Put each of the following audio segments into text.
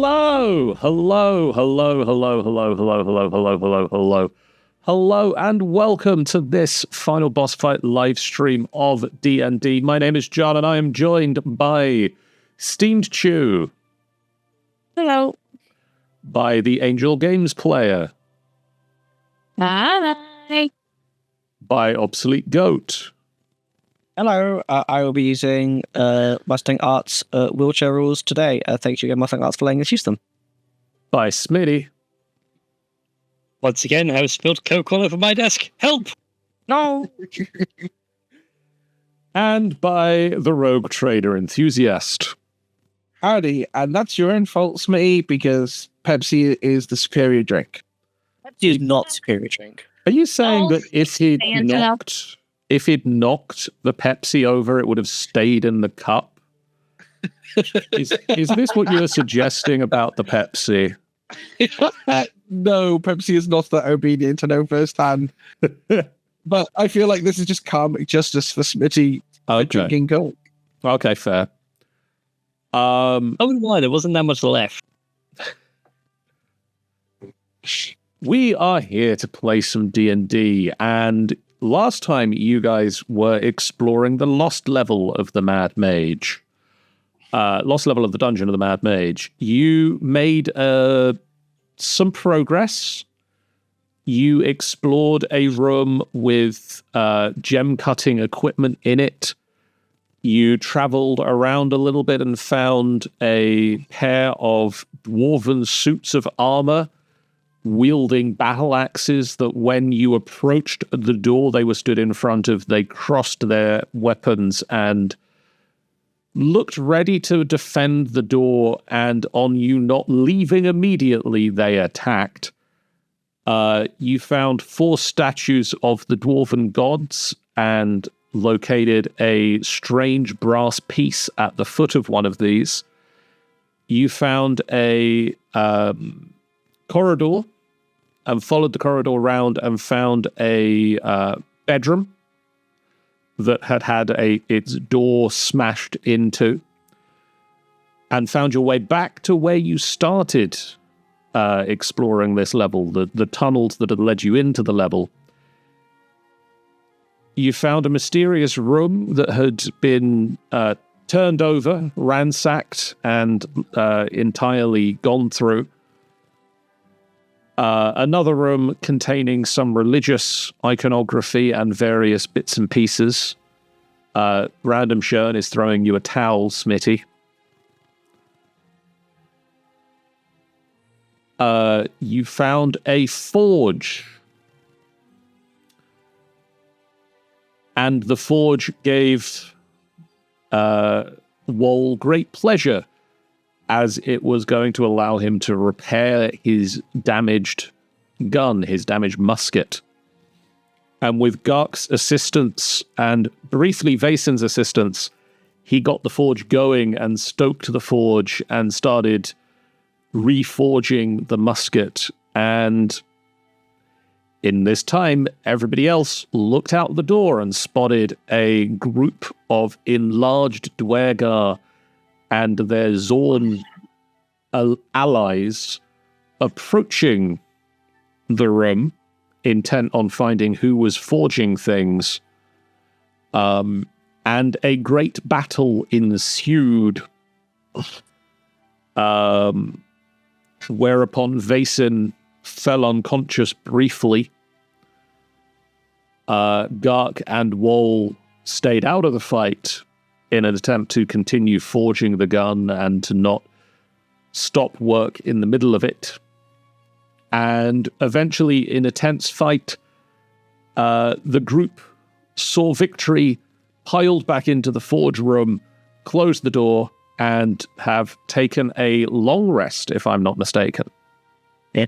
Hello, hello, hello, hello, hello, hello, hello, hello, hello, hello, hello, and welcome to this final boss fight live stream of D&D. My name is John, and I am joined by Steamed Chew. Hello. By the Angel Games player. Hi. By Obsolete Goat. Hello, I will be using Mustang Arts wheelchair rules today. Thank you again, Mustang Arts, for letting us use them. By Smitty. Once again, I have spilled Coke all over my desk. Help! No! And by the Rogue Trader Enthusiast. Howdy, and that's your own fault, Smitty, because Pepsi is the superior drink. Pepsi is not superior drink. Are you saying that if he'd knocked the Pepsi over, it would have stayed in the cup? Is this what you're suggesting about the Pepsi? No, Pepsi is not that obedient to know firsthand. But I feel like this is just karmic justice for Smitty drinking Coke. Okay, fair. I wouldn't lie, there wasn't that much left. We are here to play some D&D, and last time you guys were exploring the lost level of the Mad Mage. Lost level of the dungeon of the Mad Mage. You made some progress. You explored a room with gem cutting equipment in it. You traveled around a little bit and found a pair of dwarven suits of armor wielding battle axes that when you approached the door they were stood in front of, they crossed their weapons and looked ready to defend the door, and on you not leaving immediately, they attacked. You found 4 statues of the dwarven gods and located a strange brass piece at the foot of one of these. You found a corridor and followed the corridor around and found a bedroom that had its door smashed into, and found your way back to where you started exploring this level, the tunnels that had led you into the level. You found a mysterious room that had been turned over, ransacked, and entirely gone through. Another room containing some religious iconography and various bits and pieces. Random Shern is throwing you a towel, Smitty. You found a forge. And the forge gave Wol great pleasure, as it was going to allow him to repair his damaged gun, his damaged musket. And with Gark's assistance, and briefly Vasen's assistance, he got the forge going and stoked the forge and started reforging the musket. And in this time, everybody else looked out the door and spotted a group of enlarged Duergar and their Zorn allies approaching the room, intent on finding who was forging things. And a great battle ensued, whereupon Vasen fell unconscious briefly. Gark and Wol stayed out of the fight in an attempt to continue forging the gun and to not stop work in the middle of it. And eventually, in a tense fight, the group saw victory, piled back into the forge room, closed the door, and have taken a long rest, if I'm not mistaken. Yeah.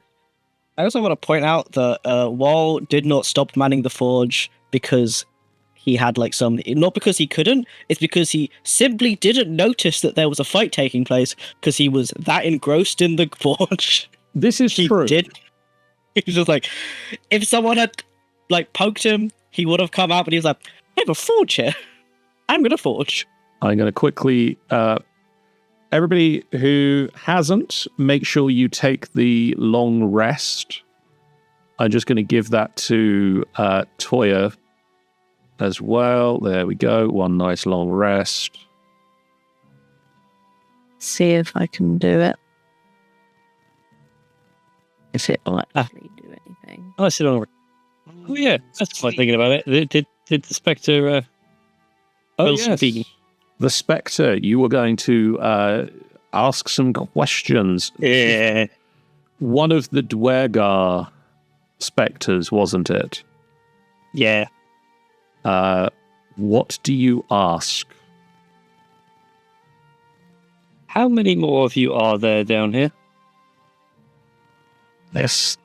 I also want to point out that Wol did not stop manning the forge because he had not because he couldn't, it's because he simply didn't notice that there was a fight taking place because he was that engrossed in the forge. This is true. He was just like, if someone had poked him, he would have come out, but he was like, I have a forge here. I'm going to forge. I'm going to quickly everybody who hasn't, make sure you take the long rest. I'm just going to give that to Toya as well. There we go. One nice long rest. See if I can do it. If it will actually do anything. I sit on. Oh yeah, that's my thinking about it. Did the Spectre? Yes. The Spectre. You were going to ask some questions. Yeah. One of the Duergar Spectres, wasn't it? Yeah. What do you ask? How many more of you are there down here? This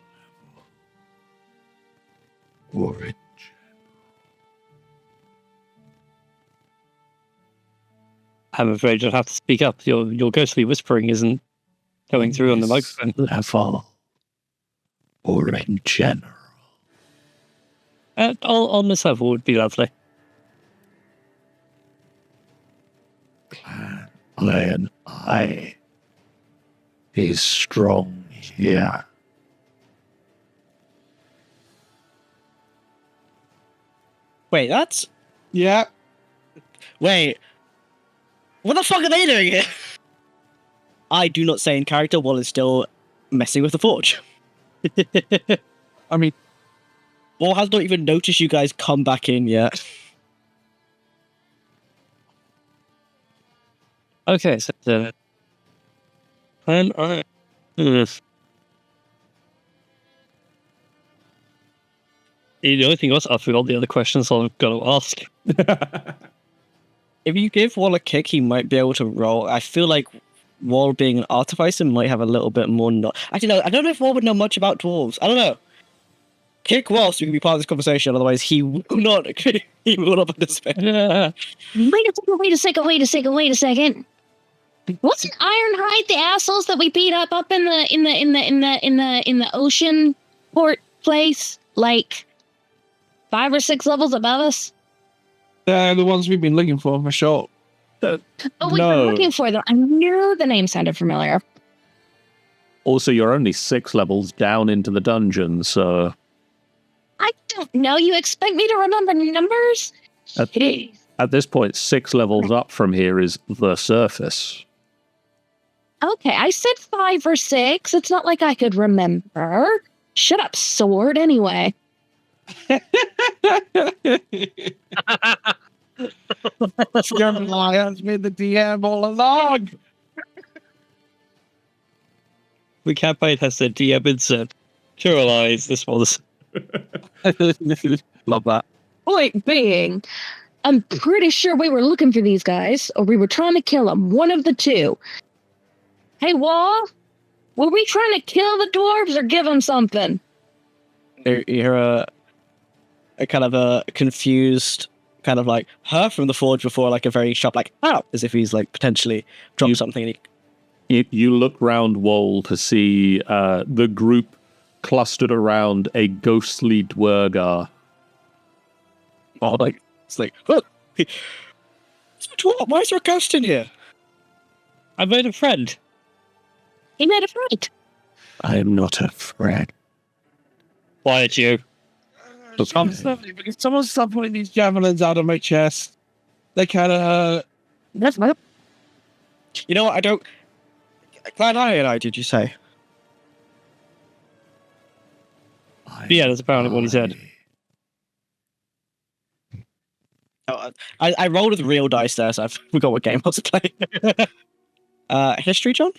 orange. I'm afraid you'll have to speak up. Your ghostly whispering isn't going through on the microphone. Level or in general. On this level would be lovely. Clan I is strong here. Wait, that's... Yeah. Wait. What the fuck are they doing here? I do not say in character Wol is still messing with the forge. I mean, Wol has not even noticed you guys come back in yet. Okay, so plan I. The only thing else, I forgot the other questions I'm going to ask. If you give Wol a kick, he might be able to roll. I feel like Wol being an artificer might have a little bit more... Actually, no, I don't know if Wol would know much about dwarves. I don't know. Kick Wol so he can be part of this conversation, otherwise he will not, he will not participate. Yeah. Wait a second. Wasn't Ironhide the assholes that we beat up in the ocean port place, like 5 or 6 levels above us? they're the ones we've been looking for sure. Oh, we've been looking for them. I knew the name sounded familiar. Also, you're only 6 levels down into the dungeon, so... I don't know. You expect me to remember numbers? Jeez. At this point, 6 levels up from here is the surface. Okay, I said 5 or 6. It's not like I could remember. Shut up, sword, anyway. Your lions made the DM all along. The campaign has the DM insert. Sure lies, this was. Love that. Point being, I'm pretty sure we were looking for these guys, or we were trying to kill them. One of the two. Hey, Wol, were we trying to kill the dwarves or give them something? You hear a kind of a confused, kind of like, her from the forge before, like a very sharp, like, ow, as if he's like potentially dropped something. And You look round Wol to see the group clustered around a ghostly Duergar. oh, like, it's like, oh, why is there a ghost in here? I made a friend. He made a friend. I am not a friend. Quiet you. Someone stop putting these javelins out of my chest. They kind of... That's my... You know what, I don't... Glad I did you say? Yeah, that's apparently what he said. Oh, I rolled with real dice there, so I forgot what game I was playing. History, John?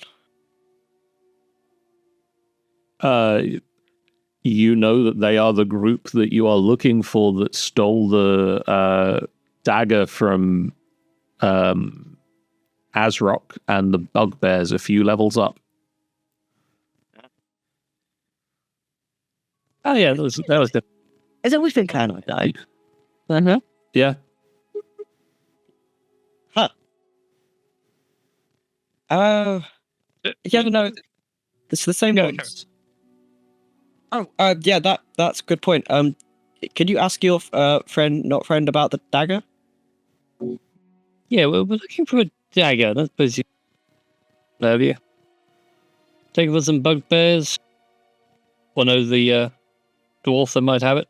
You know that they are the group that you are looking for that stole the dagger from Azrock and the bugbears a few levels up. Oh yeah, that was the. Has it always been Clan I died? Uh-huh. Yeah. Huh. Yeah, no, it's the same ones. Oh, yeah, that's a good point. Can you ask your friend about the dagger? Yeah, we're looking for a dagger. That's basically. There you. Take for some bugbears. Or know the dwarf that might have it.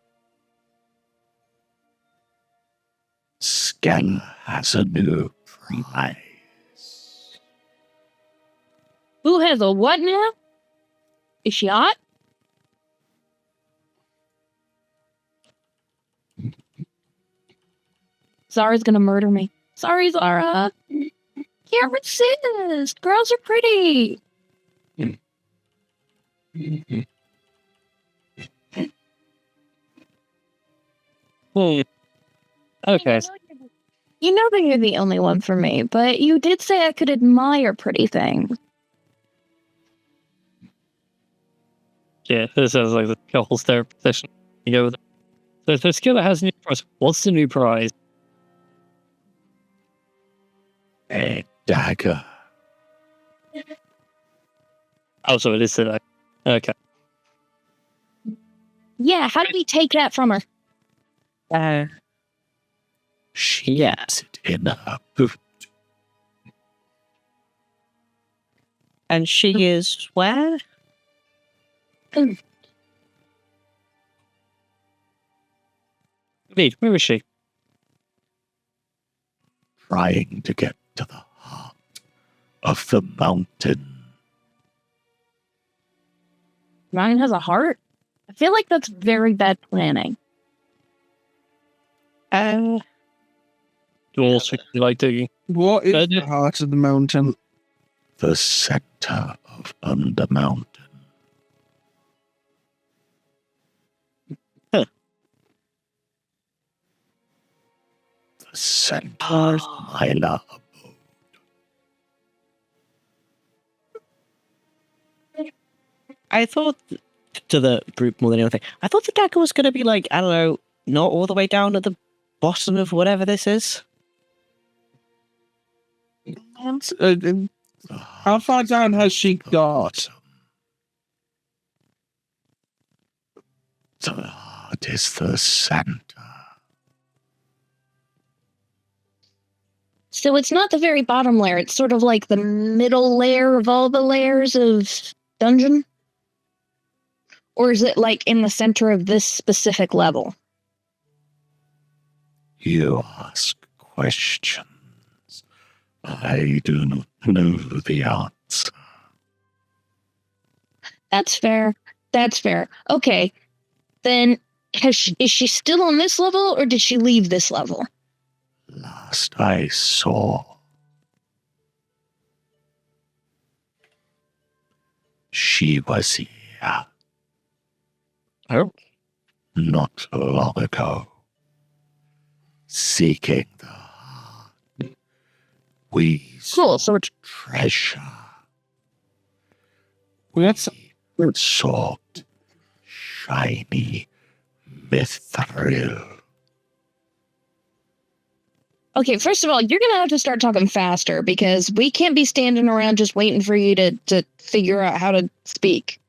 Scan has a new prize. Who has a what now? Is she hot? Zara's gonna murder me. Sorry, Zara. Can't resist. Girls are pretty. Okay. You know that you're the only one for me, but you did say I could admire pretty things. Yeah, this sounds like the couple's therapy session. You go with it. So if the skiller has a new prize, what's the new prize? A dagger. Oh, so it is today. Okay. Yeah, how do we take that from her? She has it in her boot. And she is where? Indeed, where is she? Trying to get to the heart of the mountain. Ryan has a heart? I feel like that's very bad planning. Dwarves really like digging. What is But- the heart of the mountain? The center of Undermountain. Huh. The center of Myla abode. I thought, to the group more than anything, I thought the dagger was going to be like, I don't know, not all the way down at the bottom of whatever this is. How far down has she got? The heart is the center. So it's not the very bottom layer, it's sort of like the middle layer of all the layers of dungeon? Or is it like in the center of this specific level? You ask questions. I do not know the answer. That's fair. That's fair. Okay. Then is she still on this level or did she leave this level? Last I saw, she was here. Oh. Not long ago. Seeking the heart. We Cool, so it's treasure. That's We sought shiny mithril. okay, first of all, you're gonna have to start talking faster because we can't be standing around just waiting for you to figure out how to speak.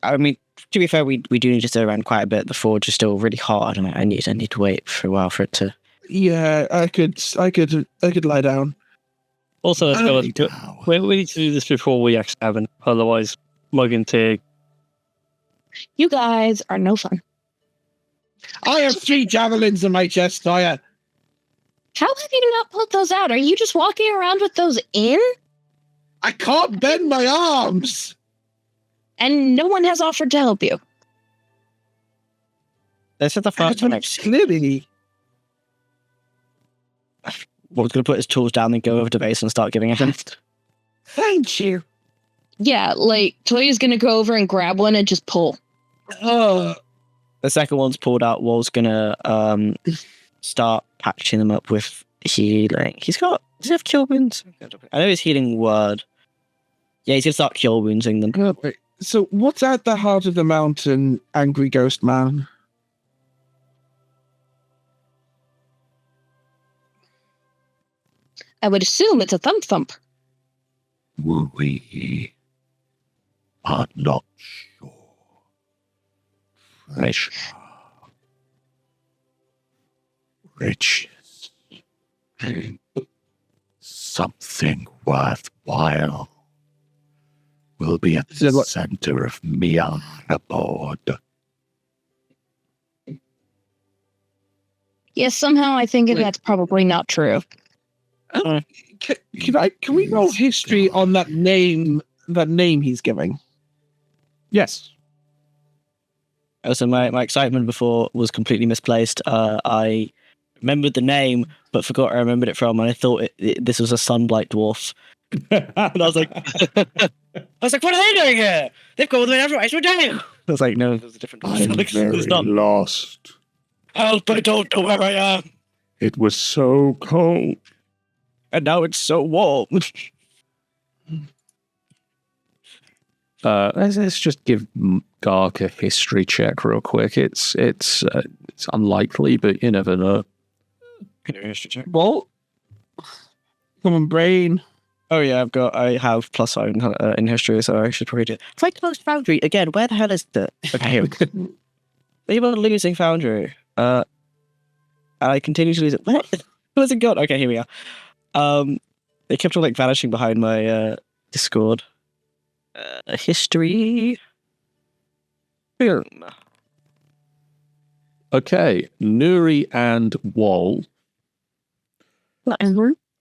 I mean, to be fair, we do need to stay around quite a bit. The forge is still really hard, and I need to wait for a while for it to. yeah. I could lie down. Also, let's go. Now, We need to do this before we actually have it. Otherwise, mug and Tig. You guys are no fun. I have 3 javelins in my chest, Toya. How have you not pulled those out? Are you just walking around with those in? I can't bend my arms. And no one has offered to help you. This is the first time I've seen. Clearly. Wolf's going to put his tools down and go over to base and start giving it him. Thank you. Yeah, like Toya's gonna go over and grab one and just pull. Oh, The second one's pulled out. Wolf's going to start patching them up with healing. Does he have cure wounds? I know his healing word. Yeah, he's going to start cure woundsing them. God, wait. So what's at the heart of the mountain, angry ghost man? I would assume it's a thump thump. we are not sure. Treasure. Riches. Something worthwhile. will be at the center of Miarabord. Yes, somehow I think that's probably not true. Can we roll history on that name he's giving? Yes. Also, my excitement before was completely misplaced. I remembered the name, but forgot where I remembered it from, and I thought this was a sunblight dwarf. And I was like, what are they doing here? They've got all the way over. I was like, no, there's a different dwarf. I'm very lost. Help, I don't know where I am. It was so cold. And now it's so warm. Let's just give Gark a history check real quick. It's unlikely, but you never know. History check. Well, come on, brain. Oh yeah, I have +5 in history, so I should probably do it. If I closed Foundry again, where the hell is the? Okay, here we go. People are losing Foundry. I continue to lose it. Where's it gone? Okay, here we are. They kept on like vanishing behind my Discord. History. Film. Okay, Nuri and Wol.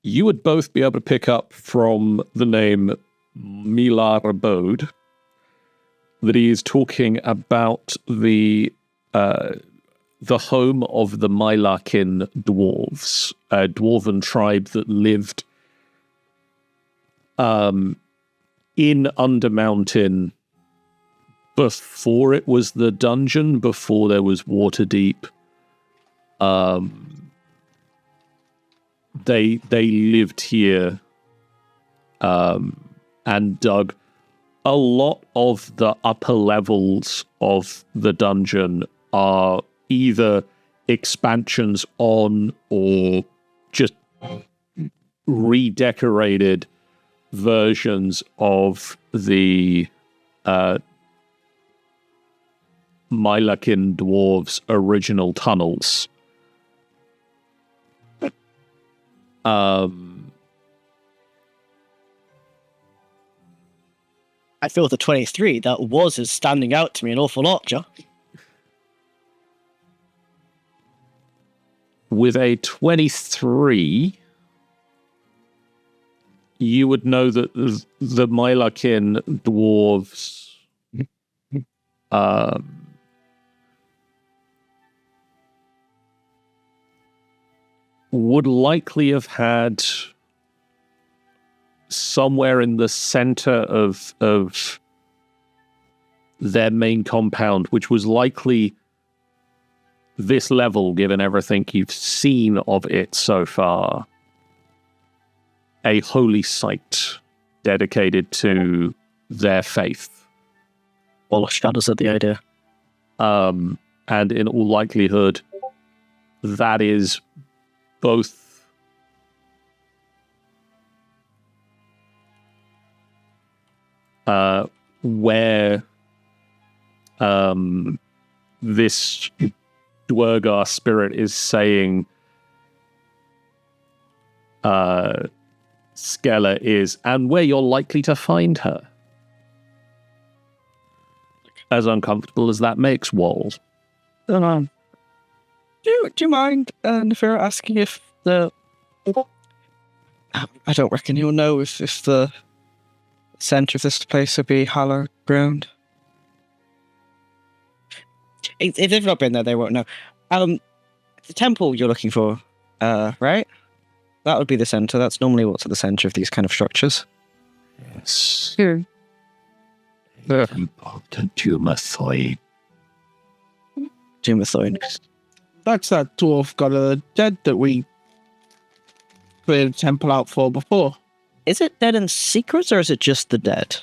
You would both be able to pick up from the name Milar Abode that he is talking about the home of the Mylakin dwarves, a dwarven tribe that lived in Undermountain before it was the dungeon, before there was Waterdeep. They lived here and dug a lot of the upper levels of the dungeon are either expansions on or just redecorated versions of the Mylakin dwarves' original tunnels. I feel the 23 that is standing out to me an awful lot, Joe. With a 23, you would know that the Mylakin dwarves would likely have had somewhere in the center of their main compound, which was likely this level, given everything you've seen of it so far, a holy site dedicated to their faith. Well, shudders at the idea. And in all likelihood, that is both where this Duergar spirit is saying Skella is, and where you're likely to find her. As uncomfortable as that makes Wol. Do you mind, Nefera, asking if the... I don't reckon you'll know if the center of this place would be hallowed ground. If they've not been there, they won't know. The temple you're looking for, right? That would be the center. That's normally what's at the center of these kind of structures. Yes. Yeah. Important Dumathoid. Dumathoid. That's that dwarf god of the dead that we cleared a temple out for before. Is it dead in secret, or is it just the dead?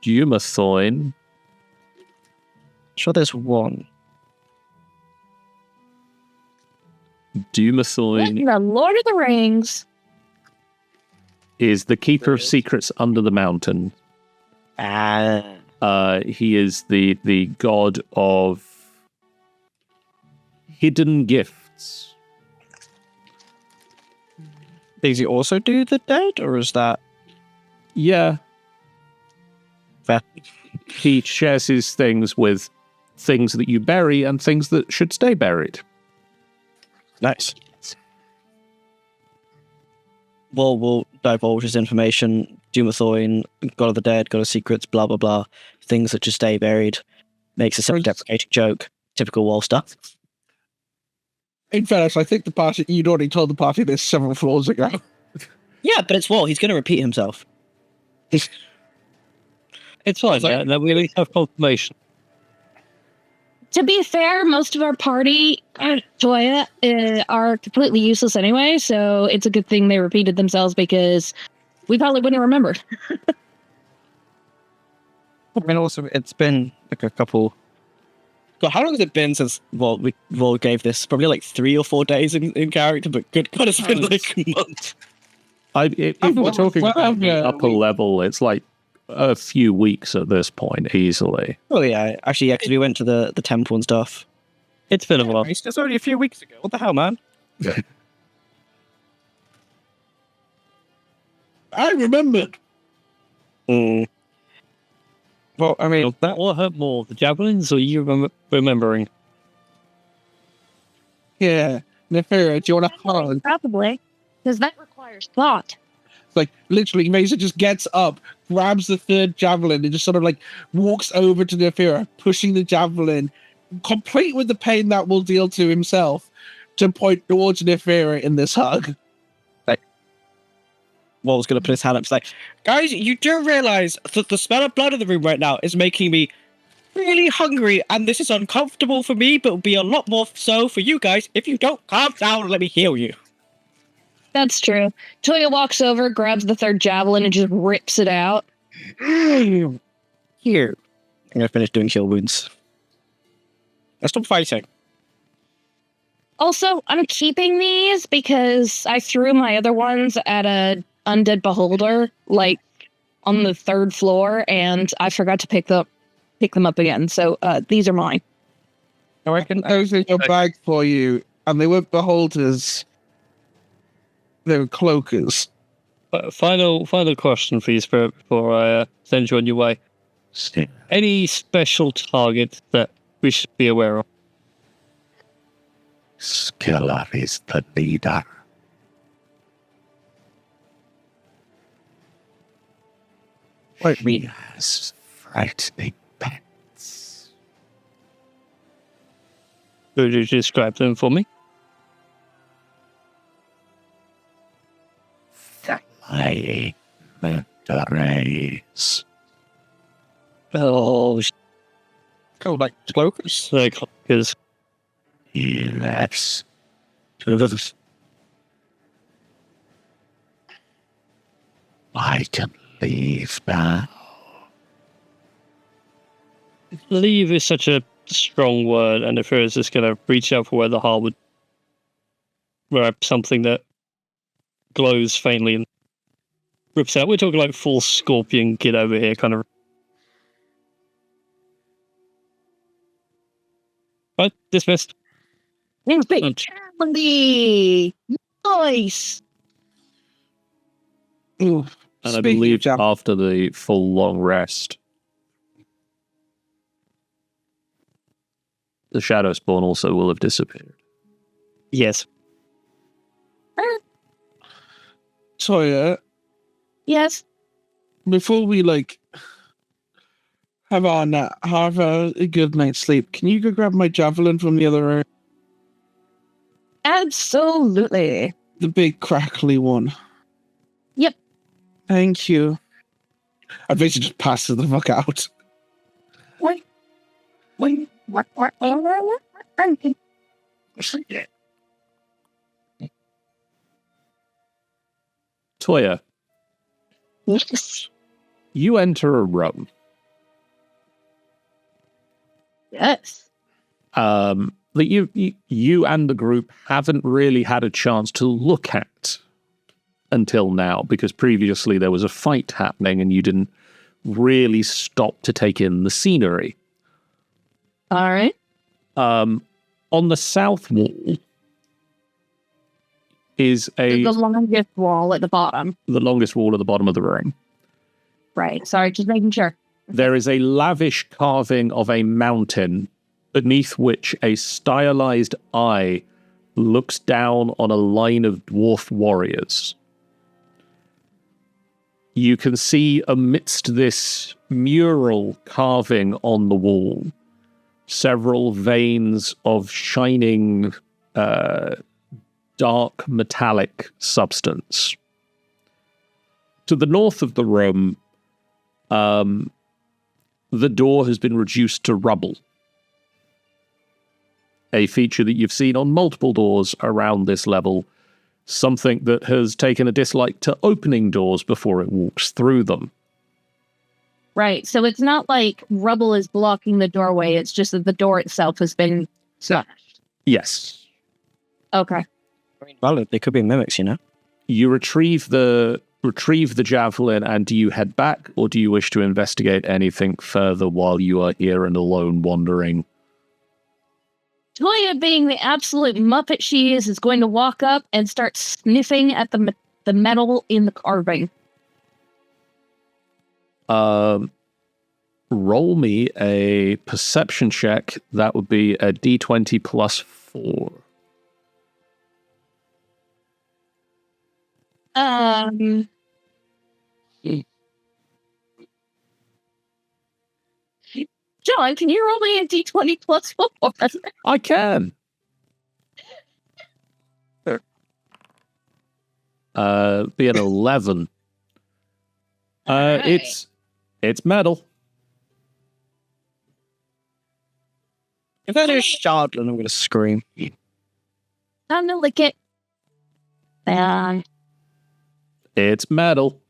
Dumathoin. Sure, there's one. Dumathoin The Lord of the Rings. is the keeper of secrets under the mountain. He is the god of hidden gifts. Does he also do the dead, or is that Yeah. Fair. He shares his things with things that you bury and things that should stay buried. Nice. Well, we'll divulge his information. Dumathoin, God of the Dead, God of Secrets, blah, blah, blah. Things that just stay buried. Makes a self-deprecating joke. Typical Wol stuff. In fairness, I think the party you'd already told the party this several floors ago. Yeah, but it's Wol. He's going to repeat himself. It's fine, yeah. Then we at least have confirmation. To be fair, most of our party, Toya, are completely useless anyway, so it's a good thing they repeated themselves because we probably wouldn't remember. I mean, also, it's been like a couple... God, how long has it been since Wol gave this? Probably like 3 or 4 days in character, but good God, it's been like a month. If we're talking about the upper level, it's like a few weeks at this point, easily. Oh, yeah. Actually, yeah, because we went to the temple and stuff. It's been a while. It's only a few weeks ago. What the hell, man? I remember. Well, I mean... That will hurt more, the javelins, or you remembering? Yeah. Nefera, do you want to hug? Probably, because that requires thought. It's like, literally, Mesa just gets up, grabs the third javelin, and just sort of like walks over to Nefera, pushing the javelin, complete with the pain that will deal to himself, to point towards Nefera in this hug. Wol's going to put his hand up. It's like, guys, you do realize that the smell of blood in the room right now is making me really hungry, and this is uncomfortable for me, but will be a lot more so for you guys if you don't calm down and let me heal you. That's true. Toya walks over, grabs the third javelin, and just rips it out. Here. I'm going to finish doing heal wounds. Let's stop fighting. Also, I'm keeping these because I threw my other ones at a undead beholder, like on the 3rd floor, and I forgot to pick them up again. So these are mine. I reckon those in your bag for you, and they weren't beholders. They were cloakers. Final question for you, Spirit, before I send you on your way. Any special target that we should be aware of? Skiller is the leader. Wait, He has frightening pets. Could you describe them for me? Flying murderers. Oh, Oh, like cloakers? because Yes. I can leave now. leave is such a strong word, and if is just going to reach out for where the heart would grab something that glows faintly and rips out. We're talking like full scorpion kid over here, kind of. Right, dismissed. Big challenge. Nice. Ooh, And I believe after the full long rest, the Shadow Spawn also will have disappeared. Yes. Toya, Yes. before we have a good night's sleep, can you go grab my javelin from the other room? Absolutely. The big crackly one. Yep. Thank you. I basically just passed the fuck out. Wait. What? Toya, Yes. you enter a room. Yes. That you and the group haven't really had a chance to look at until now, because previously there was a fight happening and you didn't really stop to take in the scenery. All right. On the south wall is The longest wall at the bottom. the longest wall at the bottom of the room Right. Sorry, just making sure. There is a lavish carving of a mountain beneath which a stylized eye looks down on a line of dwarf warriors. You can see amidst this mural carving on the wall several veins of shining dark metallic substance. To the north of the room, the door has been reduced to rubble. A feature that you've seen on multiple doors around this level, something that has taken a dislike to opening doors before it walks through them. Right. So it's not like rubble is blocking the doorway. It's just that the door itself has been smashed. Yes. Okay. Well, they could be mimics, you know? You retrieve the javelin, and do you head back, or do you wish to investigate anything further while you are here and alone wandering? Toya, being the absolute muppet she is going to walk up and start sniffing at the metal in the carving. Roll me a perception check. That would be a d20 plus 4. John, can you roll me a d20 plus 4? I can. Be an 11. Alright. It's metal. If that is shard, then I'm going to scream. Time to lick it. It's metal.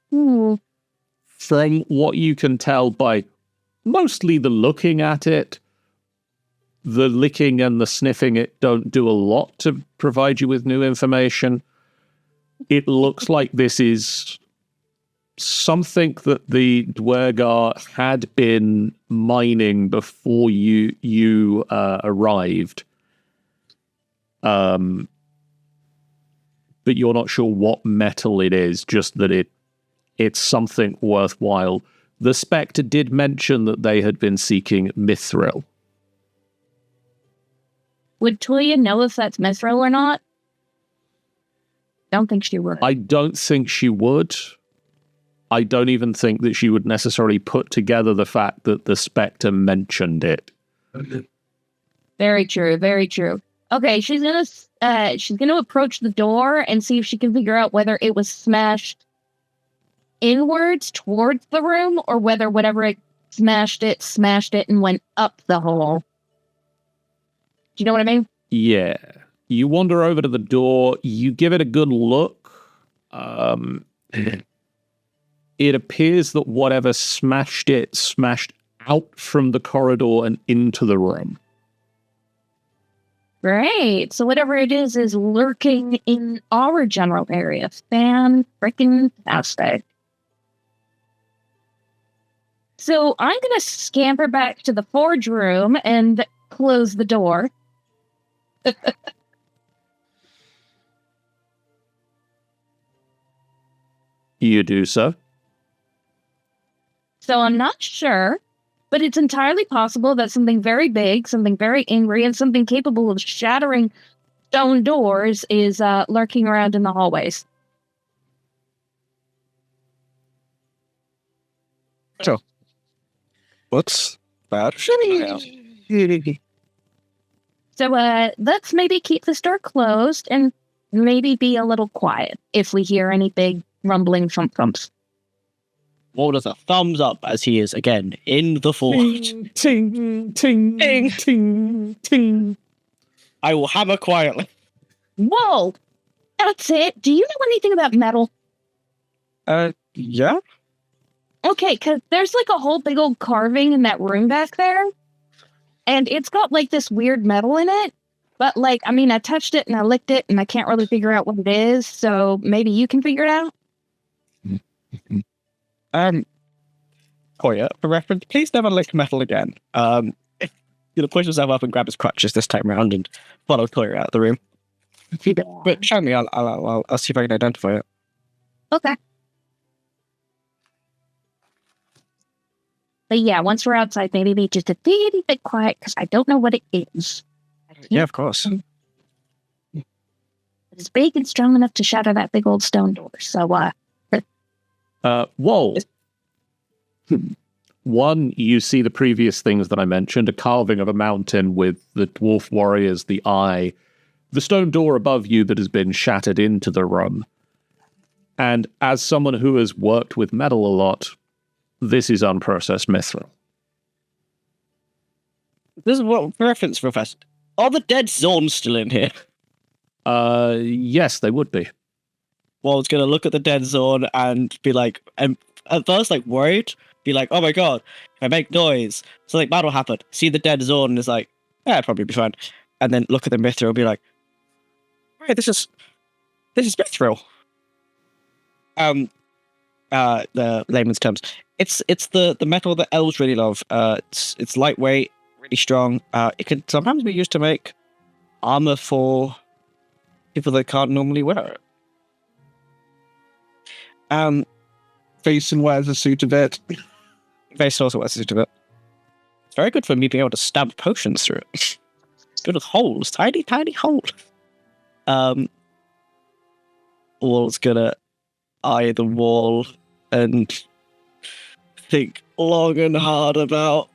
From what you can tell by mostly the looking at it, the licking and the sniffing it don't do a lot to provide you with new information. It looks like this is something that the Duergar had been mining before you arrived. But you're not sure what metal it is, just that it's something worthwhile. The Spectre did mention that they had been seeking mithril. Would Toya know if that's mithril or not? Don't think she would. I don't think she would. I don't even think that she would necessarily put together the fact that the Spectre mentioned it. Very true, very true. Okay, she's gonna approach the door and see if she can figure out whether it was smashed inwards towards the room, or whether whatever it smashed it and went up the hole. Do you know what I mean? Yeah. You wander over to the door, you give it a good look. It appears that whatever smashed it smashed out from the corridor and into the room. Great. So whatever it is lurking in our general area. Fan-freaking-tastic. So I'm going to scamper back to the forge room and close the door. You do so. So I'm not sure, but it's entirely possible that something very big, something very angry, and something capable of shattering stone doors is lurking around in the hallways. So, what's bad? So let's maybe keep this door closed and maybe be a little quiet if we hear any big rumbling thumps. Wol does a thumbs up as he is again in the forge. Ting, ting, ting, ting, ting. I will hammer quietly. Whoa! That's it. Do you know anything about metal? Yeah? Okay, because there's like a whole big old carving in that room back there. And it's got like this weird metal in it. But like, I mean, I touched it and I licked it and I can't really figure out what it is. So maybe you can figure it out? Koya, for reference, please never lick metal again. Push yourself up and grab his crutches this time round and follow Koya out of the room. But show me, I'll see if I can identify it. Okay. But yeah, once we're outside, maybe be just a teeny bit quiet because I don't know what it is. Yeah, of course. It's big and strong enough to shatter that big old stone door. So, Wol. One, you see the previous things that I mentioned, a carving of a mountain with the dwarf warriors, the eye, the stone door above you that has been shattered into the room. And as someone who has worked with metal a lot, this is unprocessed mithril. This is what reference, Professor. Are the dead Zorns still in here? Yes, they would be. Well, it's gonna look at the dead Zorn and be like, and at first, like, worried, be like, oh my god, if I make noise, something bad will happen. See the dead Zorn and is like, yeah, it'll probably be fine. And then look at the mithril and be like, hey, this is mithril. The layman's terms. It's the metal that elves really love. It's lightweight, really strong. It can sometimes be used to make armor for people that can't normally wear it. Jason wears a suit of it. Face also wears a suit of it. It's very good for me being able to stab potions through it. Good with holes, tiny holes. Wol's gonna eye the wall and think long and hard about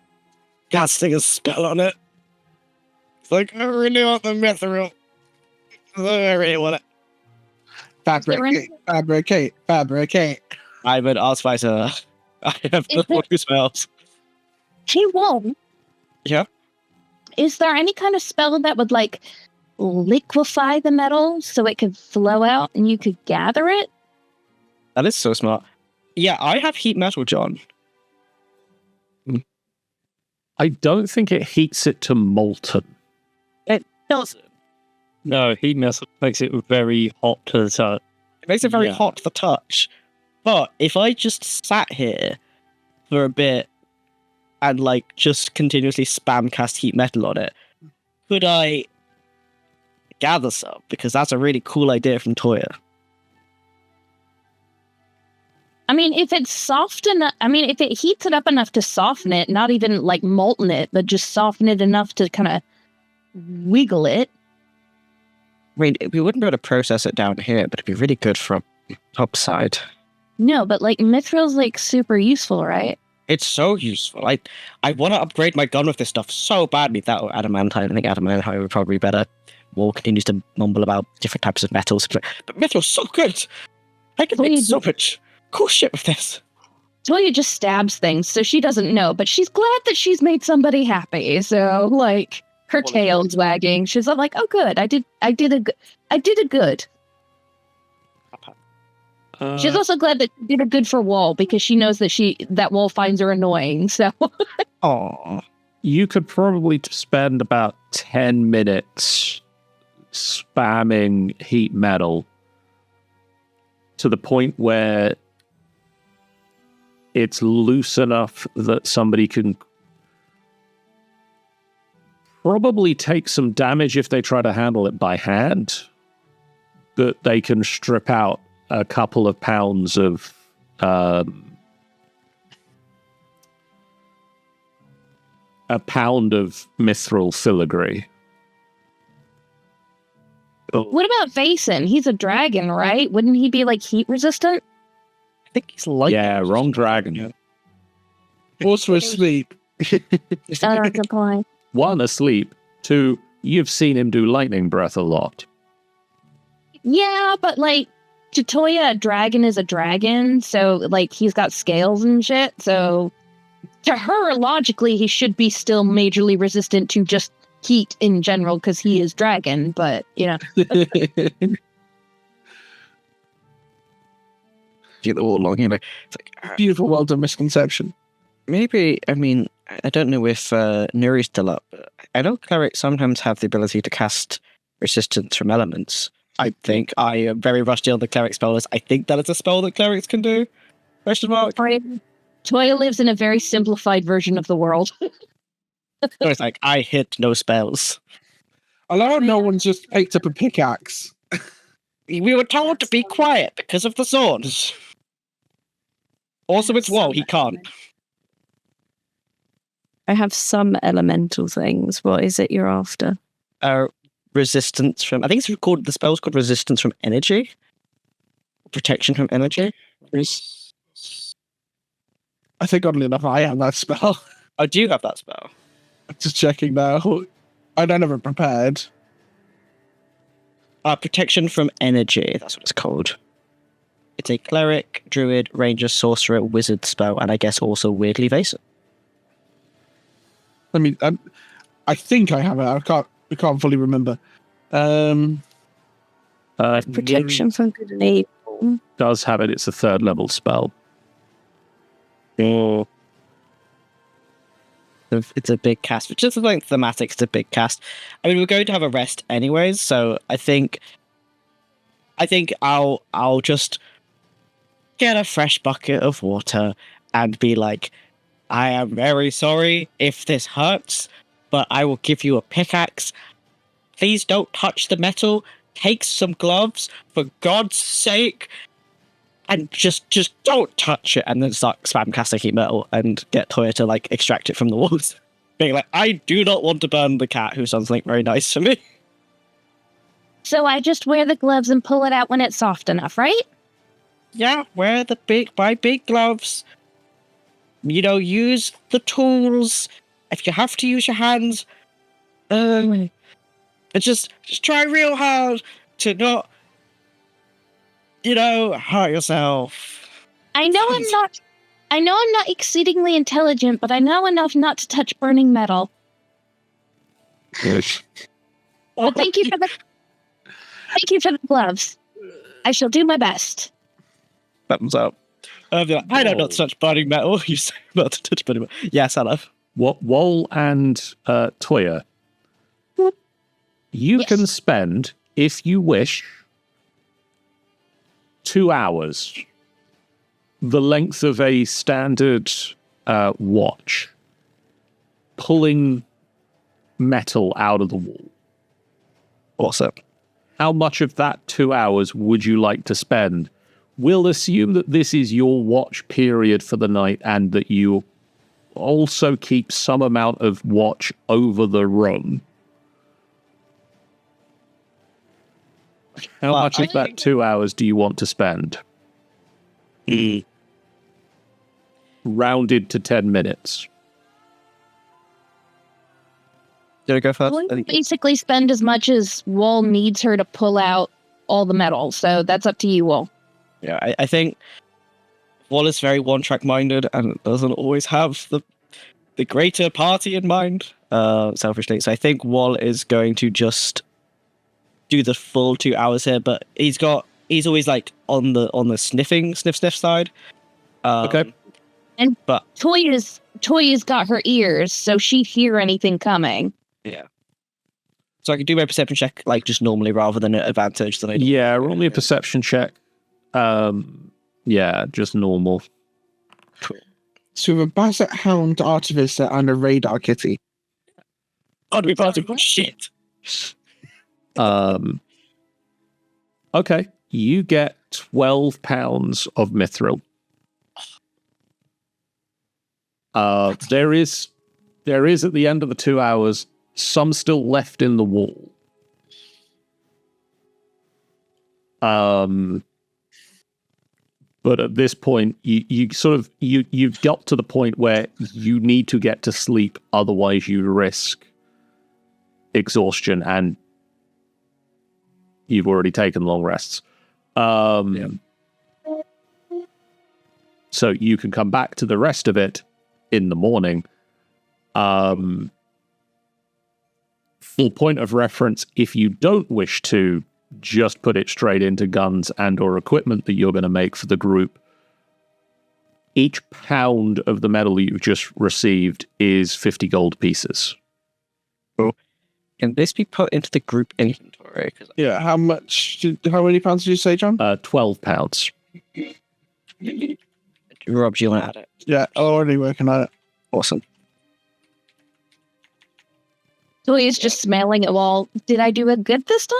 casting a spell on it. It's like, I really want the mithril. I really want it. Fabricate. I'm an art fighter. I have no spells. hey, Wol. Yeah? Is there any kind of spell that would, like, liquefy the metal so it could flow out and you could gather it? That is so smart. Yeah, I have heat metal, John. I don't think it heats it to molten. It doesn't. No, heat metal makes it very hot to the touch. It makes it very Yeah. hot to the touch. But if I just sat here for a bit and like just continuously spam cast heat metal on it, could I gather some? Because that's a really cool idea from Toya. I mean, if it's soft enough, if it heats it up enough to soften it, not even like molten it, but just soften it enough to kind of wiggle it. I mean, we wouldn't be able to process it down here, but it'd be really good from upside. No, but like mithril's like super useful, right? It's so useful. I want to upgrade my gun with this stuff so badly. That or adamantine. I think adamantine would probably be better. Wol continues to mumble about different types of metals. But mithril's so good. I can make so much cool shit with this. Toya just stabs things, so she doesn't know, but she's glad that she's made somebody happy. So like her tail's wagging. She's like, "Oh, good. I did a good." She's also glad that she did a good for Wol because she knows that Wol finds her annoying. So, Aww. You could probably spend about 10 minutes spamming heat metal to the point where it's loose enough that somebody can probably take some damage if they try to handle it by hand, but they can strip out a couple of pounds of a pound of mithril filigree. what about Vason? He's a dragon, right? Wouldn't he be like heat resistant? I think he's like Yeah, wrong dragon. Also asleep. Good point. One, asleep. Two, you've seen him do lightning breath a lot. Yeah, but like to Toya, a dragon is a dragon, so like he's got scales and shit. So to her, logically, he should be still majorly resistant to just heat in general because he is dragon. But you know, the all along, you know. It's like, Beautiful, well done misconception. maybe, I mean, I don't know if Nuri's still up, but I know clerics sometimes have the ability to cast resistance from elements. I think I am very rusty on the cleric spells. I think that is a spell that clerics can do. Question mark. Toya lives in a very simplified version of the world. So it's like, I hit no spells. I love how no one's just picked up a pickaxe. We were told to be quiet because of the swords. Also, it's Wol, he can't. I have some elemental things. What is it you're after? Resistance from, I think it's called, the spell's called resistance from energy. Protection from energy. I think oddly enough, I have that spell. Oh, do you have that spell? Just checking now. I don't have it prepared. Protection from energy, that's what it's called. It's a cleric, druid, ranger, sorcerer, wizard spell, and I guess also weirdly evasive. I mean, I think I have it. I can't fully remember. Protection from good and evil. Does have it. It's a 3rd level spell. Oh. It's a big cast, but just like thematic, it's a big cast. I mean, we're going to have a rest anyways, so I think I'll just get a fresh bucket of water and be like, I am very sorry if this hurts, but I will give you a pickaxe. Please don't touch the metal. Take some gloves, for God's sake, and just don't touch it. And then start spam casting heat metal and get Toya to like extract it from the walls. Being like, I do not want to burn the cat, who sounds like very nice to me. So I just wear the gloves and pull it out when it's soft enough, right? Yeah, wear my big gloves. You know, use the tools. If you have to use your hands, just try real hard to not, hurt yourself. I know I'm not exceedingly intelligent, but I know enough not to touch burning metal. Well, thank you for the gloves. I shall do my best. Thumbs up. I don't not to touch burning metal. You say not to touch burning metal. Yes, I love. What Wol and Toya, you can spend, if you wish, 2 hours, the length of a standard watch, pulling metal out of the wall. Awesome. How much of that 2 hours would you like to spend? We'll assume that this is your watch period for the night and that you also keep some amount of watch over the room. How much of that 2 hours do you want to spend? Rounded to 10 minutes. Did I go first? We'll basically spend as much as Wol needs her to pull out all the metal, so that's up to you, Wol. Yeah, I think Wol is very one-track minded and doesn't always have the greater party in mind, selfishly. So I think Wol is going to just do the full 2 hours here, but he's always like on the sniff side. Okay. But Toya's got her ears, so she hear anything coming. Yeah. So I can do my perception check like just normally rather than an advantage that I do. Yeah, roll me a perception check. Yeah, just normal. Cool. So we have a basset hound artificer and a radar kitty. Oh, we part of shit. Okay, you get 12 pounds of mithril. There is at the end of the 2 hours some still left in the wall. But at this point, you've got to the point where you need to get to sleep, otherwise you risk exhaustion, and you've already taken long rests. So you can come back to the rest of it in the morning. For point of reference, if you don't wish to just put it straight into guns and or equipment that you're going to make for the group, each pound of the metal you've just received is 50 gold pieces. Can this be put into the group inventory? Yeah, how many pounds did you say, John? 12 pounds. Rob, do you want to add it? Yeah, I'm already working on it. Awesome. Toya's just smelling at Wol. Did I do it good this time?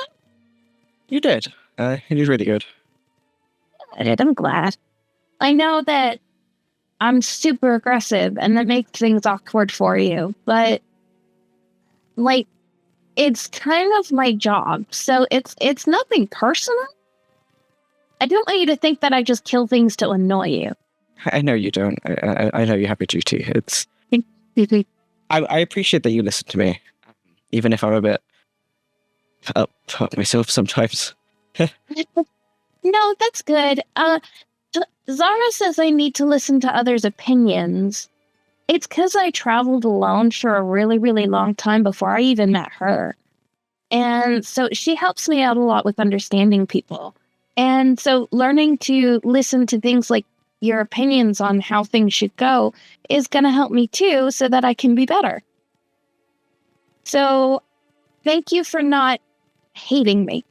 You did. You did really good. I'm glad. I know that I'm super aggressive and that makes things awkward for you. But like, it's kind of my job. So it's nothing personal. I don't want you to think that I just kill things to annoy you. I know you don't. I know you have a duty. It's. I appreciate that you listen to me, even if I'm a bit up myself sometimes. No, that's good. Zara says I need to listen to others' opinions. It's because I traveled alone for a really, really long time before I even met her. And so she helps me out a lot with understanding people. And so learning to listen to things like your opinions on how things should go is going to help me too, so that I can be better. So thank you for not hating me.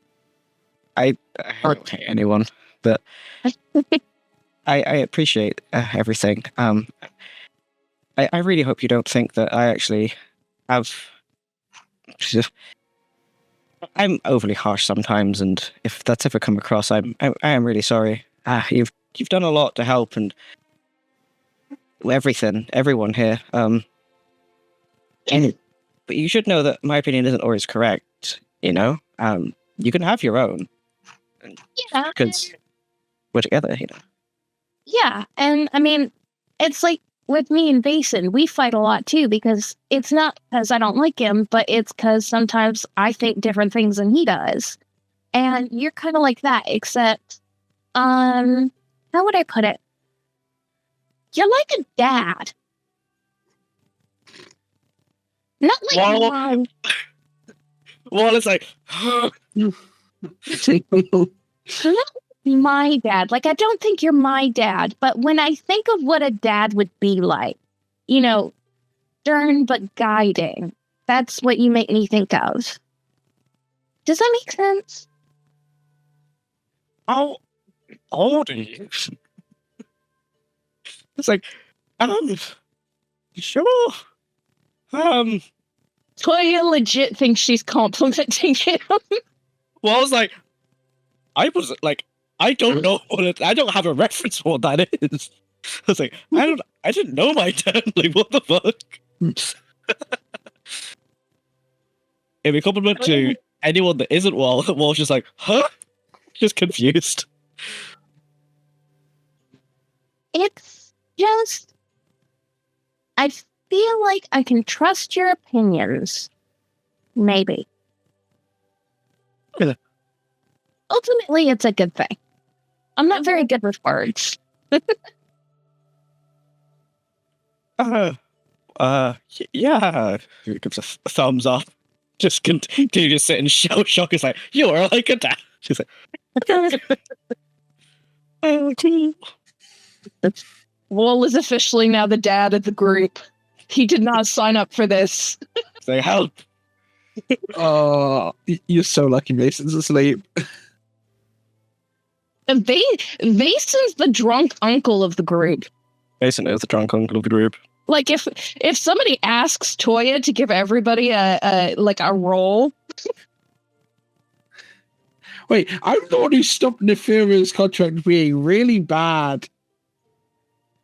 I don't hate anyone, but I appreciate everything. I really hope you don't think that I actually have. I'm overly harsh sometimes, and if that's ever come across, I am really sorry. You've done a lot to help, and everyone here. But you should know that my opinion isn't always correct. You know, you can have your own. Yeah, because we're together. You know. Yeah, and I mean, it's like with me and Basin, we fight a lot too, because it's not because I don't like him, but it's because sometimes I think different things than he does. And you're kind of like that, except, how would I put it? You're like a dad. Not like mom. Well, it's like, Not my dad. Like, I don't think you're my dad, but when I think of what a dad would be like, you know, stern but guiding, that's what you make me think of. Does that make sense? how old are you? It's like, sure. Toya legit thinks she's complimenting him. Well, I was like, I don't know I don't have a reference for what that is. I was like, I didn't know my dad. Like, what the fuck? If a compliment to anyone that isn't Wall's just like, huh? Just confused. It's just, I feel like I can trust your opinions. Maybe. Yeah. Ultimately, it's a good thing. I'm not very good with words. Yeah. He gives a thumbs up. Just continue to sit and shock. It's like, you are like a dad. She's like, oh, cool. Wol is officially now the dad of the group. He did not sign up for this. Say help. Oh, you're so lucky Mason's asleep. And Vason's the drunk uncle of the group. Mason is the drunk uncle of the group. Like if somebody asks Toya to give everybody a role. Wait, I'm the one who stopped Nefira's contract being really bad.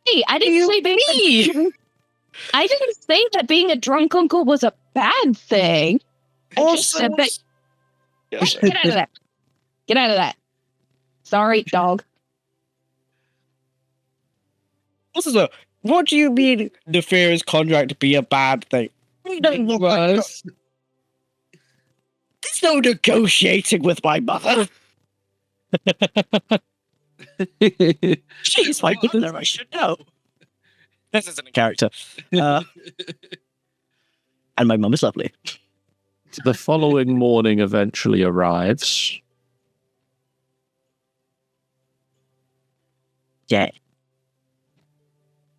Hey, I didn't say being I didn't say that being a drunk uncle was a bad thing. I just said that. Get out of that. Get out of that. Sorry, dog. Also, what do you mean Nefira's contract be a bad thing? There's no negotiating with my mother. She's my mother, I should know. This isn't a character. And my mum is lovely. The following morning eventually arrives. Yeah.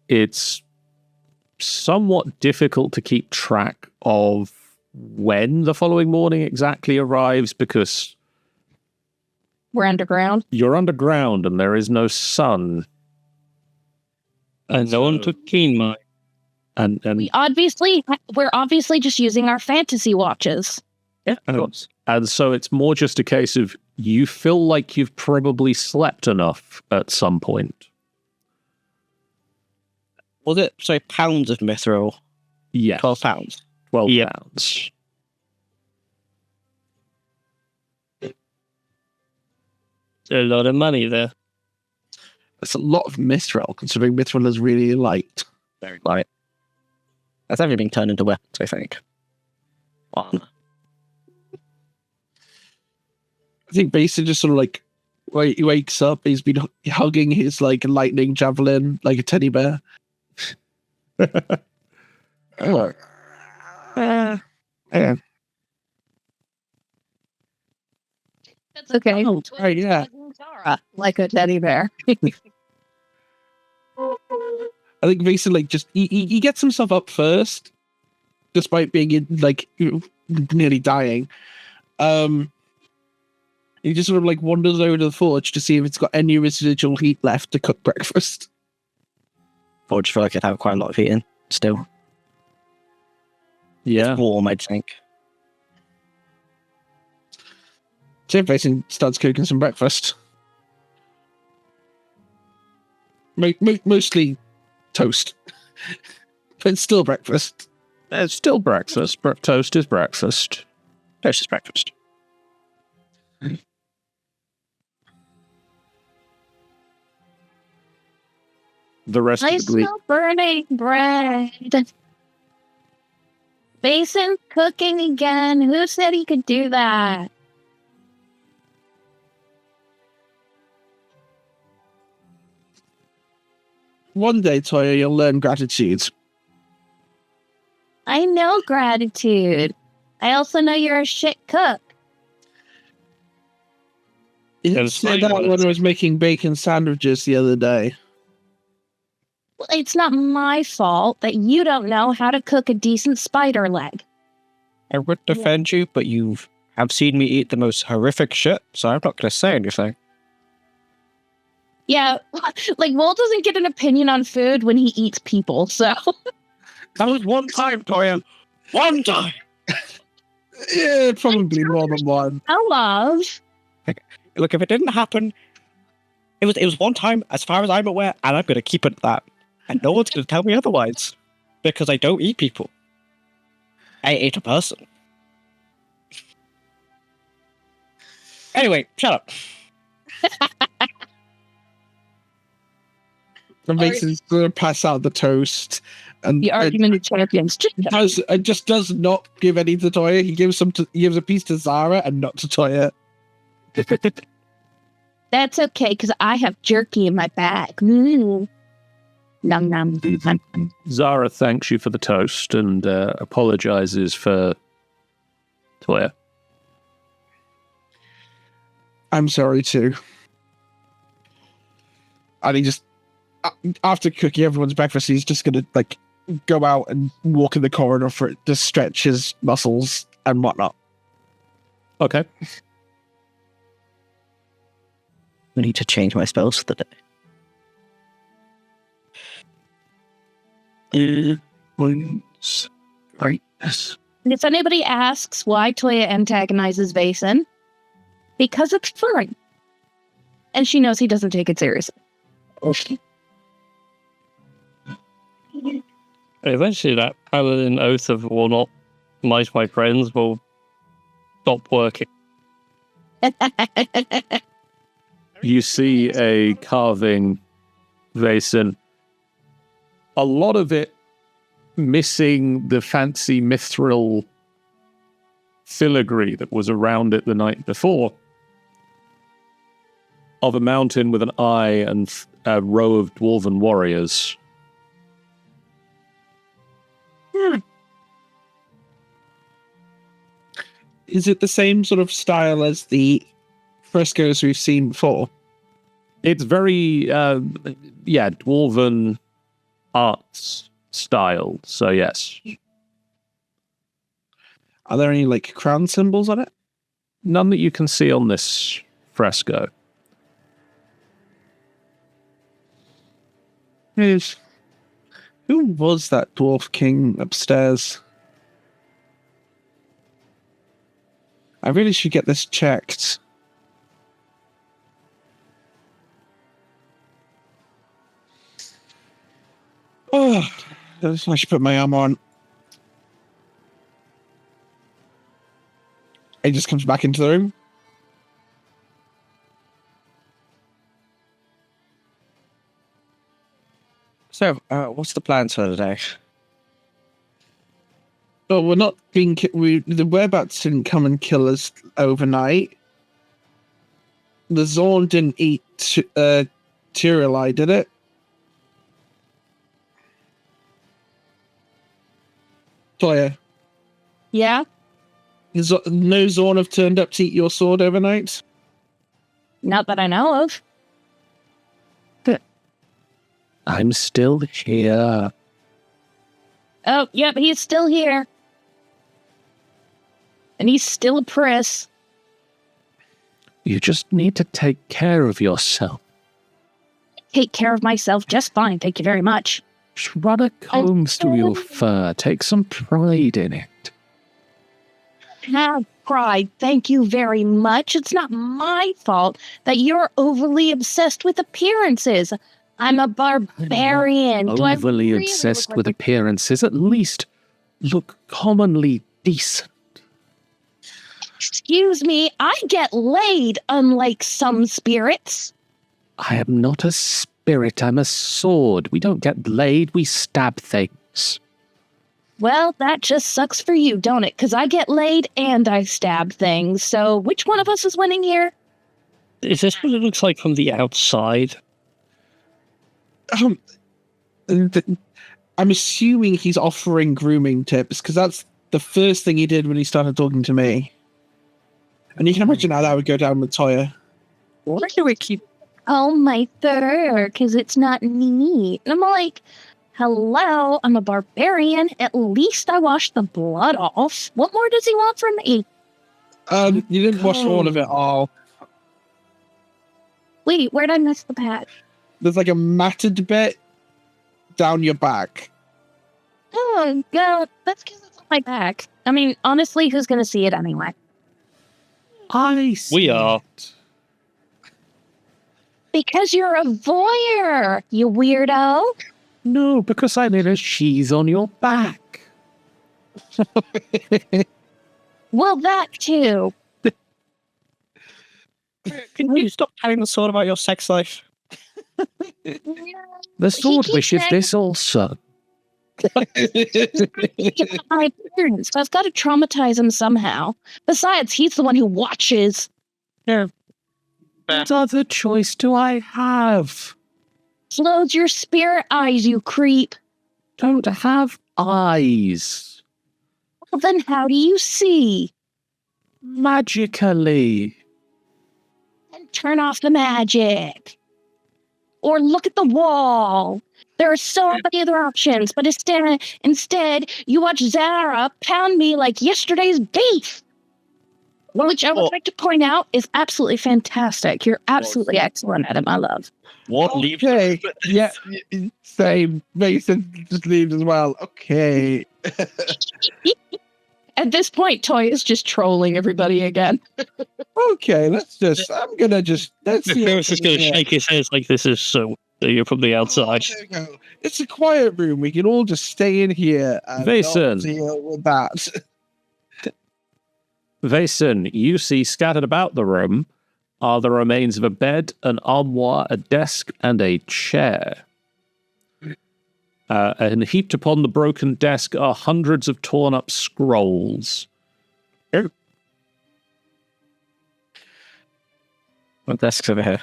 It's somewhat difficult to keep track of when the following morning exactly arrives because We're underground. you're underground and there is no sun. And no one took keen mind. And We're obviously just using our fantasy watches. Yeah, of course. and so it's more just a case of you feel like you've probably slept enough at some point. Was it, sorry, pounds of mithril? Yes. 12 pounds. 12 Yep. pounds. A lot of money there. That's a lot of mithril, considering mithril is really light. Very light. That's everything turned into weapons, I think. One. I think Basin just sort of like he wakes up, he's been hugging his like lightning javelin like a teddy bear. Oh. Yeah. That's okay. Oh, right, yeah. Zara, like a teddy bear. I think Basin like just he gets himself up first, despite being in like nearly dying. He just sort of like wanders over to the forge to see if it's got any residual heat left to cook breakfast. Forge feel like it'd have quite a lot of heat in still. Yeah. It's warm, I'd think. So Basin starts cooking some breakfast. Mostly toast. But it's still breakfast. It's still breakfast. Toast is breakfast. Toast is breakfast. The rest I of the week. smell burning bread. Basin cooking again. Who said he could do that? One day, Toya, you'll learn gratitude. I know gratitude. I also know you're a shit cook. You That's said fine, that but when I was making bacon sandwiches the other day. Well, it's not my fault that you don't know how to cook a decent spider leg. I would defend you, but you have seen me eat the most horrific shit, so I'm not going to say anything. Yeah, like Wol doesn't get an opinion on food when he eats people, so. That was one time, Toya. One time! Yeah, probably more than one. I love. Look, if it didn't happen, it was one time, as far as I'm aware, and I'm going to keep it at that. And no one's going to tell me otherwise. Because I don't eat people. I ate a person. Anyway, shut up. And Mason's going to pass out the toast. And The argument of champions. just does not give any to Toya. He gives a piece to Zara and not to Toya. That's okay, because I have jerky in my bag. Mm. Nom nom. Zara thanks you for the toast and apologizes for Toya. I'm sorry too. And he just, after cooking everyone's breakfast, he's just gonna like go out and walk in the corridor for it to stretch his muscles and whatnot. Okay. I need to change my spells for the day. Brightness. And if anybody asks why Toya antagonizes Vason, because it's fun. And she knows he doesn't take it seriously. Eventually, that paladin oath of will not might my friends will stop working. You see a carving basin. A lot of it missing the fancy mithril filigree that was around it the night before. Of a mountain with an eye and a row of dwarven warriors. Is it the same sort of style as the frescoes we've seen before? It's very, dwarven arts style. So yes, Are there any like crown symbols on it? none that you can see on this fresco. Yes. Who was that dwarf king upstairs? I really should get this checked. Oh, I should put my armor on. He just comes back into the room. So, what's the plans for today? But we're not being. The whereabouts didn't come and kill us overnight. The Zorn didn't eat Tyrelai, did it? Toya, Yeah? no Zorn have turned up to eat your sword overnight? Not that I know of. I'm still here. Oh, yep, he's still here. And he's still a priss. You just need to take care of yourself. Take care of myself just fine, thank you very much. Just run a comb through your fur. Take some pride in it. Have pride, thank you very much. It's not my fault that you're overly obsessed with appearances. I'm a barbarian. Do I Overly really obsessed look with like appearances. At least look commonly decent. Excuse me, I get laid, unlike some spirits. I am not a spirit. I'm a sword. We don't get laid. We stab things. Well, that just sucks for you, don't it? Because I get laid and I stab things. So which one of us is winning here? Is this what it looks like from the outside? I'm assuming he's offering grooming tips because that's the first thing he did when he started talking to me. And you can imagine how that would go down with Toya. Why do we keep... Oh, my fur, because it's not neat. And I'm like, hello, I'm a barbarian. At least I washed the blood off. What more does he want from me? You didn't wash all of it all. Wait, where'd I miss the patch? There's like a matted bit down your back. Oh, God, that's because it's on my back. I mean, honestly, who's going to see it anyway? I see. We are. Because you're a voyeur, you weirdo. No, because I made a cheese on your back. Well, that too. Can you stop telling the sword about your sex life? The sword keeps wishes saying- this also. My appearance, so I've got to traumatize him somehow. Besides, he's the one who watches. What other choice do I have? Close your spirit eyes, you creep. Don't have eyes. Well, then how do you see? Magically. And turn off the magic. Or look at the wall. There are so many other options, but instead, you watch Zara pound me like yesterday's beef. Which I would like to point out is absolutely fantastic. You're absolutely excellent at it, my love. What leaves? Okay, yeah, same. Mason just leaves as well. Okay. At this point, Toy is just trolling everybody again. Okay, let's see. Ferris is going to shake his head like this is so. You're from the outside. Oh, there we go. It's a quiet room. We can all just stay in here and Vason. not deal with that. Vason, you see scattered about the room are the remains of a bed, an armoire, a desk, and a chair. And heaped upon the broken desk are hundreds of torn up scrolls. What desk's over here?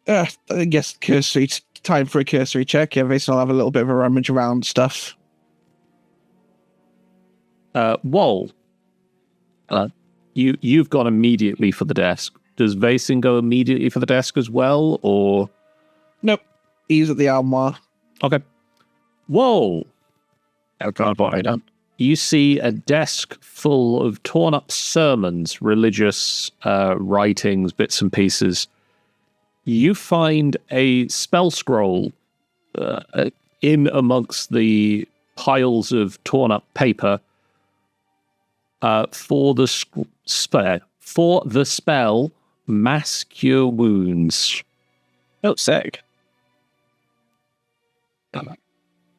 I guess cursory time for a cursory check. Yeah, Vason will have a little bit of a rummage around stuff. Wol, you've gone immediately for the desk. Does Vason go immediately for the desk as well, or? Nope, he's at the armoire. Okay. Wol, Oh God, what have I done? you see a desk full of torn up sermons, religious writings, bits and pieces. You find a spell scroll in amongst the piles of torn up paper for the spell Mass Cure Wounds. Oh, sick.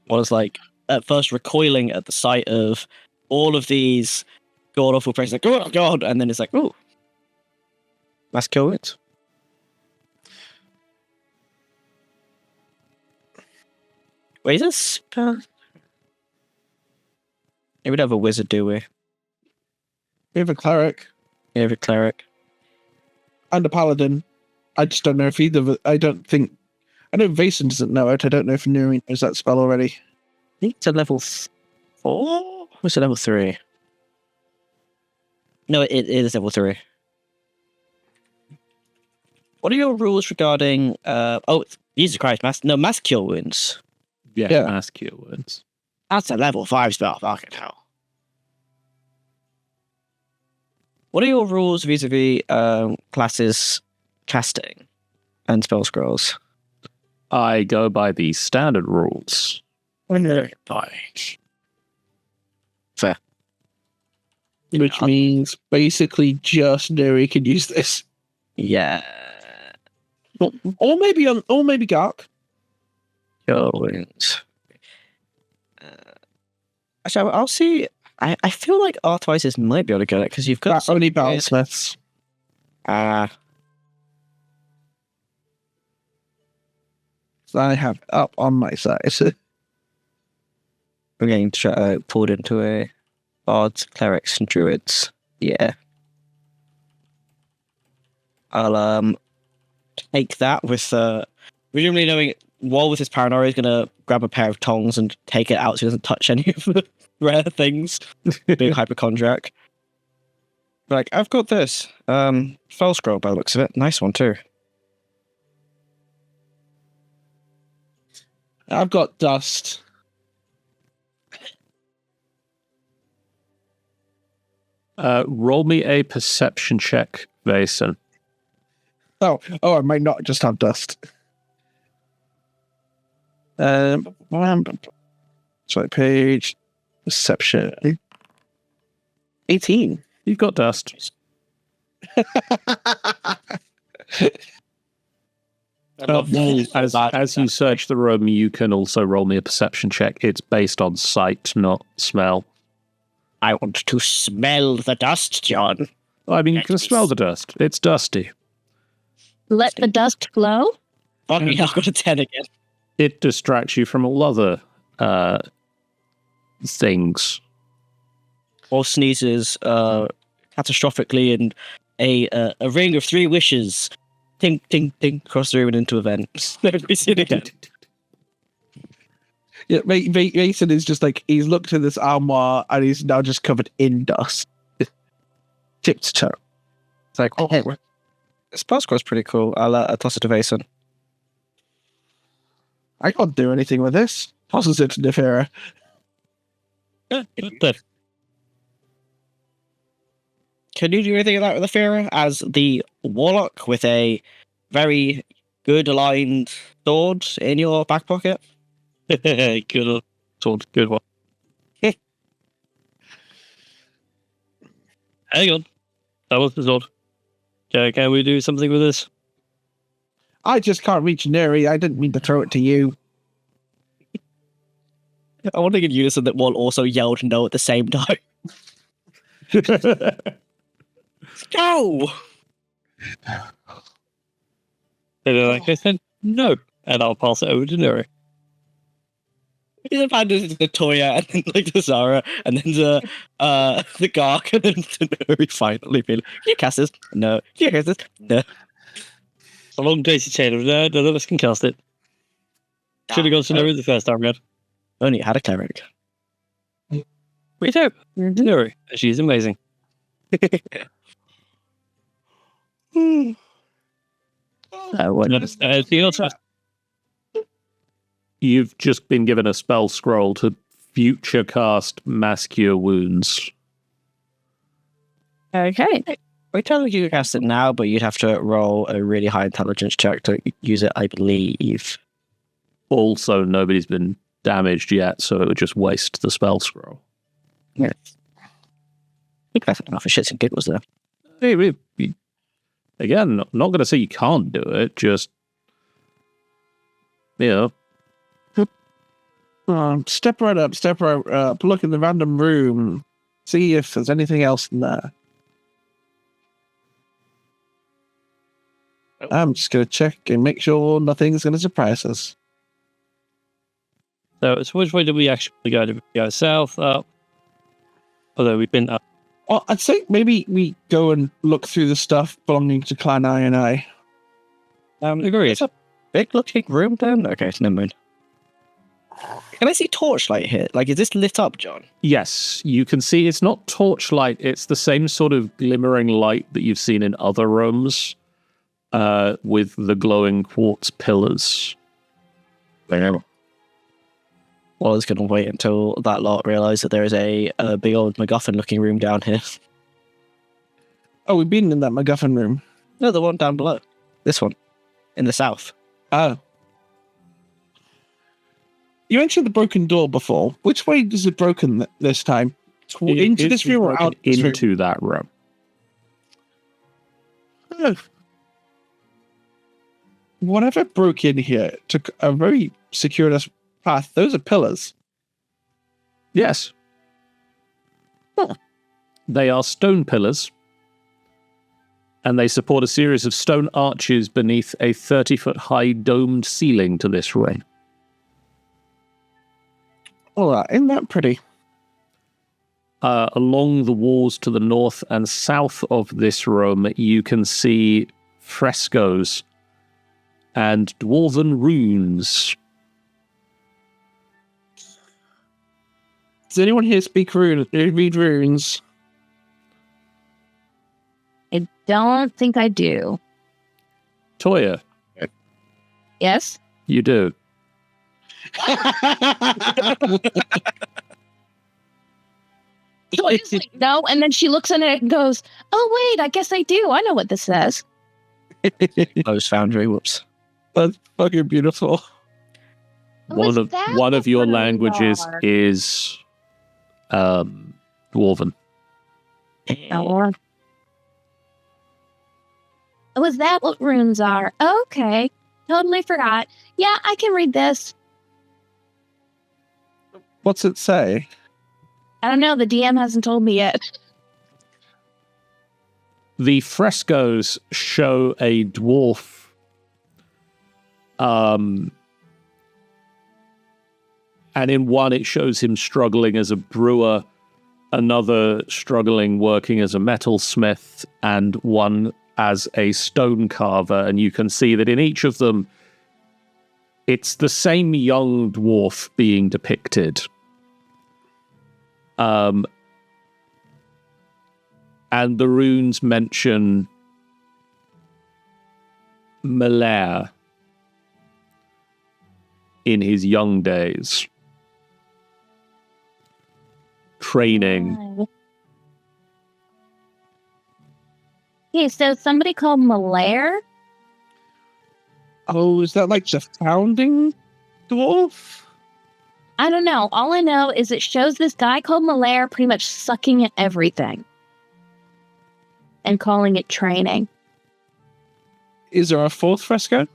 Was like at first recoiling at the sight of all of these god awful places, like oh god, and then it's like oh, let's kill it. Wait, is this? We don't have a wizard, do we? We have a cleric We have a cleric. and a paladin. I just don't know if either of it. I know Vason doesn't know it. I don't know if Nuri knows that spell already. I think it's a level 4. What's a level 3? No, it is level 3. What are your rules regarding? Oh, Jesus Christ! Mass cure wounds. Yeah, mass cure wounds. That's a level 5 spell. Fucking hell. What are your rules vis-a-vis classes casting and spell scrolls? I go by the standard rules. Fair. Which means basically just Nuri can use this. Yeah. Or maybe Gark. Cure wounds. Actually, I'll see. I feel like Arthritis might be able to get it because you've got Only Battlesmiths. Ah. So I have it up on my side. We're getting pulled into a bards, clerics, and druids. Yeah. I'll take that with presumably knowing Wol with his paranoia is gonna grab a pair of tongs and take it out so he doesn't touch any of the rare things. Big hypochondriac. Like, I've got this. Spell scroll by the looks of it. Nice one too. I've got dust. Roll me a perception check, Vason. Oh, I might not just have dust. Sorry, page. Perception. 18. You've got dust. As you search the room, you can also roll me a perception check. It's based on sight, not smell. I want to smell the dust, John. I mean, you can smell the dust. It's dusty. Let the dust flow. Fuck me, I've got a 10 again. It distracts you from all other things. Or sneezes catastrophically, and a ring of 3 wishes ting, ting, ting, across the room and into a vent. Never be seen again. Yeah, Mason is just like, he's looked at this armoire and he's now just covered in dust. Tip to toe. It's like, oh, hey, spell score's pretty cool. I'll toss it to Vason. I can't do anything with this. Tosses it to Nefera. Can you do anything like that with Nefera as the warlock with a very good aligned sword in your back pocket? Good sword, good one. Hang on. That was the sword. Can we do something with this? I just can't reach Neri. I didn't mean to throw it to you. I want to get unison that Wol also yelled no at the same time. Go! And then like I said, no. And I'll pass it over to Nuri. He's abandoned the Toya, and then like the Zara, and then the Gark, and then to Nuri finally being like, you cast this? No. You cast this? No. It's a long daisy chain of none of us can cast it. Should have gone to Nuri the first time round. Only had a cleric. We do. Nuri. She's amazing. Anything else? You've just been given a spell scroll to future cast mass cure wounds. Okay. We tell you can cast it now, but you'd have to roll a really high intelligence check to use it, I believe. Also, nobody's been damaged yet, so it would just waste the spell scroll. Yeah. I think that's enough for shits and giggles there. Again, not going to say you can't do it, just Yeah. Step right up, look in the random room, see if there's anything else in there. I'm just going to check and make sure nothing's going to surprise us. So which way did we actually go? Did we go south, up? Although we've been up. Well, I'd say maybe we go and look through the stuff belonging to Clan I and I. Agreed. It's a big-looking room then? Okay, never mind. Can I see torchlight here? Like, is this lit up, John? Yes, you can see it's not torchlight. It's the same sort of glimmering light that you've seen in other rooms with the glowing quartz pillars. Well, I was going to wait until that lot realise that there is a big old MacGuffin-looking room down here. Oh, we've been in that MacGuffin room. No, the one down below. This one. In the south. Oh. You mentioned the broken door before. Which way is it broken this time? Into this room or out this room? Into that room. Oh. Whatever broke in here took a very circuitous path. Those are pillars. Yes. Huh. They are stone pillars, and they support a series of stone arches beneath a 30-foot high domed ceiling to this room. Well, isn't that pretty? Along the walls to the north and south of this room, you can see frescoes and dwarven runes. Does anyone here speak read runes? I don't think I do. Toya, Yes? you do. Toya's like, no, and then she looks at it and goes, oh, wait, I guess I do. I know what this says. Closed foundry, whoops. That's fucking beautiful. One of your languages is dwarven. Oh. Was that what runes are? Okay. Totally forgot. Yeah, I can read this. What's it say? I don't know. The DM hasn't told me yet. The frescoes show a dwarf and in one it shows him struggling as a brewer, another struggling working as a metalsmith, and one as a stone carver. And you can see that in each of them it's the same young dwarf being depicted. And the runes mention Malaire in his young days, training. Okay, so somebody called Malaire? Oh, is that like the founding dwarf? I don't know. All I know is it shows this guy called Malaire pretty much sucking at everything and calling it training. Is there a fourth fresco?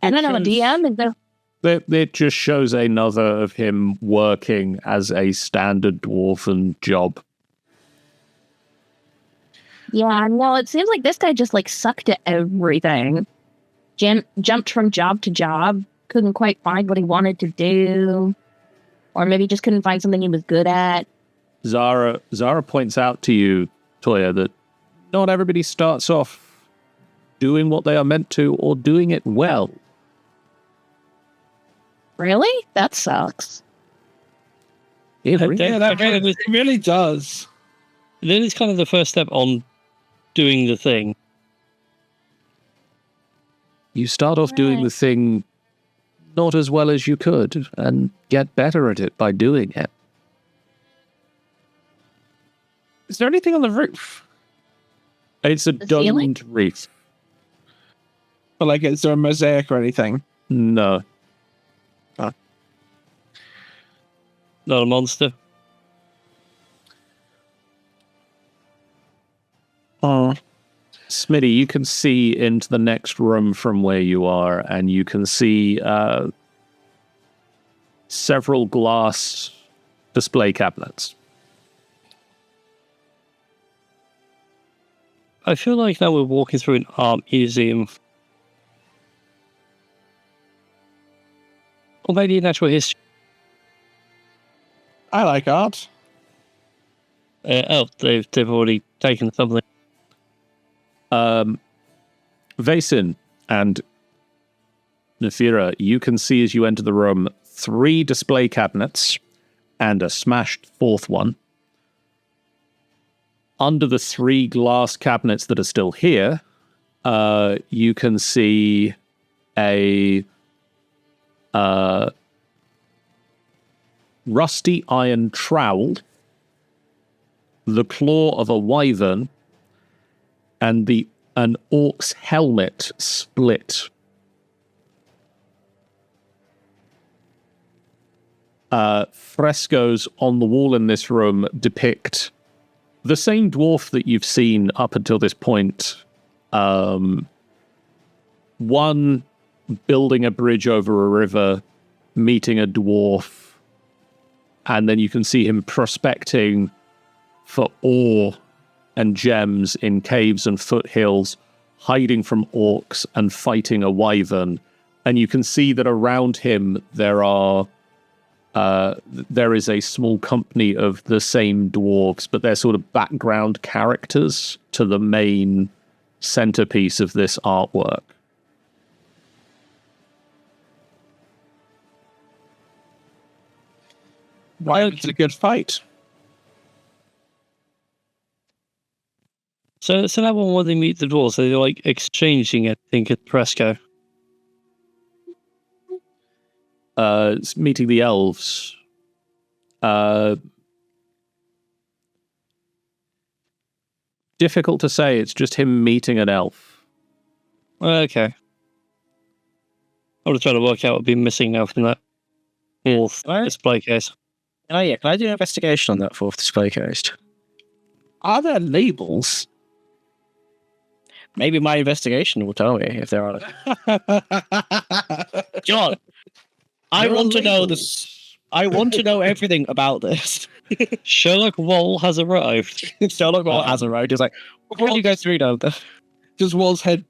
I don't know, a DM? Is there... It just shows another of him working as a standard dwarven job. Yeah, no, it seems like this guy just like sucked at everything. Jumped from job to job, couldn't quite find what he wanted to do, or maybe just couldn't find something he was good at. Zara points out to you, Toya, that not everybody starts off doing what they are meant to or doing it well. Really? That sucks. It Yeah, that really does. Then it's kind of the first step on doing the thing. You start off doing the thing not as well as you could and get better at it by doing it. Is there anything on the roof? It's a The ceiling? domed roof. Or like, is there a mosaic or anything? No. Not a monster. Smitty, you can see into the next room from where you are, and you can see several glass display cabinets. I feel like now we're walking through an art museum. Or maybe a natural history. I like art. They've already taken something. Vasin and Nefira, you can see as you enter the room 3 display cabinets and a smashed 4th one. Under the 3 glass cabinets that are still here, you can see a rusty iron trowel, the claw of a wyvern, and an orc's helmet split. Frescoes on the wall in this room depict the same dwarf that you've seen up until this point. One building a bridge over a river, meeting a dwarf, and then you can see him prospecting for ore and gems in caves and foothills, hiding from orcs and fighting a wyvern. And you can see that around him there is a small company of the same dwarves, but they're sort of background characters to the main centerpiece of this artwork. Why it's a good fight. So that one when they meet the dwarves, they're like exchanging, I think, at Fresco. It's meeting the elves. Difficult to say. It's just him meeting an elf. Okay. I was trying to work out what would be missing now from that 4th display case. Oh yeah, can I do an investigation on that 4th display case? Are there labels? Maybe my investigation will tell me if there are. John, I want to know this. I want to know everything about this. Sherlock Wol has arrived. Sherlock Wol has arrived. He's like, before you go through now, Just Wall's head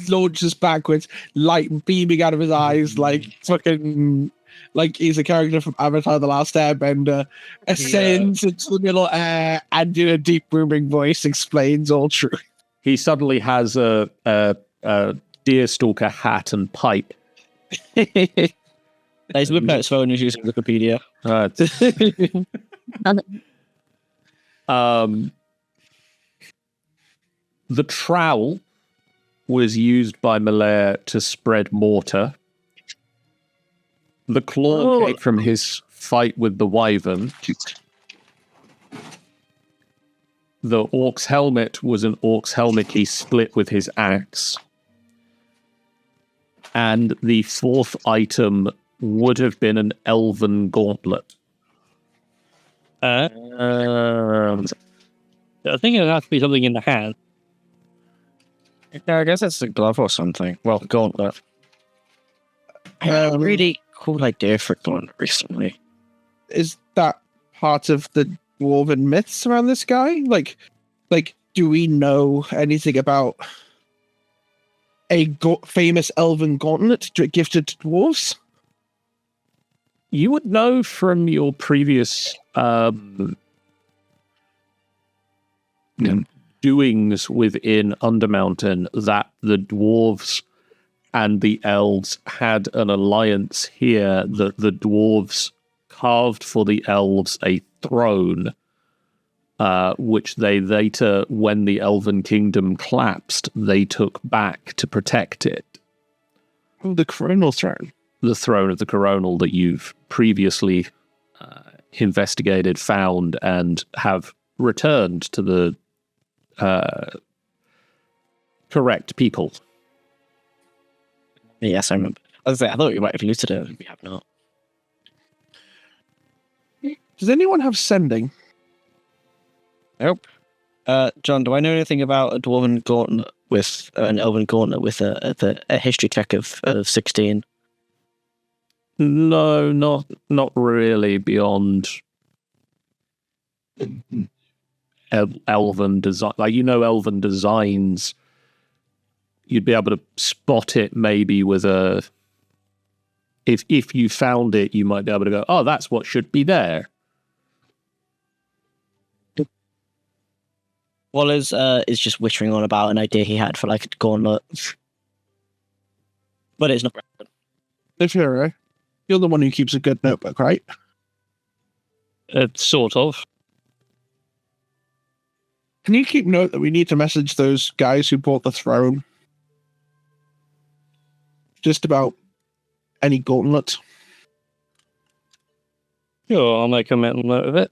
launches backwards, light beaming out of his eyes, like fucking, like he's a character from Avatar: The Last Airbender, ascends into the middle air and in a deep booming voice explains all truth. He suddenly has a deerstalker hat and pipe. His Whipnote's phone is using Wikipedia. The trowel was used by Malaire to spread mortar. The claw came from his fight with the wyvern. The orc's helmet was an orc's helmet he split with his axe. And the 4th item would have been an elven gauntlet. I think it would have to be something in the hand. Yeah, I guess it's a glove or something. Well, gauntlet. I had a really cool idea for a gauntlet recently. Is that part of the dwarven myths around this guy? Like, do we know anything about a famous elven gauntlet gifted to dwarves? You would know from your previous doings within Undermountain that the dwarves and the elves had an alliance here, that the dwarves carved for the elves a throne, which they later, when the Elven Kingdom collapsed, they took back to protect it. The coronal throne. The throne of the coronal that you've previously investigated, found, and have returned to the correct people. Yes, I remember. I thought we might have looted it. We have not. Does anyone have sending? Nope. John, do I know anything about a dwarven gauntlet with an elven gauntlet with a history check of 16? No, not really beyond elven design. Like, elven designs. You'd be able to spot it maybe with a... If you found it, you might be able to go, oh, that's what should be there. Wol is just whittering on about an idea he had for like a gauntlet. But it's not relevant. Nefira, you're the one who keeps a good notebook, right? Sort of. Can you keep note that we need to message those guys who bought the throne? Just about any gauntlet. Sure, I'll make a mental note of it.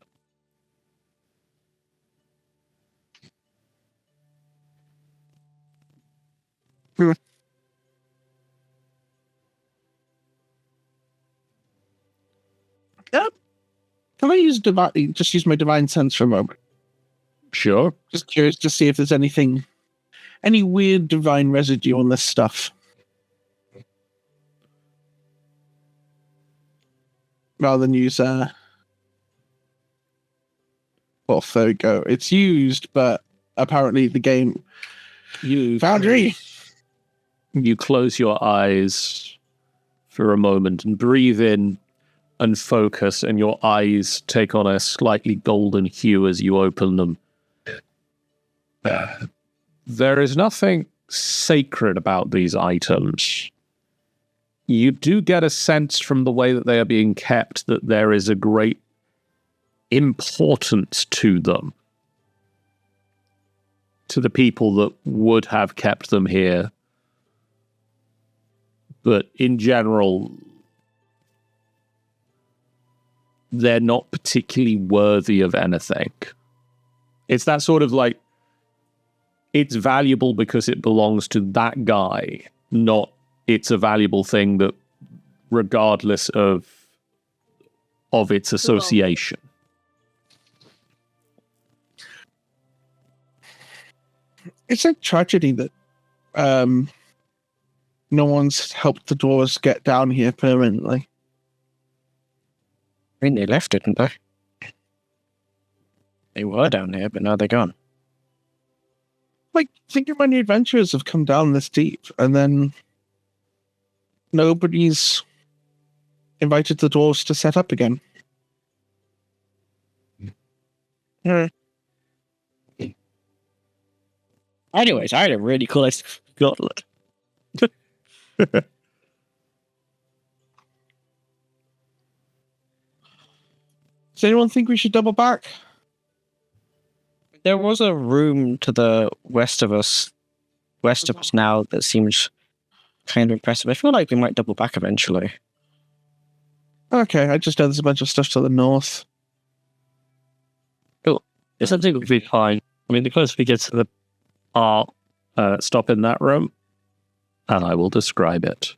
Yep. Can I use use my divine sense for a moment? Sure. Just curious to see if there's any weird divine residue on this stuff. Rather than use well, there we go. It's used, but apparently the game Foundry. You close your eyes for a moment and breathe in and focus, and your eyes take on a slightly golden hue as you open them. There is nothing sacred about these items. You do get a sense from the way that they are being kept that there is a great importance to them. To the people that would have kept them here. But in general, they're not particularly worthy of anything. It's that sort of like, it's valuable because it belongs to that guy, not it's a valuable thing that regardless of its association. It's a tragedy that no one's helped the dwarves get down here permanently. I mean, they left, didn't they? They were down here, but now they're gone. Like, think of many adventurers have come down this deep, and then nobody's invited the dwarves to set up again. Anyways, I had a really cool gauntlet. Does anyone think we should double back? There was a room to the west of us now that seems kind of impressive. I feel like we might double back eventually. Okay, I just know there's a bunch of stuff to the north. It's something would be fine. I mean, the closer we get to the art, Stop in that room, and I will describe it.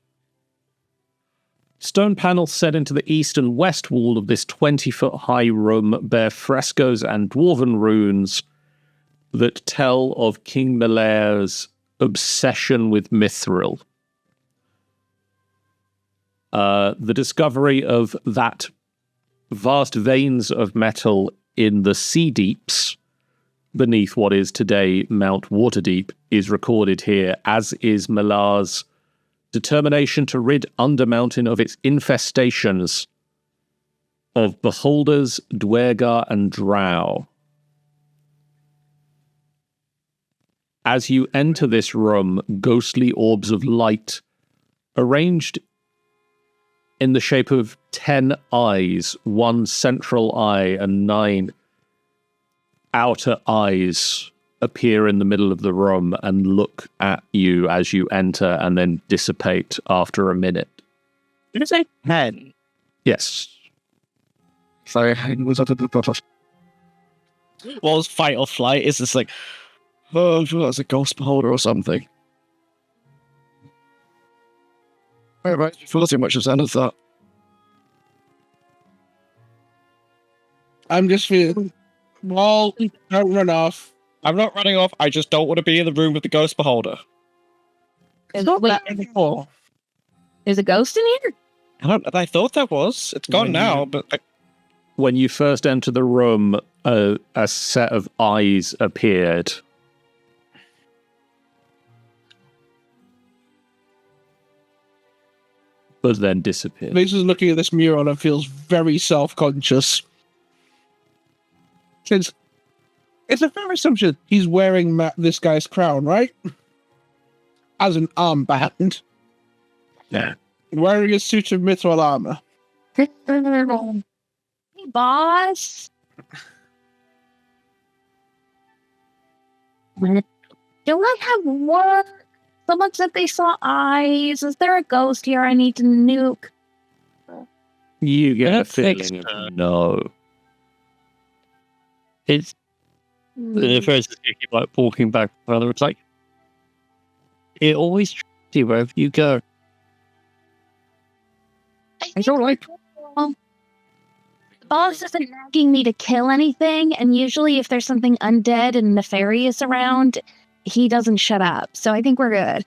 Stone panels set into the east and west wall of this 20-foot-high room bear frescoes and dwarven runes that tell of King Melaire's obsession with mithril. The discovery of that vast veins of metal in the sea deeps beneath what is today Mount Waterdeep is recorded here, as is Melaire's determination to rid Undermountain of its infestations of beholders, Duergar, and drow. As you enter this room, ghostly orbs of light, arranged in the shape of 10 eyes, 1 central eye and 9 outer eyes, appear in the middle of the room and look at you as you enter and then dissipate after a minute. Did it say 10? Yes. Sorry, I was out of the process. Wol's fight or flight is just like, oh, I'm sure that's a ghost beholder or something. Wait, right, you feel too much as of that. I'm just feeling, well, don't run off. I'm not running off. I just don't want to be in the room with the ghost beholder. It's not Wait, that anymore. there's a ghost in here? I thought there was. It's gone When now, you- but When you first enter the room, a set of eyes appeared. But then disappeared. Mace is looking at this mural and feels very self-conscious. Since it's a fair assumption he's wearing this guy's crown, right? As an armband. Yeah. Wearing a suit of mithril armor. Hey, boss. Do I have work? Someone said they saw eyes. Is there a ghost here I need to nuke? You get a That takes feeling of no. It's the first is keep like walking back further. It's like it always tracks you wherever you go. It's all right. The boss isn't nagging me to kill anything, and usually if there's something undead and nefarious around, he doesn't shut up. So I think we're good.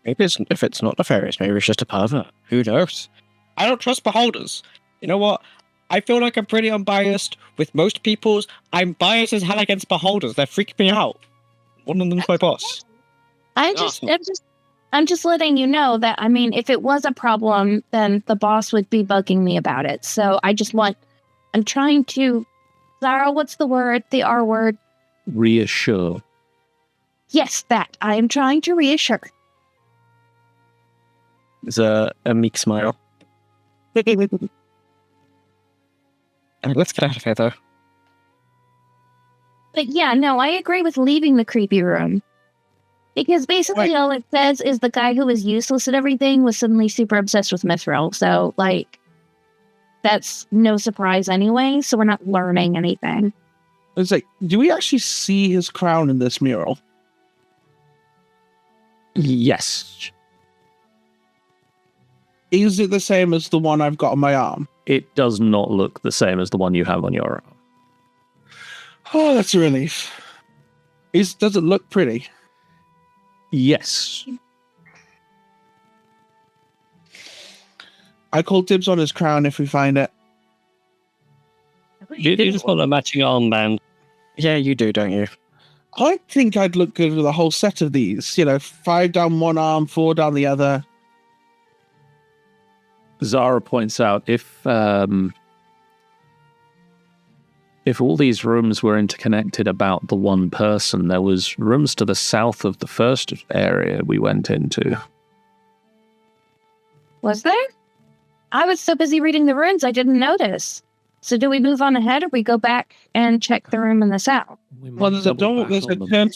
maybe if it's not nefarious, maybe it's just a pervert. Who knows? I don't trust beholders. You know what? I feel like I'm pretty unbiased with most people's. I'm biased as hell against beholders. They freak me out. One of them's my boss. I'm just letting you know that, I mean, if it was a problem, then the boss would be bugging me about it. So I'm trying to, Zara, what's the word? The R word? Reassure. Yes, that. I am trying to reassure. There's a meek smile. Let's get out of here, though. But yeah, no, I agree with leaving the creepy room. Because basically Wait. all it says is the guy who was useless at everything was suddenly super obsessed with mithril. So, like, that's no surprise anyway, so we're not learning anything. It's like, do we actually see his crown in this mural? Yes. Is it the same as the one I've got on my arm? It does not look the same as the one you have on your arm. Oh, that's a relief. Does it look pretty? Yes. I call dibs on his crown if we find it. You just want a matching armband. Yeah, you do, don't you? I think I'd look good with a whole set of these. 5 down one arm, 4 down the other. Zara points out if all these rooms were interconnected about the one person, there was rooms to the south of the first area we went into. Was there? I was so busy reading the runes, I didn't notice. So do we move on ahead, or we go back and check the room in the south? Well, there's a door. There's a turn.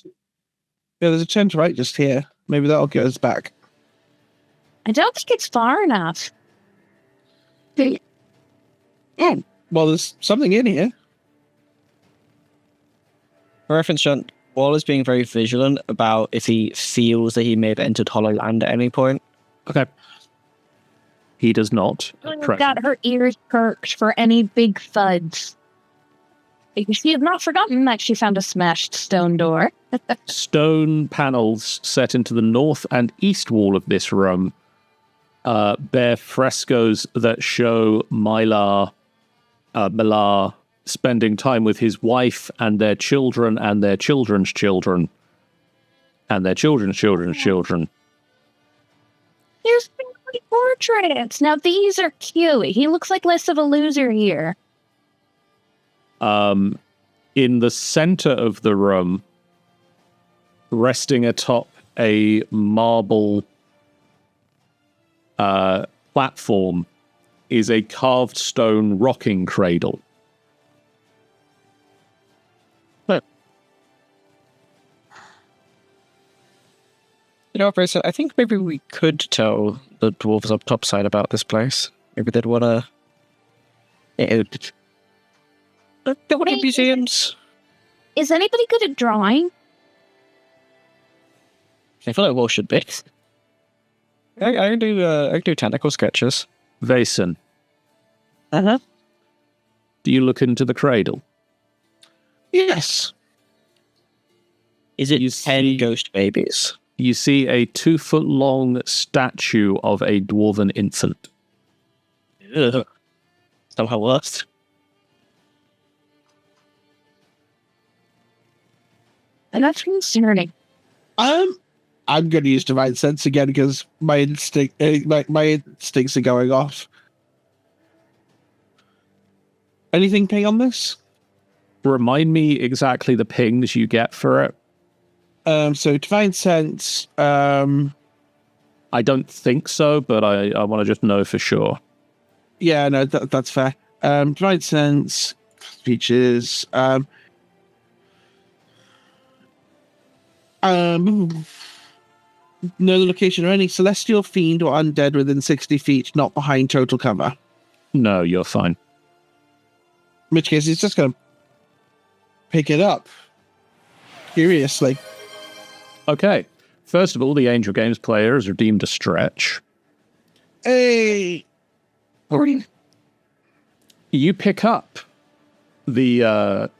There's a turn to right just here. Maybe that'll get us back. I don't think it's far enough. Oh, well, there's something in here. For reference, John, Wall is being very vigilant about if he feels that he may have entered Hollow Land at any point. Okay. He does not. at present. Got her ears perked for any big thuds. Because she has not forgotten that she found a smashed stone door. Stone panels set into the north and east wall of this room bear frescoes that show Milar spending time with his wife and their children and their children's children and their children's children's children. There's pretty portraits. Now these are cute. He looks like less of a loser here. In the center of the room, resting atop a marble platform, is a carved stone rocking cradle. You know, Bracer, I think maybe we could tell the dwarves up topside about this place. Maybe they'd want to... They want museums. Is anybody good at drawing? I feel like Wall should be. I can do tentacle sketches. Vason, do you look into the cradle? Yes. Is it You 10 see- ghost babies? You see a 2-foot-long statue of a dwarven infant. Ugh. Somehow worse. And that's concerning. I'm going to use divine sense again because my instincts are going off. Anything ping on this? Remind me exactly the pings you get for it. So divine sense. I don't think so, but I want to just know for sure. Yeah, no, that's fair. Divine sense features. Know the location of any celestial fiend or undead within 60 feet, not behind total cover. No, you're fine. In which case, he's just going to pick it up. Curiously. Okay. First of all, the Angel Games player is redeemed a stretch. Hey! 40. You pick up the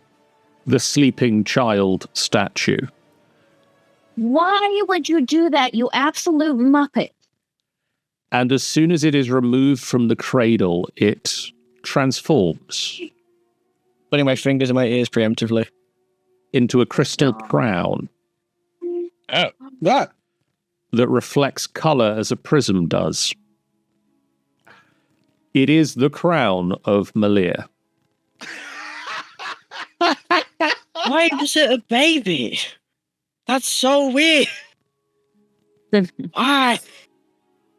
sleeping child statue. Why would you do that, you absolute muppet? And as soon as it is removed from the cradle, it transforms Putting my fingers in my ears preemptively. into a crystal crown Oh. That. that reflects color as a prism does. It is the crown of Malia. Why was it a baby? That's so weird. Why?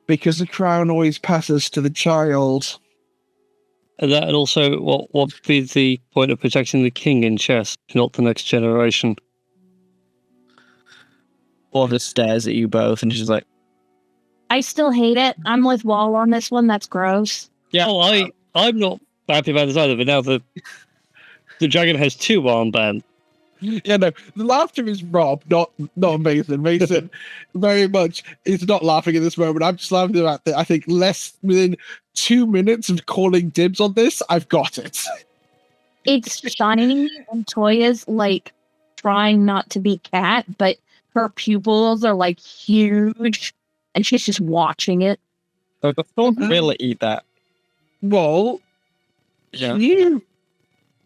Because the crown always passes to the child. And that, and also, what would be the point of protecting the king in chess, not the next generation? Or just stares at you both and she's like, I still hate it. I'm with Wall on this one. That's gross. Yeah, I'm not happy about this either, but now the dragon has 2 armbands. Yeah, no, the laughter is Rob, not Mason. Mason very much is not laughing at this moment. I'm just laughing about that. I think less within 2 minutes of calling dibs on this, I've got it. It's shining, and Toya's like trying not to be cat, but her pupils are like huge, and she's just watching it. oh, the thought really eat that. Well, Yeah. can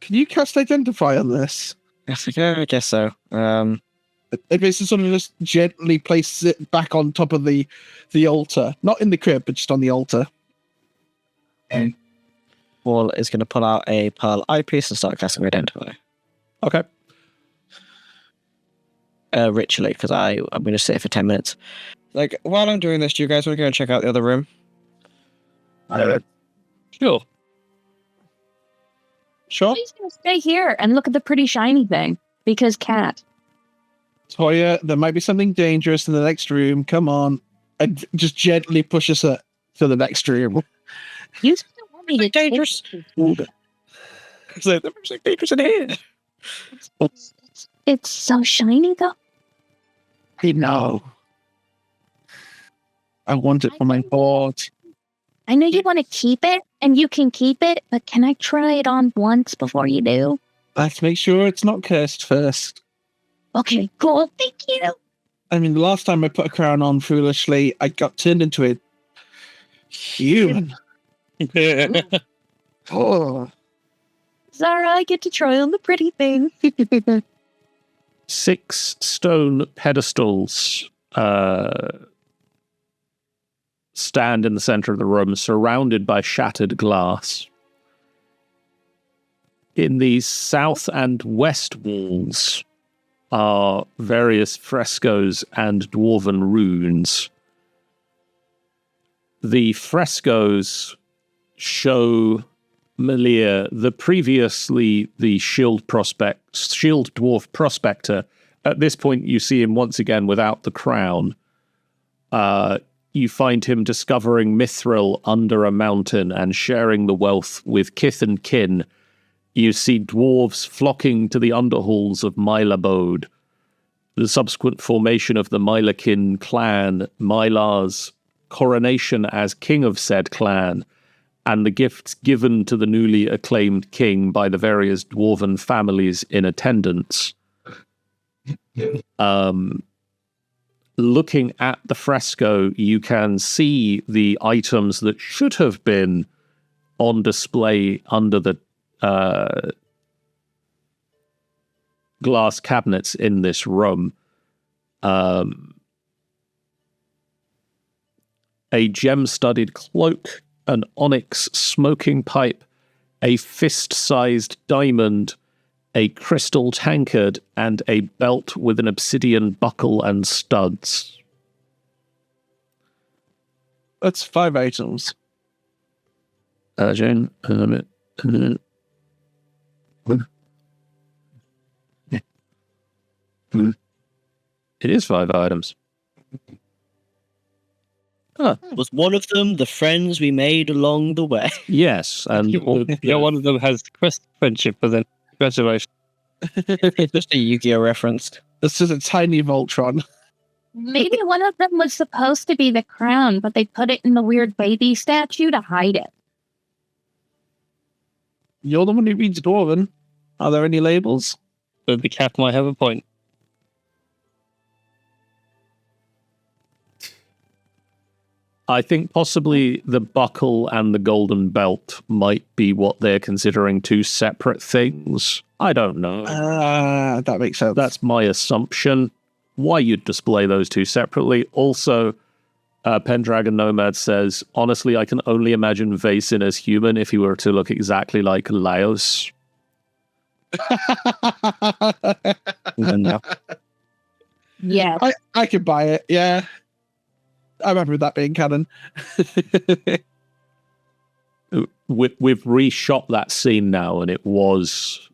you cast Identify on this? I guess so. It basically sort of just gently places it back on top of the altar. Not in the crib, but just on the altar. Wall is going to pull out a pearl eyepiece and start casting Identify. Okay. Ritually, because I'm going to sit for 10 minutes. Like, while I'm doing this, do you guys want to go and check out the other room? Sure. Sure. She's gonna stay here and look at the pretty shiny thing because cat. Toya, there might be something dangerous in the next room. Come on. And just gently pushes it to the next room. You still want me to Dangerous. So there's something dangerous in here. It's so shiny though. I know. I want it for my board. I know you want to keep it, and you can keep it, but can I try it on once before you do? Let's make sure it's not cursed first. Okay, cool. Thank you. I mean, the last time I put a crown on foolishly, I got turned into a human. Oh. Zara, I get to try on the pretty thing. 6 stone pedestals stand in the center of the room, surrounded by shattered glass. In the south and west walls are various frescoes and dwarven runes. The frescoes show Malia, previously the shield dwarf prospector. At this point, you see him once again without the crown. You find him discovering Mithril under a mountain and sharing the wealth with kith and kin. You see dwarves flocking to the underhalls of Mylabode. The subsequent formation of the Mylakin clan, Mylar's coronation as king of said clan, and the gifts given to the newly acclaimed king by the various dwarven families in attendance. Looking at the fresco, you can see the items that should have been on display under the glass cabinets in this room. A gem-studded cloak, an onyx smoking pipe, a fist-sized diamond, a crystal tankard, and a belt with an obsidian buckle and studs. That's 5 items. Jane, it is 5 items. Was one of them the friends we made along the way? Yes, and Yeah, one of them has quest friendship, but then congratulations. Just a Yu-Gi-Oh reference. This is a tiny Voltron. Maybe one of them was supposed to be the crown, but they put it in the weird baby statue to hide it. You're the one who reads Dwarven. Are there any labels? But the cat might have a point. I think possibly the buckle and the golden belt might be what they're considering 2 separate things. I don't know. That makes sense. That's my assumption. Why you'd display those 2 separately. Also, Pendragon Nomad says, honestly, I can only imagine Vaesen as human if he were to look exactly like Laos. No. Yeah. I could buy it, yeah. I'm happy with that being canon. We've reshot that scene now, and it always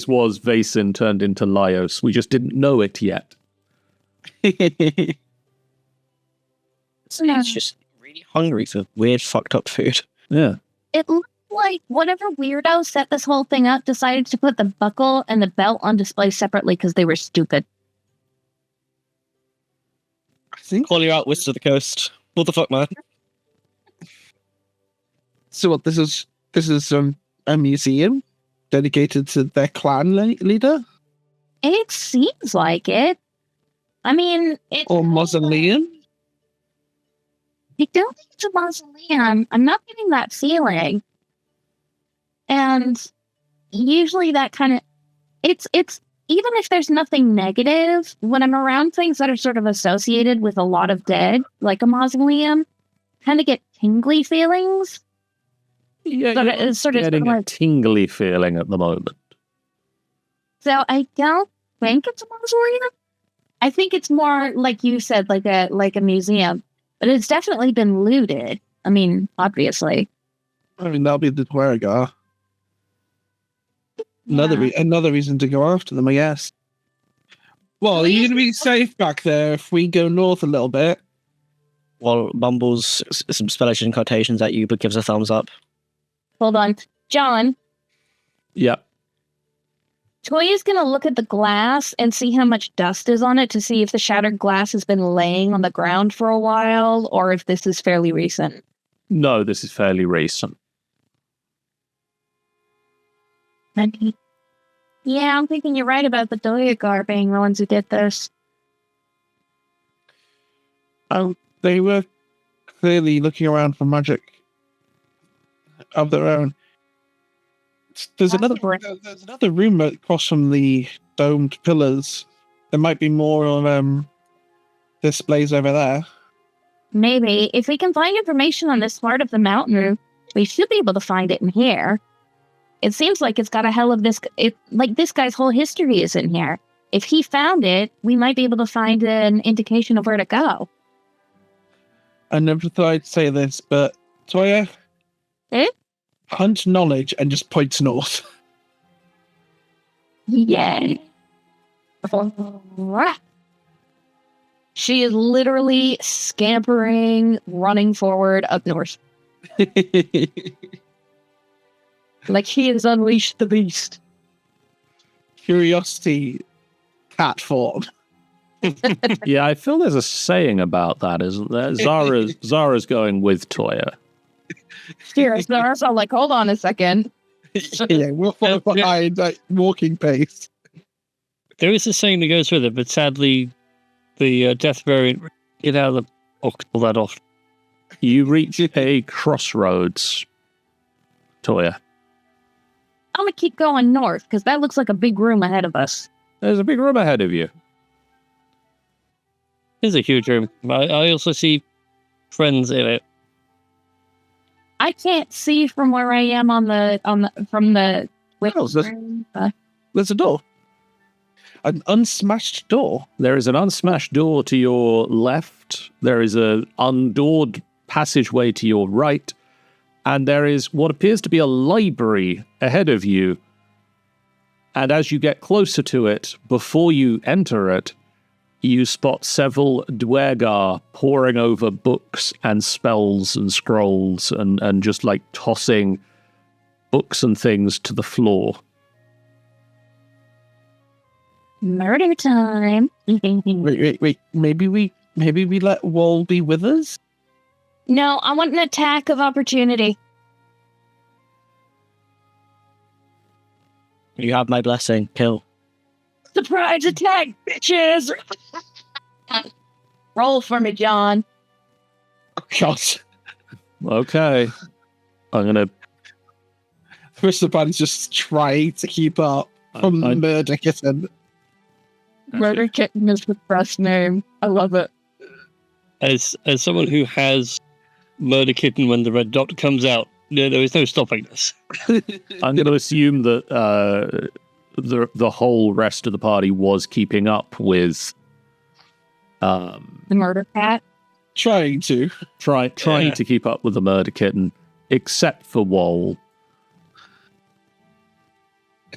was Vaesen turned into Laos. We just didn't know it yet. It's just really hungry for weird, fucked up food. Yeah. It looked like whatever weirdo set this whole thing up decided to put the buckle and the belt on display separately because they were stupid. I think. Call you out, Wizards of the Coast. What the fuck, man? So what? This is a museum dedicated to their clan leader, It seems like it. I mean, it's or mausoleum. I don't think it's a mausoleum. I'm not getting that feeling. And usually that kind of it's even if there's nothing negative, when I'm around things that are sort of associated with a lot of dead, like a mausoleum, kind of get tingly feelings. Yeah, But you're it's sort of getting a like, tingly feeling at the moment. so I don't think it's a mausoleum. I think it's more like you said, like a museum. But it's definitely been looted. I mean, obviously. I mean, that'll be the Duergar. Another reason to go after them, I guess. Well, are you going to be safe back there if we go north a little bit? While mumbles some spellish incantations at you, but gives a thumbs up. Hold on. John, Yeah. Toya's going to look at the glass and see how much dust is on it to see if the shattered glass has been laying on the ground for a while or if this is fairly recent. No, this is fairly recent. Yeah, I'm thinking you're right about the Duergar being the ones who did this. They were clearly looking around for magic of their own. There's another room across from the domed pillars. There might be more displays over there. Maybe. If we can find information on this part of the mountain, we should be able to find it in here. It seems like it's got a hell of this... like, this guy's whole history is in here. If he found it, we might be able to find an indication of where to go. I never thought I'd say this, but Toya, hunt knowledge and just points north. Yeah. She is literally scampering, running forward up north. Like he has unleashed the beast. Curiosity, cat form. Yeah, I feel there's a saying about that, isn't there? Zara's going with Toya. Cheers. I'm like, hold on a second. Yeah, we'll follow behind, like, walking pace. There is a saying that goes with it, but sadly, the death variant get out of the book all that often. You reach a crossroads, Toya. I'm gonna keep going north because that looks like a big room ahead of us. There's a big room ahead of you. It's a huge room. I also see friends in it. I can't see from where I am from the. Oh, there's a door. An unsmashed door. There is an unsmashed door to your left. There is an undoored passageway to your right. And there is what appears to be a library ahead of you. And as you get closer to it, before you enter it, you spot several Duergar poring over books and spells and scrolls and just like tossing books and things to the floor. Murder time. Wait. Maybe we let Wol be with us? No, I want an attack of opportunity. You have my blessing. Kill. Surprise attack, bitches! Roll for me, John. Oh, God. Okay. I'm going to... Mr. Bunny's just trying to keep up from the murder kitten. Murder Kitten is the best name. I love it. As someone who has Murder Kitten when the red dot comes out, there is no stopping this. I'm going to assume that the whole rest of the party was keeping up with The murder cat. Trying to. trying to keep up with the murder kitten, except for Wol.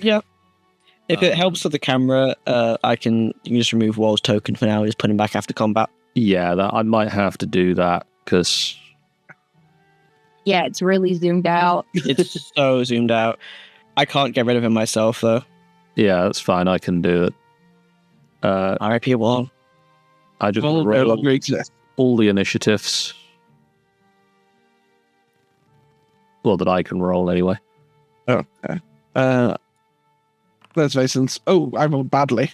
Yeah. If it helps with the camera, you can just remove Wol's token for now. Just put him back after combat. Yeah, I might have to do that because Yeah, it's really zoomed out. It's so zoomed out. I can't get rid of him myself, though. yeah, that's fine. I can do it. R.I.P. Wol. I just Wol no roll longer exists. all the initiatives. Well, that I can roll anyway. Oh, okay. There's Vason's. Oh, I rolled badly.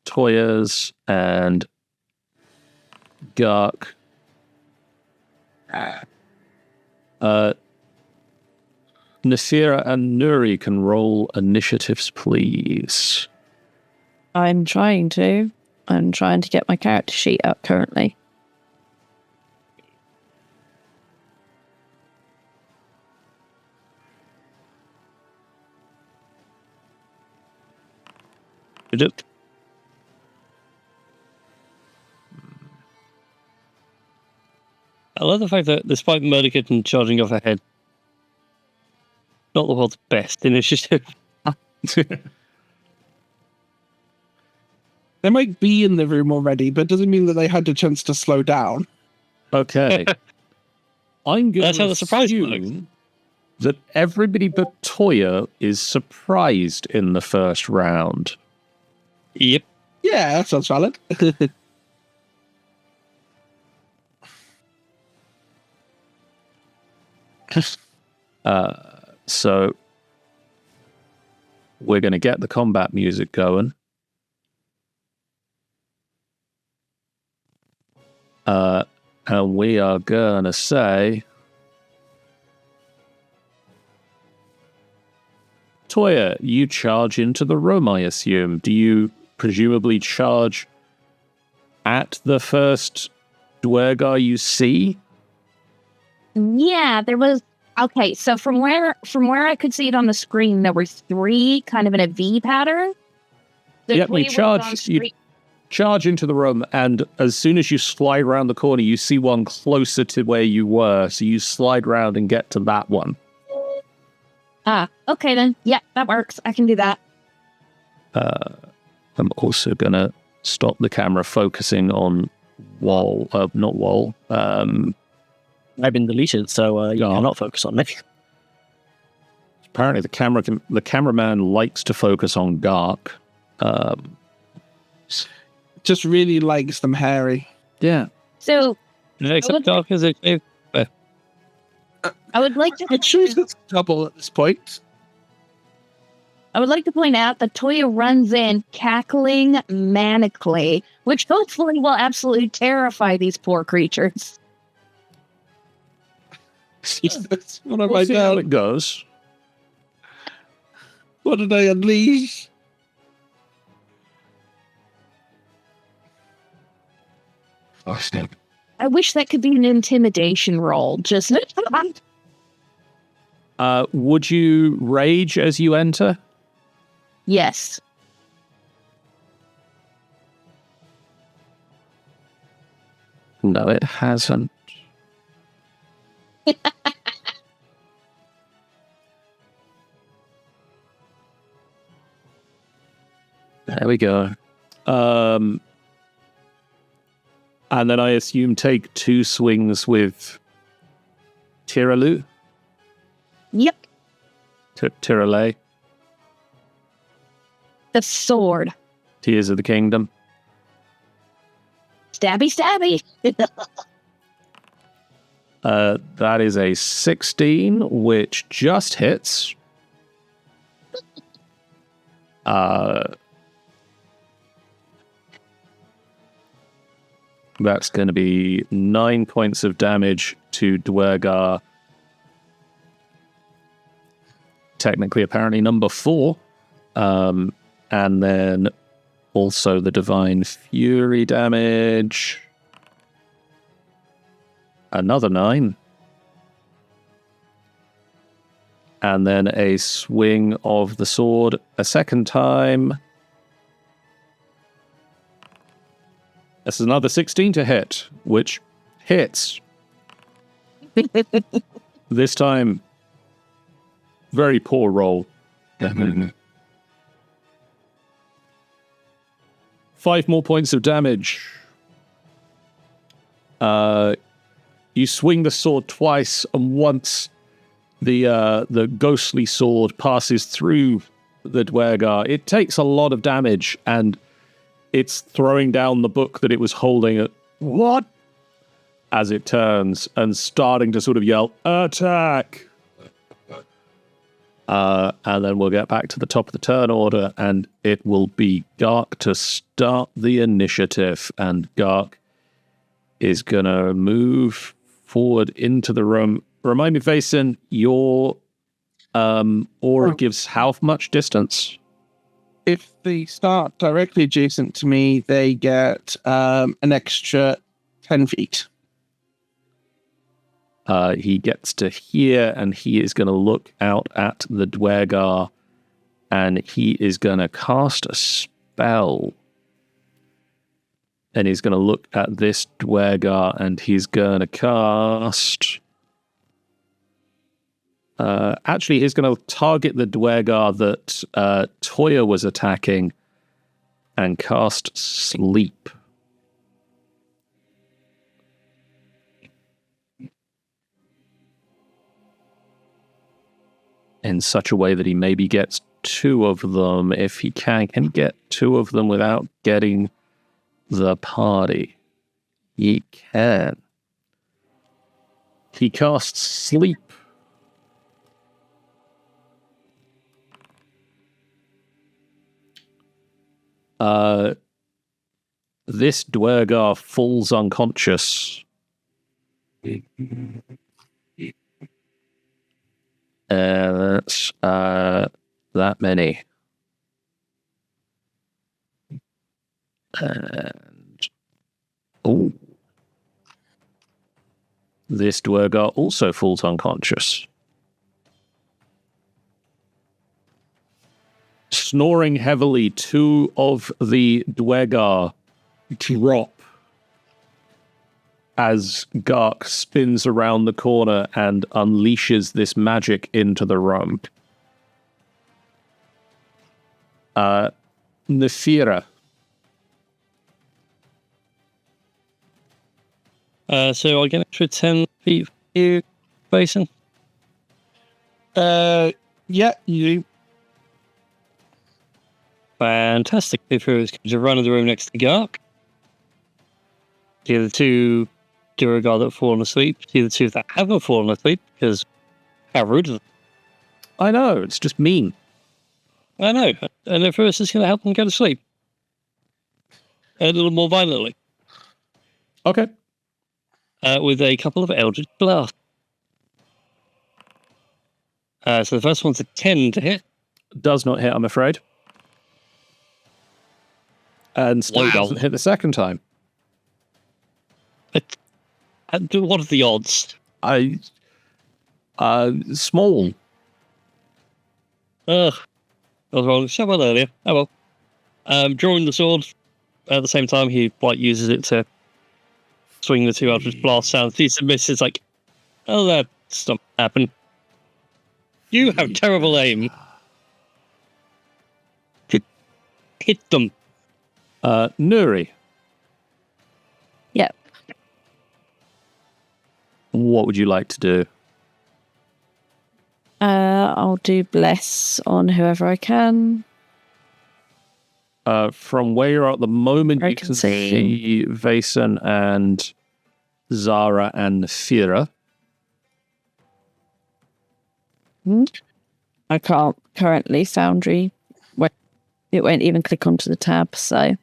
Toya's and Gark. Nasira and Nuri can roll initiatives, please. I'm trying to. I'm trying to get my character sheet up currently. Yep. I love the fact that despite Murder Kitten charging off ahead, not the world's best initiative. They might be in the room already, but it doesn't mean that they had a chance to slow down. Okay. I'm going That's to how the surprise assume that everybody but Toya is surprised in the first round. Yep. Yeah, that sounds valid. So we're going to get the combat music going. And we are going to say, Toya, you charge into the room, I assume. Do you presumably charge at the first Duergar you see? Yeah, there was. Okay, so from where I could see it on the screen, there were three kind of in a V pattern. Yep, you charge into the room, and as soon as you slide around the corner, you see one closer to where you were, so you slide around and get to that one. Ah, okay then. Yeah, that works. I can do that. I'm also going to stop the camera focusing on Wol, not Wol. I've been deleted, so you cannot focus on me. Apparently, the cameraman likes to focus on Gark. Just really likes them hairy. Yeah. So Except Dark is a I would like to. It shows it's double at this point. I would like to point out that Toya runs in cackling manically, which hopefully will absolutely terrify these poor creatures. Jesus, what have We'll I see how done? it goes. What did I unleash? I wish that could be an intimidation roll. Just Would you rage as you enter? yes. No, it hasn't. There we go. And then I assume take 2 swings with Tiralu? Yep. Tirale? The sword. Tears of the Kingdom. Stabby, stabby. That is a 16, which just hits. That's going to be 9 points of damage to Duergar. Technically, apparently, number 4. And then also the Divine Fury damage. Another 9. And then a swing of the sword a second time. This is another 16 to hit, which hits. This time, very poor roll. 5 more points of damage. You swing the sword twice, and once the ghostly sword passes through the Duergar, it takes a lot of damage, and it's throwing down the book that it was holding at what? As it turns and starting to sort of yell, attack! And then we'll get back to the top of the turn order, and it will be Gark to start the initiative. And Gark is going to move forward into the room. Remind me, Vason, your aura gives how much distance? If they start directly adjacent to me, they get an extra 10 feet. He gets to here, and he is going to look out at the Duergar, and he is going to cast a spell. And he's going to look at this Duergar, and he's going to cast... actually, he's going to target the Duergar that Toya was attacking and cast Sleep. In such a way that he maybe gets 2 of them. If he can he get 2 of them without getting the party? He can. He casts Sleep. This Duergar falls unconscious. That's that many. And this Duergar also falls unconscious. Snoring heavily, 2 of the Duergar drop as Gark spins around the corner and unleashes this magic into the room. Nefira. So I get an extra 10 feet for you, Basin. Yeah, you do. Fantastic. If it was to run in the room next to Gark. The other 2 Duergar that have fallen asleep. The other 2 that haven't fallen asleep, because how rude of them. I know, it's just mean. I know. And at first it's going to help him go to sleep. A little more violently. Okay. With a couple of Eldritch Blasts. So the first one's a 10 to hit. Does not hit, I'm afraid. And still Wow. doesn't hit the second time. What are the odds? Small. Ugh. I was rolling so well earlier. Oh well. Drawing the sword. At the same time, he uses it to swing the two Eldritch Blast sounds. He misses like, oh, that's not happen. You have terrible aim. Hit them. Nuri, Yep. what would you like to do? I'll do bless on whoever I can. From where you're at the moment, I you can can see. see Vason and Zara and Nefira. I can't currently Foundry. It won't even click onto the tab, so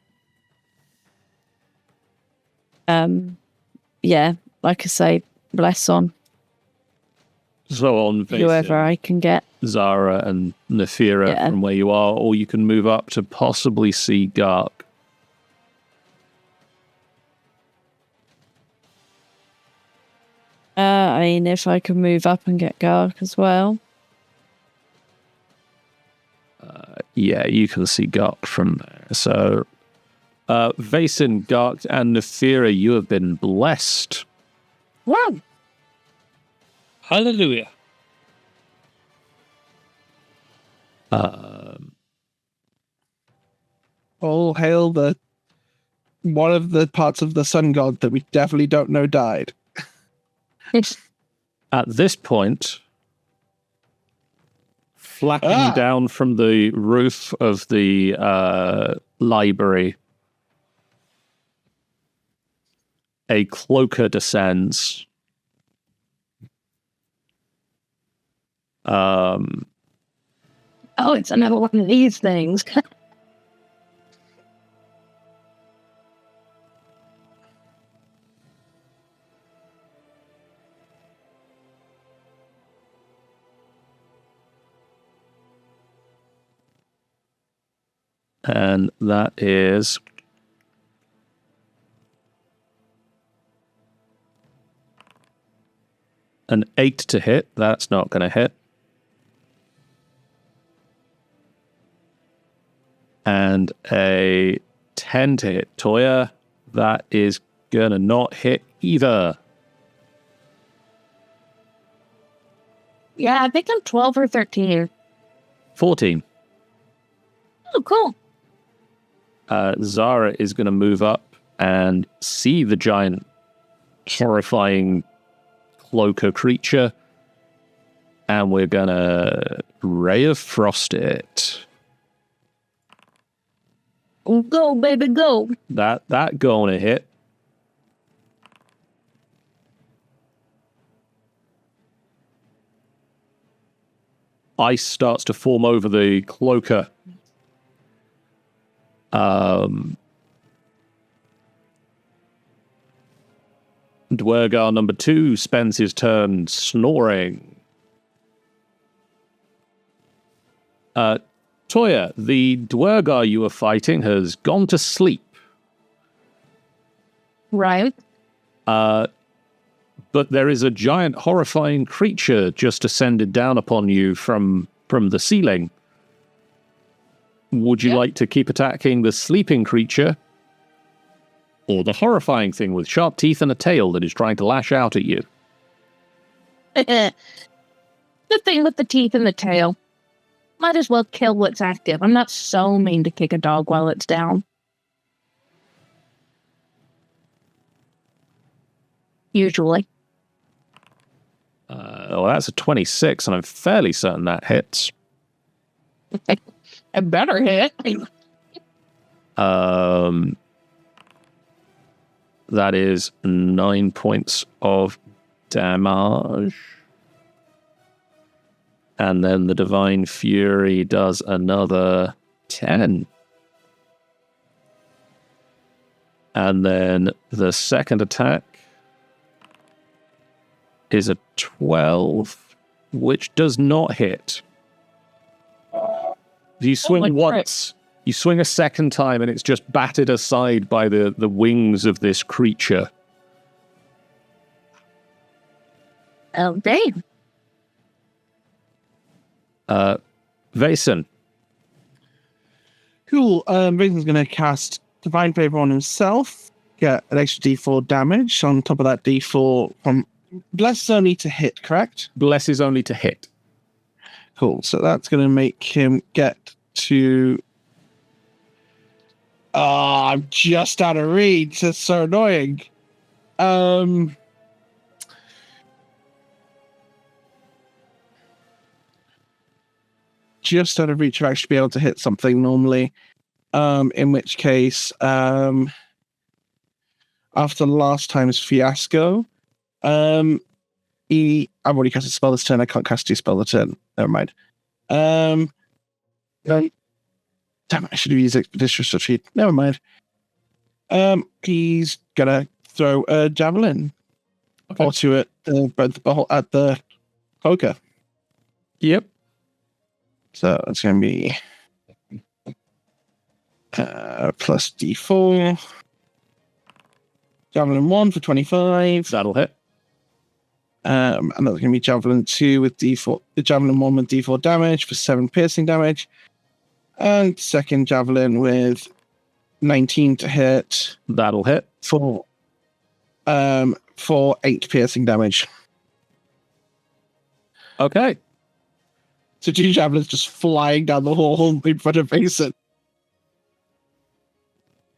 yeah, like I say, bless on So on Vason, whoever I can get. Zara and Nefira Yeah. from where you are, or you can move up to possibly see Gark. I mean, if I can move up and get Gark as well. Yeah, you can see Gark from there. So, Vason, Gark, and Nefira, you have been blessed. Wow. Hallelujah. All hail the one of the parts of the sun god that we definitely don't know died. At this point, flapping down from the roof of the library, a cloaker descends. Oh, it's another one of these things. And that is an 8 to hit. That's not going to hit. And a 10 to hit Toya. That is going to not hit either. Yeah, I think I'm 12 or 13. 14. Oh, cool. Zara is going to move up and see the giant, horrifying cloaker creature. And we're going to Ray of Frost it. Go, baby, go. That going to hit. Ice starts to form over the cloaker. Duergar number 2 spends his turn snoring. Toya, the Duergar you were fighting has gone to sleep. Right. But there is a giant, horrifying creature just descended down upon you from the ceiling. Would you like to keep attacking the sleeping creature? Or the horrifying thing with sharp teeth and a tail that is trying to lash out at you? The thing with the teeth and the tail. Might as well kill what's active. I'm not so mean to kick a dog while it's down. Usually. Well, that's a 26, and I'm fairly certain that hits. I better hit. That is 9 points of damage. And then the Divine Fury does another 10. And then the second attack is a 12, which does not hit. You swing my once, you swing a second time, and it's just batted aside by the wings of this creature. Oh, damn. Vason. Cool. Raisin's going to cast Divine Favor on himself, get an extra d4 damage on top of that d4 from Bless is only to hit, correct? Bless is only to hit. Cool. So that's going to make him get to... I'm just out of reach. That's so annoying. Just out of reach of actually be able to hit something normally. In which case, after last time's fiasco, I've already cast a spell this turn. I can't cast a spell this turn. Never mind. Damn it, I should have used Expeditious Retreat. Never mind. He's gonna throw a javelin or two at the poker. Yep. So it's going to be plus d4. Javelin 1 for 25. That'll hit. And that's going to be Javelin 2 with d4. The Javelin 1 with d4 damage for 7 piercing damage. And second Javelin with 19 to hit. That'll hit. For 8 piercing damage. Okay. So 2 javelins just flying down the hall in front of Mason.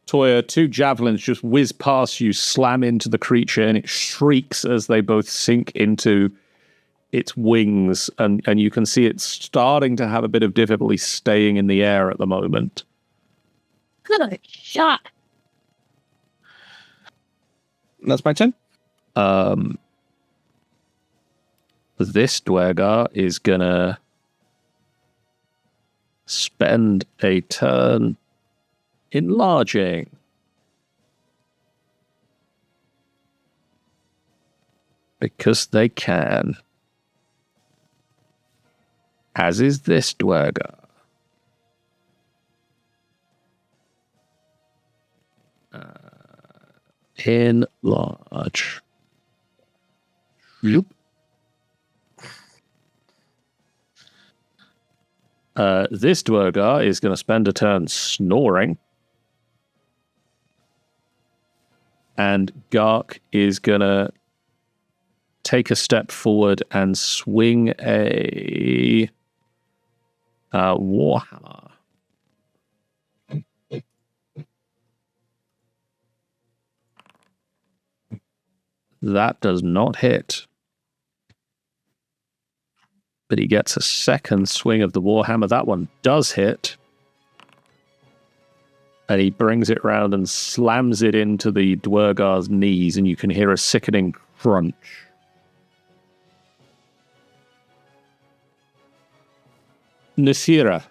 Toya, 2 javelins just whiz past you, slam into the creature, and it shrieks as they both sink into its wings, and you can see it's starting to have a bit of difficulty staying in the air at the moment. Good shot. That's my turn. This Duergar is gonna spend a turn enlarging. Because they can. As is this Duergar. Enlarge. Yep. This Duergar is going to spend a turn snoring. And Gark is going to take a step forward and swing a Warhammer. That does not hit. But he gets a second swing of the Warhammer. That one does hit. And he brings it round and slams it into the Duergar's knees, and you can hear a sickening crunch. Nasira.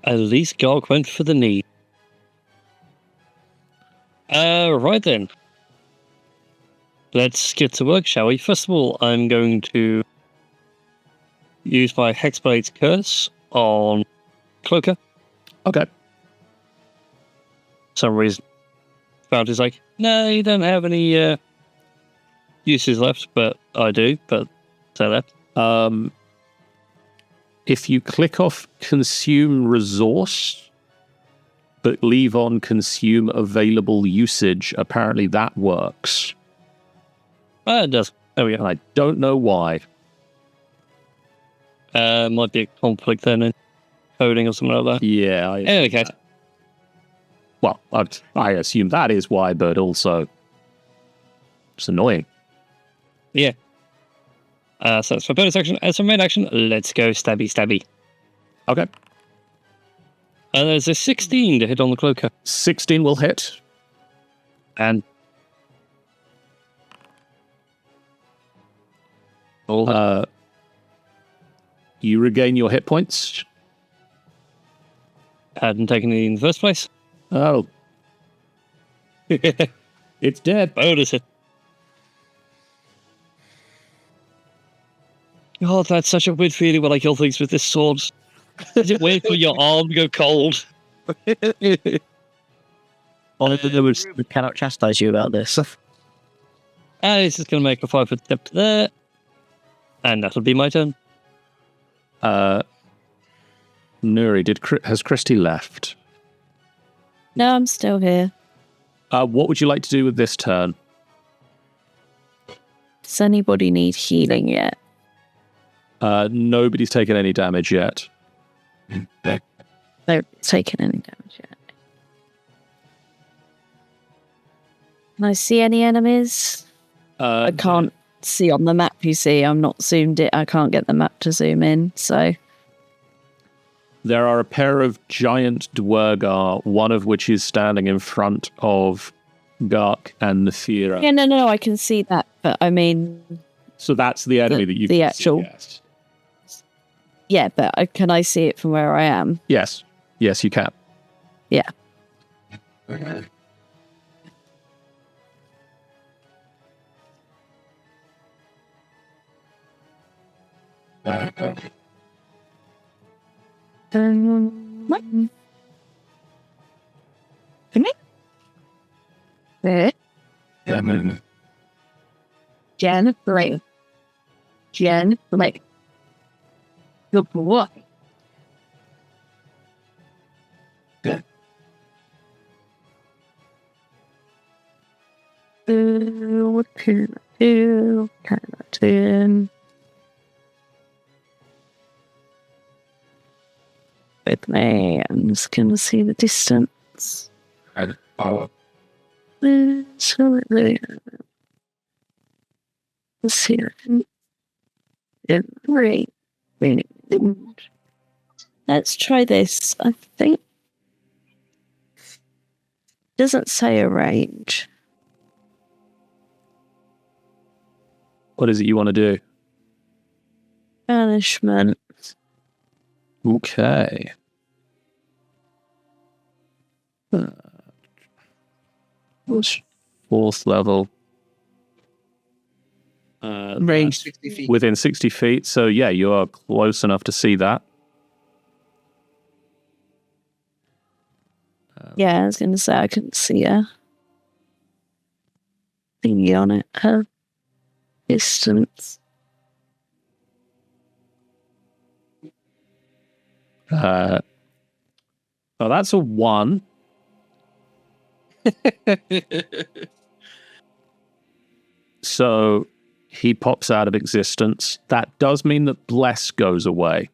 At least Gark went for the knee. Right then. Let's get to work, shall we? First of all, I'm going to use my Hexblade's Curse on Cloaker. Okay. For some reason, Bounty's like, no, you don't have any uses left, but I do, but say that. If you click off Consume Resource, but leave on Consume Available Usage, apparently that works. It does. There we And go. I don't know why. Might be a conflict then in coding or something like that. Yeah. In any case, Well, I assume that is why, but also it's annoying. yeah. So that's for bonus action. As for main action, let's go stabby stabby. Okay. And there's a 16 to hit on the Cloaker. 16 will hit. And all You regain your hit points. Hadn't taken any in the first place. Oh. It's dead. Bonus hit. Oh, that's such a weird feeling when I kill things with this sword. Is it weird for your arm to go cold? We cannot chastise you about this. And it's just going to make a 5-foot step to there. And that'll be my turn. Nuri, has Christy left? No, I'm still here. What would you like to do with this turn? Does anybody need healing yet? Nobody's taken any damage yet. They're taking any damage yet. Can I see any enemies? I can't see on the map, you see. I'm not zoomed in. I can't get the map to zoom in, so... There are a pair of giant Duergar, one of which is standing in front of Gark and Nefira. Yeah, no, I can see that, but I mean... So that's the enemy that you the can actual... see, yes. Yeah, but can I see it from where I am? Yes. Yes, you can. Yeah. What? Jen, great. Jen, like, good boy. What can I do? Can I turn? With me, I'm just going to see the distance. Absolutely. Let's see. Great. Let's try this. I think. Doesn't say a range. What is it you want to do? Banishment. Okay. Fourth level. Range 60 feet. Within 60 feet. So, yeah, you are close enough to see that. Yeah, I was going to say I couldn't see a thingy on it. Her distance. Oh, that's a 1. So he pops out of existence. That does mean that Bless goes away.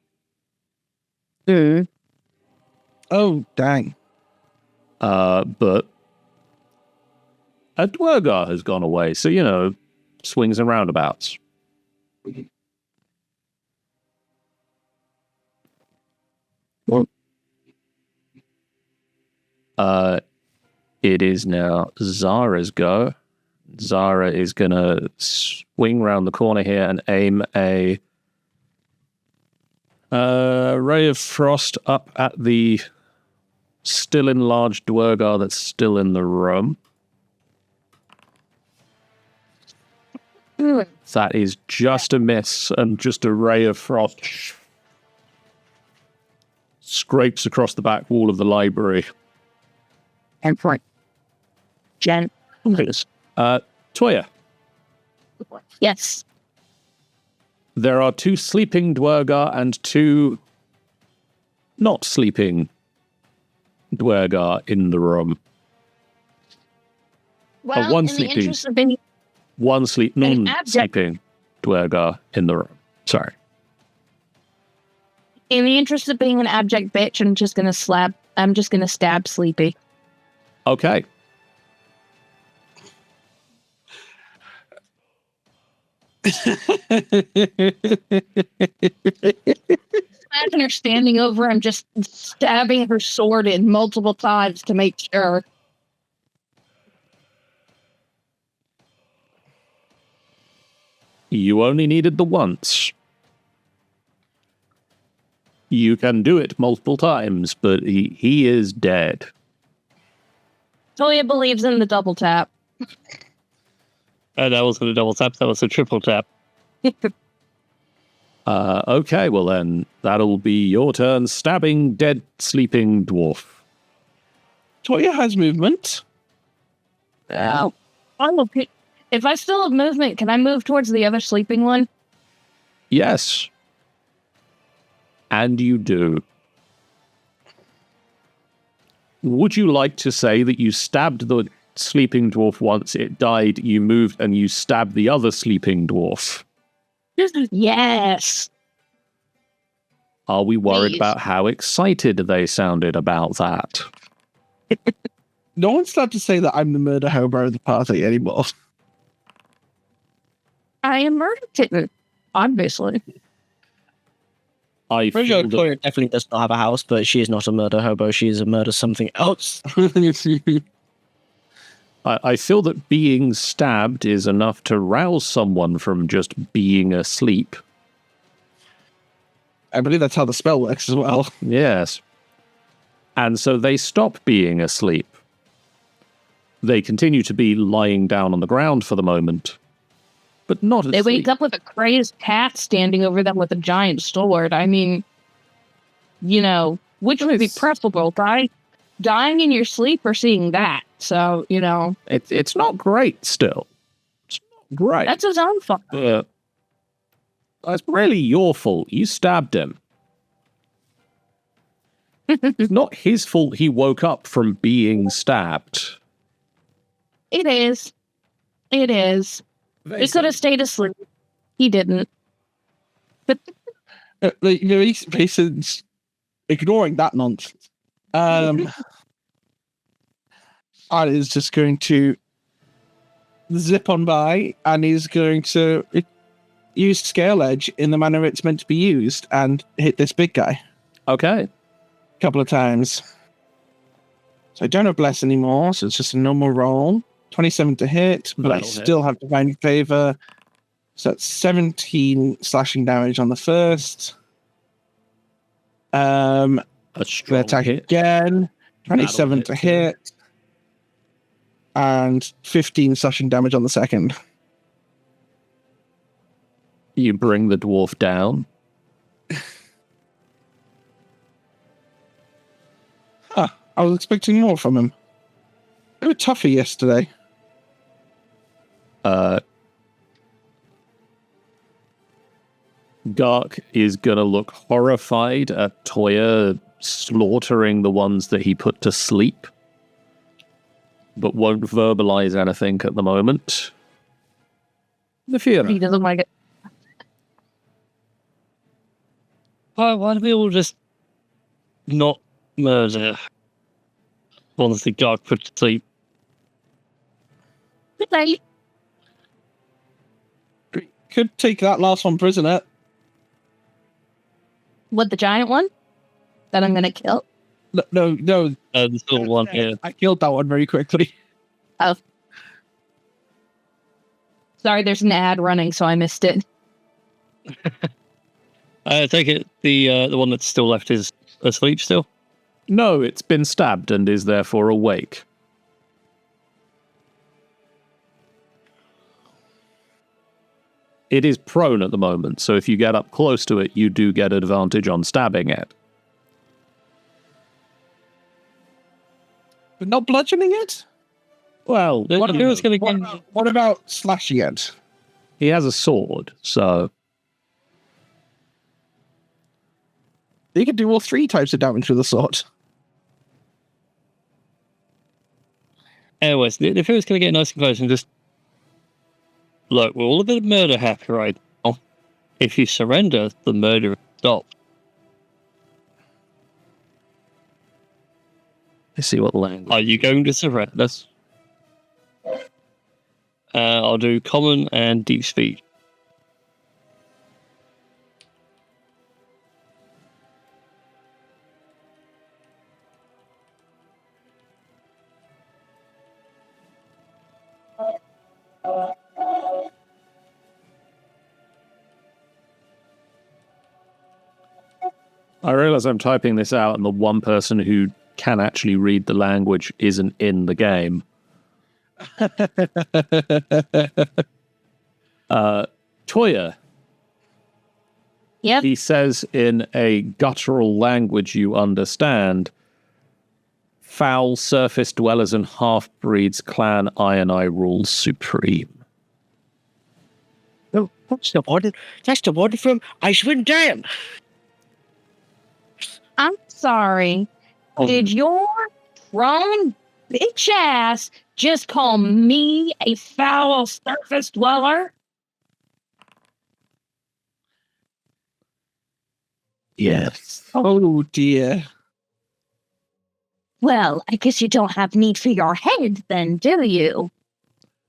Mm. Oh, dang. But a Duergar has gone away. So, you know, swings and roundabouts. It is now Zara's go. Zara is going to swing round the corner here and aim a ray of frost up at the still enlarged Duergar that's still in the room. That is just a miss, and just a ray of frost scrapes across the back wall of the library. And point. Jen. Toya, Yes. there are 2 sleeping Duergar and 2 not sleeping Duergar in the room. Well, one in the sleeping. interest of being One An non-sleeping Duergar in the room. Sorry. in the interest of being an abject bitch, I'm just gonna stab Sleepy. Okay. Imagine her standing over him, just stabbing her sword in multiple times to make sure. You only needed the once. You can do it multiple times, but he is dead. Toya believes in the double tap. That wasn't a double tap, that was a triple tap. Okay, well then, that'll be your turn, stabbing dead sleeping dwarf. Toya has movement. Oh, I will pick. If I still have movement, can I move towards the other sleeping one? Yes. And you do. Would you like to say that you stabbed the sleeping dwarf once it died, you moved and you stabbed the other sleeping dwarf? Yes. Are we worried Please. about how excited they sounded about that? No one's allowed to say that I'm the murder hobo of the party anymore. I am murder kitten, obviously. I Pretty sure feel that Toya definitely does not have a house, but she is not a murder hobo. She is a murder something else. I feel that being stabbed is enough to rouse someone from just being asleep. I believe that's how the spell works as well. Yes. And so they stop being asleep. They continue to be lying down on the ground for the moment, but not asleep. They wake up with a crazed cat standing over them with a giant sword. I mean, you know, which would be preferable, dying in your sleep or seeing that? So, you know. It's not great still. It's not great. That's his own fault. It's really your fault. You stabbed him. It's not his fault he woke up from being stabbed. It is. It is. He could have stayed asleep. He didn't. Mason's ignoring that nonsense. And is just going to zip on by, and he's going to use Scale Edge in the manner it's meant to be used and hit this big guy Okay. a couple of times. So I don't have Bless anymore, so it's just a normal roll. 27 to hit, but I That'll hit. still have Divine Favor. So that's 17 slashing damage on the first. A The strong attack hit. again. 27 hit to too. hit. And 15 slashing damage on the second. You bring the dwarf down. I was expecting more from him. They were tougher yesterday. Gark is gonna look horrified at Toya slaughtering the ones that he put to sleep, but won't verbalize anything at the moment. The fear. He doesn't like it. Why do we all just not murder ones the Gark put to sleep? Like, Could take that last one prisoner. what, the giant one? That I'm gonna kill? No. The little one, yeah. I killed that one very quickly. Sorry, there's an ad running, so I missed it. I take it the one that's still left is asleep still? No, it's been stabbed and is therefore awake. It is prone at the moment, so if you get up close to it, you do get advantage on stabbing it. But not bludgeoning it? Well, What about slashing it? he has a sword, so You can do all three types of damage with a sword. Anyways, the Fear's going to get nice and close and just... Look, we're all a bit murder happy right now. If you surrender, the murder stops. let's see what language. Are you going to surrender? I'll do common and deep speech. I realize I'm typing this out, and the one person who can actually read the language isn't in the game. Toya. Yep. He says in a guttural language you understand, foul surface dwellers and half-breeds clan I rule supreme. No, that's the one. That's the one from Icewind Dale. I'm sorry. Did your grown bitch ass just call me a foul surface dweller? Yes. Oh dear. Well, I guess you don't have need for your head then, do you?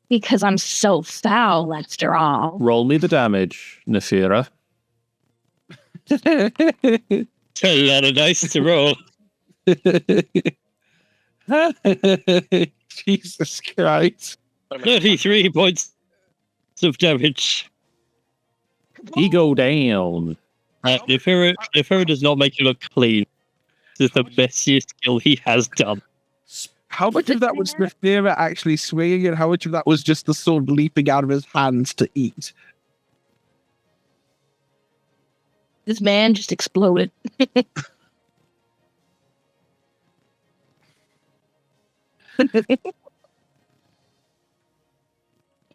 Because I'm so foul after all. Roll me the damage, Nefira. A lot of dice to roll. Jesus Christ. 33 points of damage. He go down. If Nefera does not make you look clean, this is the messiest skill he has done. How much of that was Nefira actually swinging, and how much of that was just the sword leaping out of his hands to eat? This man just exploded.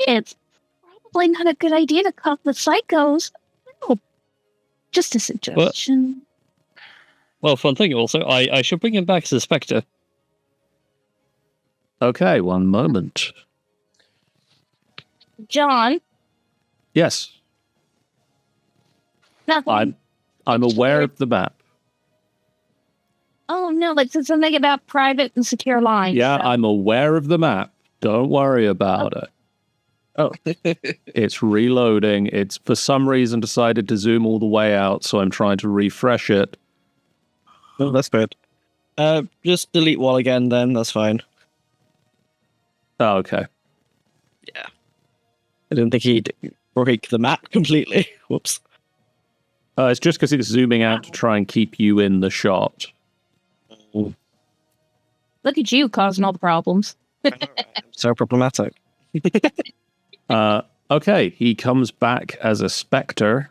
It's probably not a good idea to call the psychos. Oh, just a suggestion. Well, fun thing also, I should bring him back as a spectre. Okay, one moment. John, Yes, nothing. I'm aware of the map. Oh no, like said something about private and secure lines. Yeah, so- I'm aware of the map. Don't worry about it. Oh. It's reloading. It's for some reason decided to zoom all the way out, so I'm trying to refresh it. Oh, that's good. Just delete Wall again, then. That's fine. Oh, okay. I didn't think he'd break the map completely. Whoops. It's just because it's zooming out to try and keep you in the shot. Look at you causing all the problems. So problematic. Okay, he comes back as a spectre.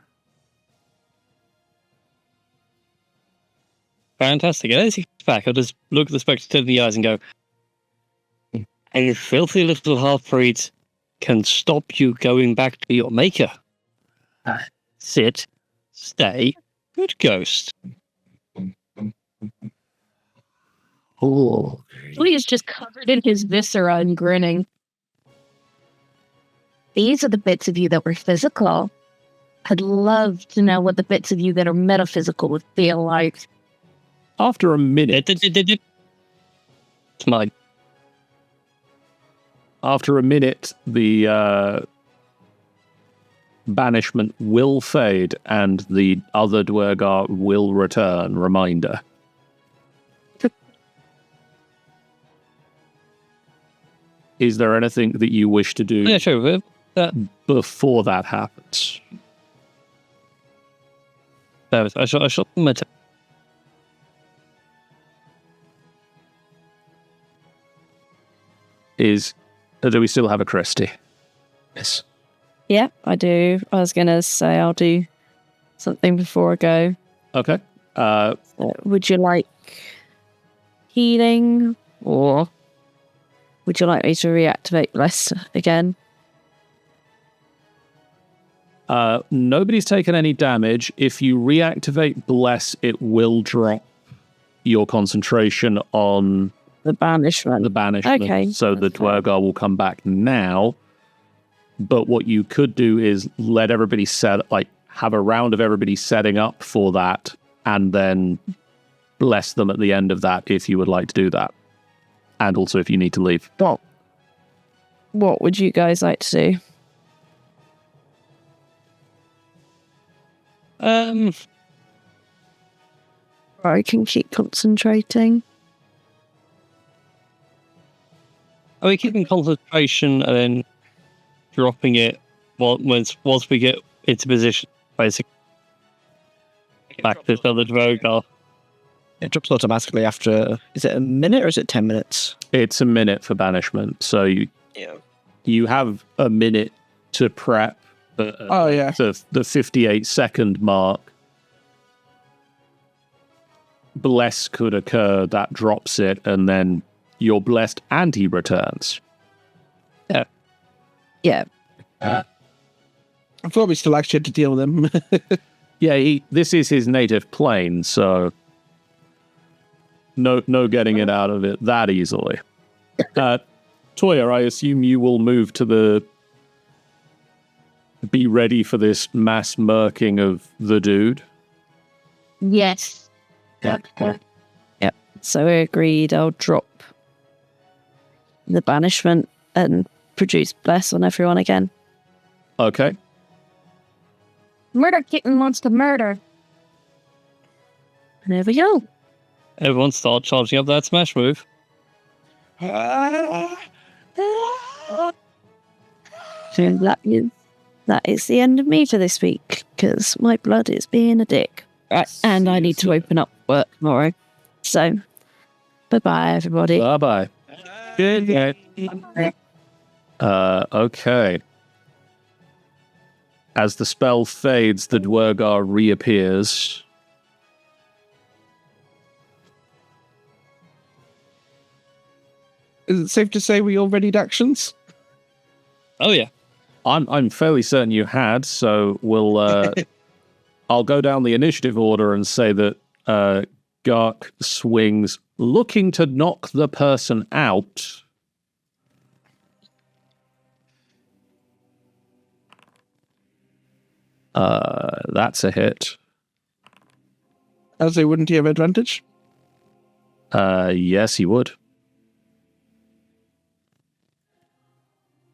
Fantastic. And as he comes back, I'll just look at the spectre in the eyes and go, and you filthy little half-breeds can stop you going back to your maker. Sit, stay, good ghost. Oh, Louis is just covered in his viscera and grinning. These are the bits of you that were physical. I'd love to know what the bits of you that are metaphysical would feel like. After a minute, It's mine. after a minute, the banishment will fade and the other Duergar will return. Reminder. Is there anything that you wish to do Yeah, sure. before that happens? I shall matter. Do we still have a Christie? yes. Yeah, I do. I was going to say I'll do something before I go. Okay. Would you like healing, or would you like me to reactivate Bless again? Nobody's taken any damage. If you reactivate Bless, it will drop your concentration on The banishment. the banishment. Okay, So the that's fine. Duergar will come back now. But what you could do is let everybody have a round of everybody setting up for that, and then bless them at the end of that if you would like to do that. And also if you need to leave. What would you guys like to do? I can keep concentrating. Are we keeping concentration and then dropping it once we get into position, basically? back to the Duergar. It drops automatically after. Is it a minute or is it 10 minutes? It's a minute for banishment, so you have a minute to prep. The 58-second mark. Bless could occur, that drops it, and then you're blessed and he returns. Yeah. I thought we still actually had to deal with him. Yeah, this is his native plane, so no getting it out of it that easily. Toya, I assume you will move to be ready for this mass murking of the dude. Yes. Yep. So we agreed I'll drop the banishment and produce bless on everyone again. Okay. Murder Kitten wants to murder. And there we go. Everyone start charging up that smash move. So that is the end of me for this week, because my blood is being a dick. Right, and I need to open up work tomorrow. So, bye-bye, everybody. Bye-bye. Good. Okay. As the spell fades, the Duergar reappears. Is it safe to say we all readied actions? Oh yeah. I'm fairly certain you had, so we'll I'll go down the initiative order and say that Gark swings, looking to knock the person out. That's a hit. As they wouldn't he have advantage? Yes, he would.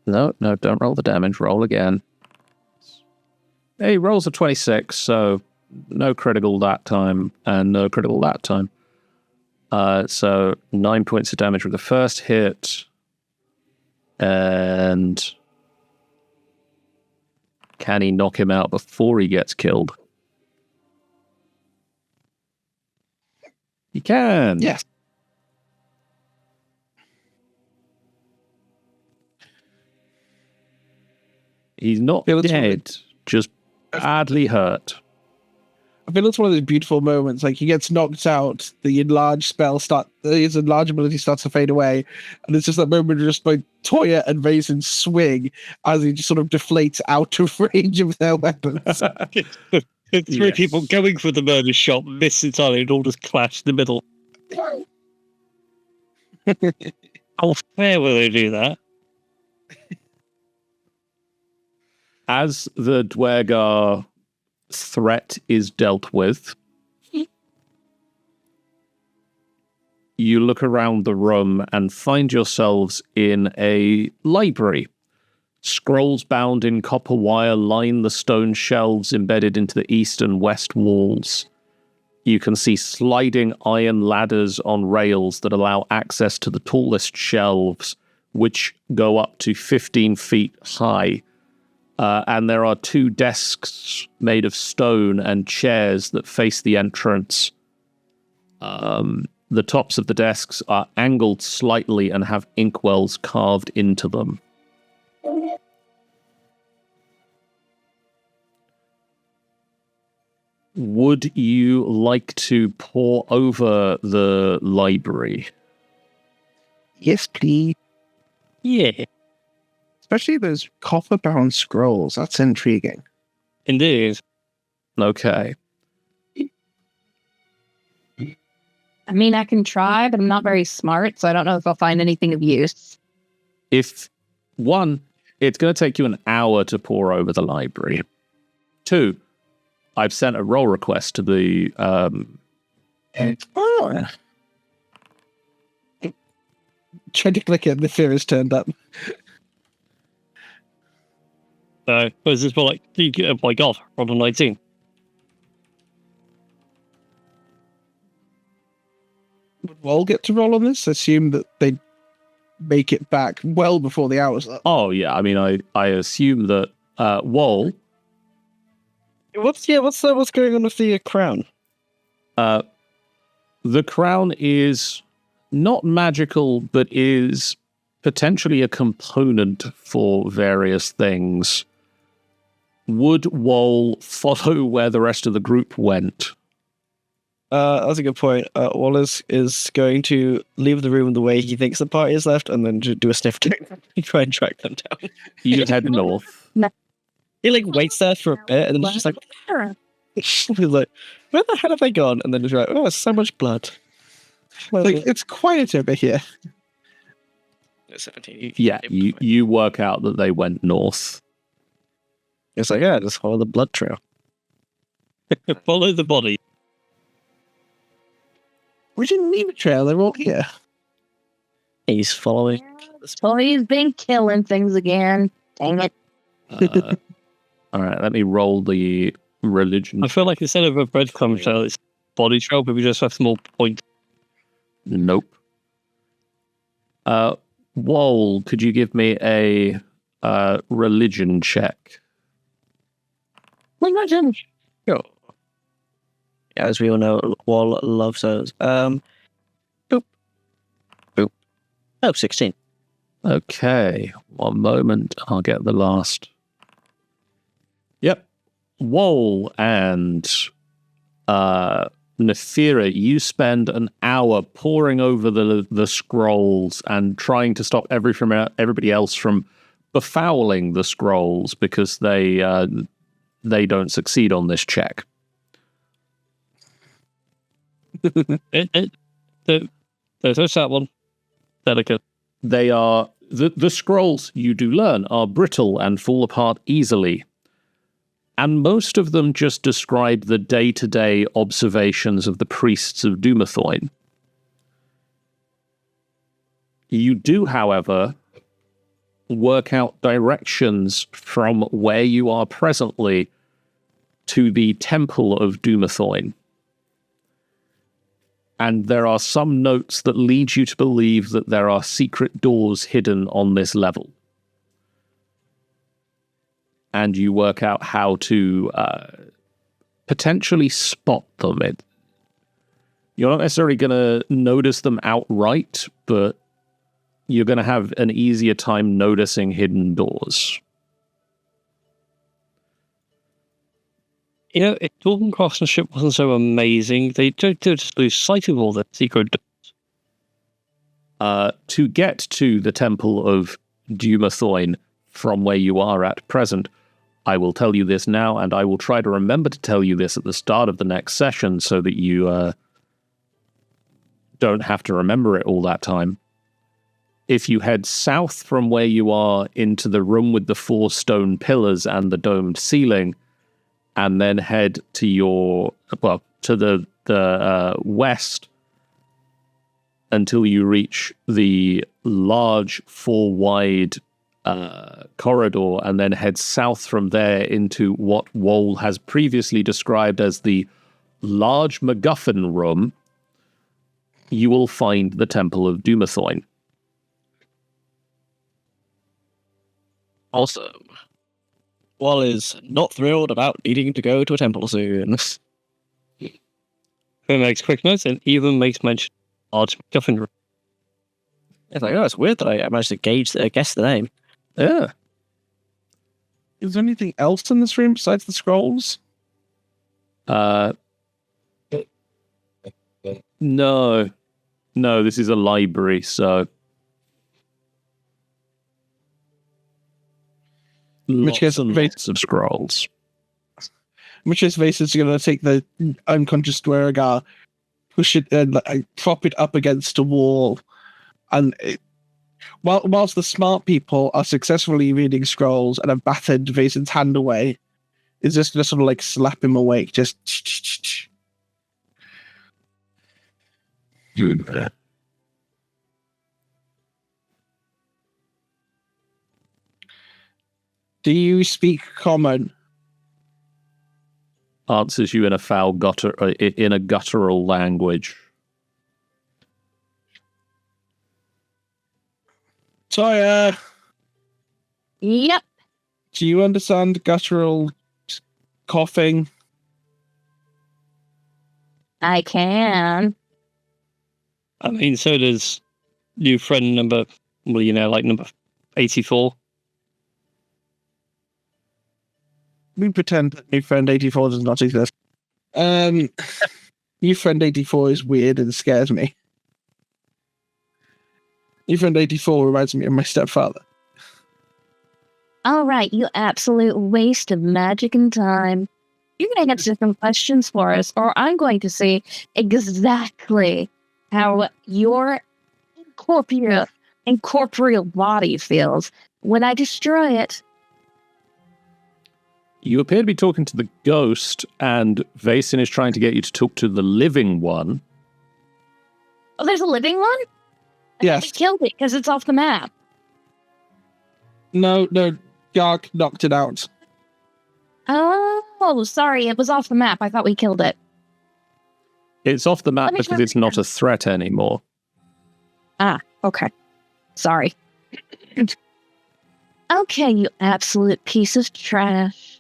No, don't roll the damage. Roll again. He rolls a 26, so no critical that time, and no critical that time. So 9 points of damage with the first hit. And can he knock him out before he gets killed? He can. Yes. He's not dead, just badly hurt. I feel it's one of those beautiful moments. Like he gets knocked out, the enlarged spell his enlarged ability starts to fade away, and it's just that moment just like Toya and Raisin swing as he just sort of deflates out of range of their weapons. Three people going for the murder shot miss entirely and all just clash in the middle. How fair will they do that? As the Duergar threat is dealt with, you look around the room and find yourselves in a library. Scrolls bound in copper wire line the stone shelves embedded into the east and west walls. You can see sliding iron ladders on rails that allow access to the tallest shelves, which go up to 15 feet high. And there are 2 desks made of stone and chairs that face the entrance. The tops of the desks are angled slightly and have inkwells carved into them. Would you like to pore over the library? Yes, please. Yeah, Especially those copper-bound scrolls. That's intriguing. indeed. Okay. I mean, I can try, but I'm not very smart, so I don't know if I'll find anything of use. If, 1, it's going to take you an hour to pore over the library. 2, I've sent a roll request to the... Tried to click it and the fear is turned up. So, is this more like, oh my god, on a 19? Would Wol get to roll on this? Assume that they'd make it back well before the hour's up. Oh, yeah, I mean, I assume that Wol, What's going on with the crown? The crown is not magical, but is potentially a component for various things. Would Wol follow where the rest of the group went? That's a good point. Wallace is going to leave the room the way he thinks the party is left, and then do a sniff check and try and track them down. You head north. He like waits there for a bit, and then he's just like, he's like, where the hell have they gone? And then he's like, oh, there's so much blood. Well, Like, it's quiet over here. 17. Yeah, you work out that they went north. It's like, yeah, just follow the blood trail. Follow the body. We didn't leave a trail, they're all here. He's following. So he's been killing things again. Dang it. All right, let me roll the religion. I feel like instead of a breadcrumb trail, it's body trail, but we just have small points. Nope. Wol, could you give me a religion check? Religion. Sure. Yeah, as we all know, Wall loves those. Boop. Boop. Oh, 16. Okay, one moment. I'll get the last. Yep. Wol and Nefira, you spend an hour poring over the scrolls and trying to stop everybody else from befouling the scrolls because they don't succeed on this check. There's that one. Delicate. They are the scrolls, you do learn, are brittle and fall apart easily. And most of them just describe the day-to-day observations of the priests of Dumathoin. You do, however, work out directions from where you are presently to the Temple of Dumathoin. And there are some notes that lead you to believe that there are secret doors hidden on this level. And you work out how to potentially spot them. You're not necessarily going to notice them outright, but you're going to have an easier time noticing hidden doors. You know, if Dorgan craftsmanship wasn't so amazing, they don't just lose sight of all the secret doors. To get to the Temple of Dumathoin from where you are at present, I will tell you this now, and I will try to remember to tell you this at the start of the next session so that you don't have to remember it all that time. If you head south from where you are into the room with the 4 stone pillars and the domed ceiling, and then head to the west until you reach the large 4-wide corridor, and then head south from there into what Wol has previously described as the large MacGuffin room, you will find the Temple of Dumathoin. Awesome. Wall is not thrilled about needing to go to a temple soon. Who makes quick notes and even makes mention of large MacGuffin room. It's like, oh, it's weird that I managed to guess the name. Yeah. Is there anything else in this room besides the scrolls? No, this is a library, so Which case, lots of scrolls. In which case, Vase is going to take the unconscious Duergar, push it, and prop it up against a wall, and whilst the smart people are successfully reading scrolls and have battered Vasen's hand away, is just going to sort of like slap him awake, just. Do you speak common? Answers you in a in a guttural language. Toya, Yep. do you understand guttural coughing. I can. I mean, so does new friend number, well, you know, like number 84. We pretend that new friend 84 does not exist. New friend 84 is weird and scares me. New friend 84 reminds me of my stepfather. All right, you absolute waste of magic and time. You're going to answer some questions for us, or I'm going to see exactly how your incorporeal body feels when I destroy it. You appear to be talking to the ghost, and Vason is trying to get you to talk to the living one. Oh, there's a living one? We Yes. killed it because it's off the map. No, Gark knocked it out. Oh, sorry, it was off the map. I thought we killed it. It's off the map Let me because try it's not a threat anymore. Okay. Sorry. Okay, you absolute piece of trash.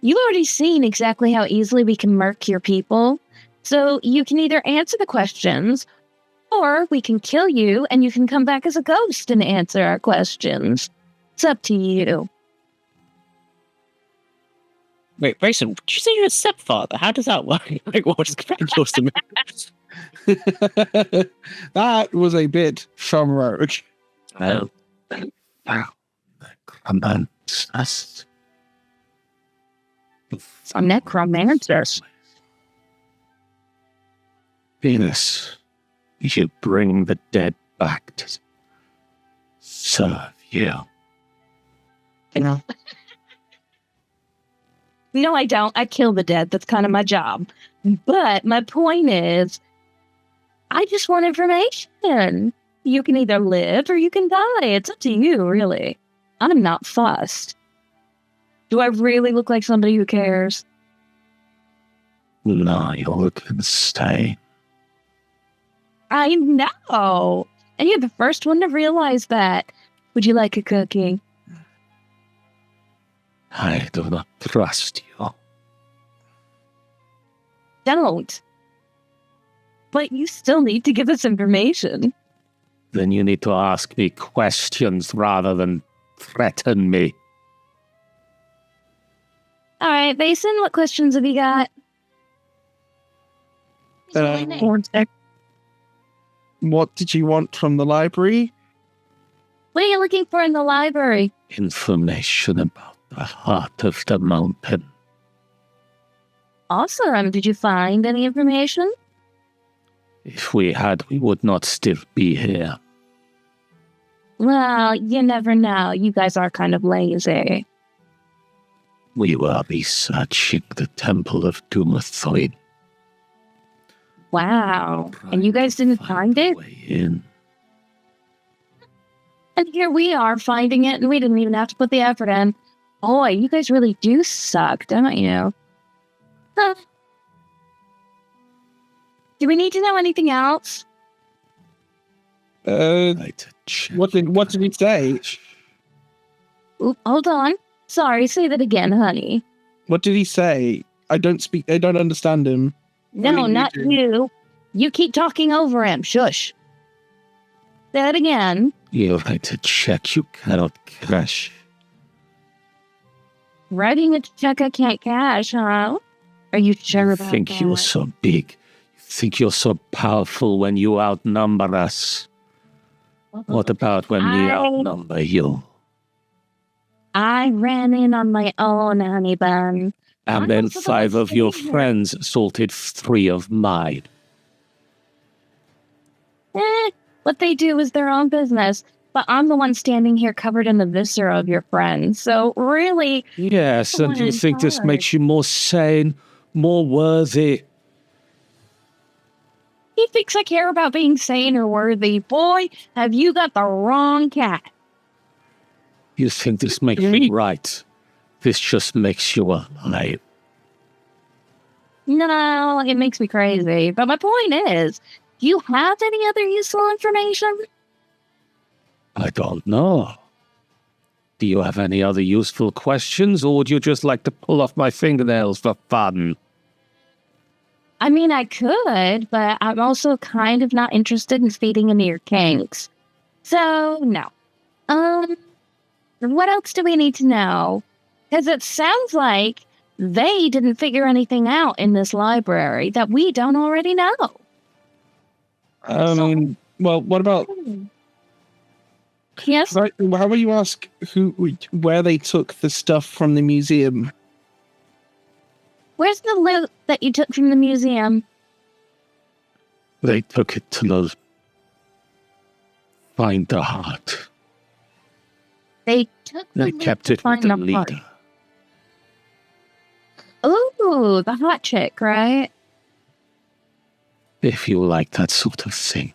You've already seen exactly how easily we can murk your people. So you can either answer the questions, or we can kill you and you can come back as a ghost and answer our questions. It's up to you. Wait, Grayson, did you say you're a stepfather? How does that work? Like, what is close to me? That was a bit from Rogue. Well, wow. That's Necromancers. Venus, you bring the dead back to serve you. No, I don't. I kill the dead. That's kind of my job. But my point is, I just want information. You can either live or you can die. It's up to you, really. I'm not fussed. Do I really look like somebody who cares? No, you can stay. I know. And you're the first one to realize that. Would you like a cookie? I do not trust you. Don't. But you still need to give us information. Then you need to ask me questions rather than threaten me. All right, Basin, what questions have you got? What did you want from the library? What are you looking for in the library? Information about the heart of the mountain. Awesome. Did you find any information? If we had, we would not still be here. Well, you never know. You guys are kind of lazy. We were researching the Temple of Dumathoid. Wow. And you guys didn't find it? Way in. And here we are finding it, and we didn't even have to put the effort in. Boy, you guys really do suck, don't you? Huh. Do we need to know anything else? What did he say? Oop, hold on. Sorry, say that again, honey. What did he say? I don't understand him. No, Only you not do. you. You keep talking over him. Shush. Say that again. You write a check you cannot cash. Writing a check I can't cash, huh? Are you sure You about think that? you're so big. You think you're so powerful when you outnumber us. What about when we outnumber you? I ran in on my own, honey bun. And I'm then also the 5 one of your sitting here. friends assaulted 3 of mine. What they do is their own business. But I'm the one standing here covered in the viscera of your friends. So really, Yes, The and one you in think this charge. makes you more sane, more worthy. he thinks I care about being sane or worthy. Boy, have you got the wrong cat. You think this makes you right. This just makes you alive. No, it makes me crazy. But my point is, do you have any other useful information? I don't know. Do you have any other useful questions, or would you just like to pull off my fingernails for fun? I mean, I could, but I'm also kind of not interested in feeding into your kinks. So, no. What else do we need to know? Because it sounds like they didn't figure anything out in this library that we don't already know. Well, what about... Yes? How about you ask where they took the stuff from the museum? Where's the loot that you took from the museum? They took it to find the heart. They took the They loot kept to it with find the the heart. leader. Ooh, the hot chick, right? If you like that sort of thing.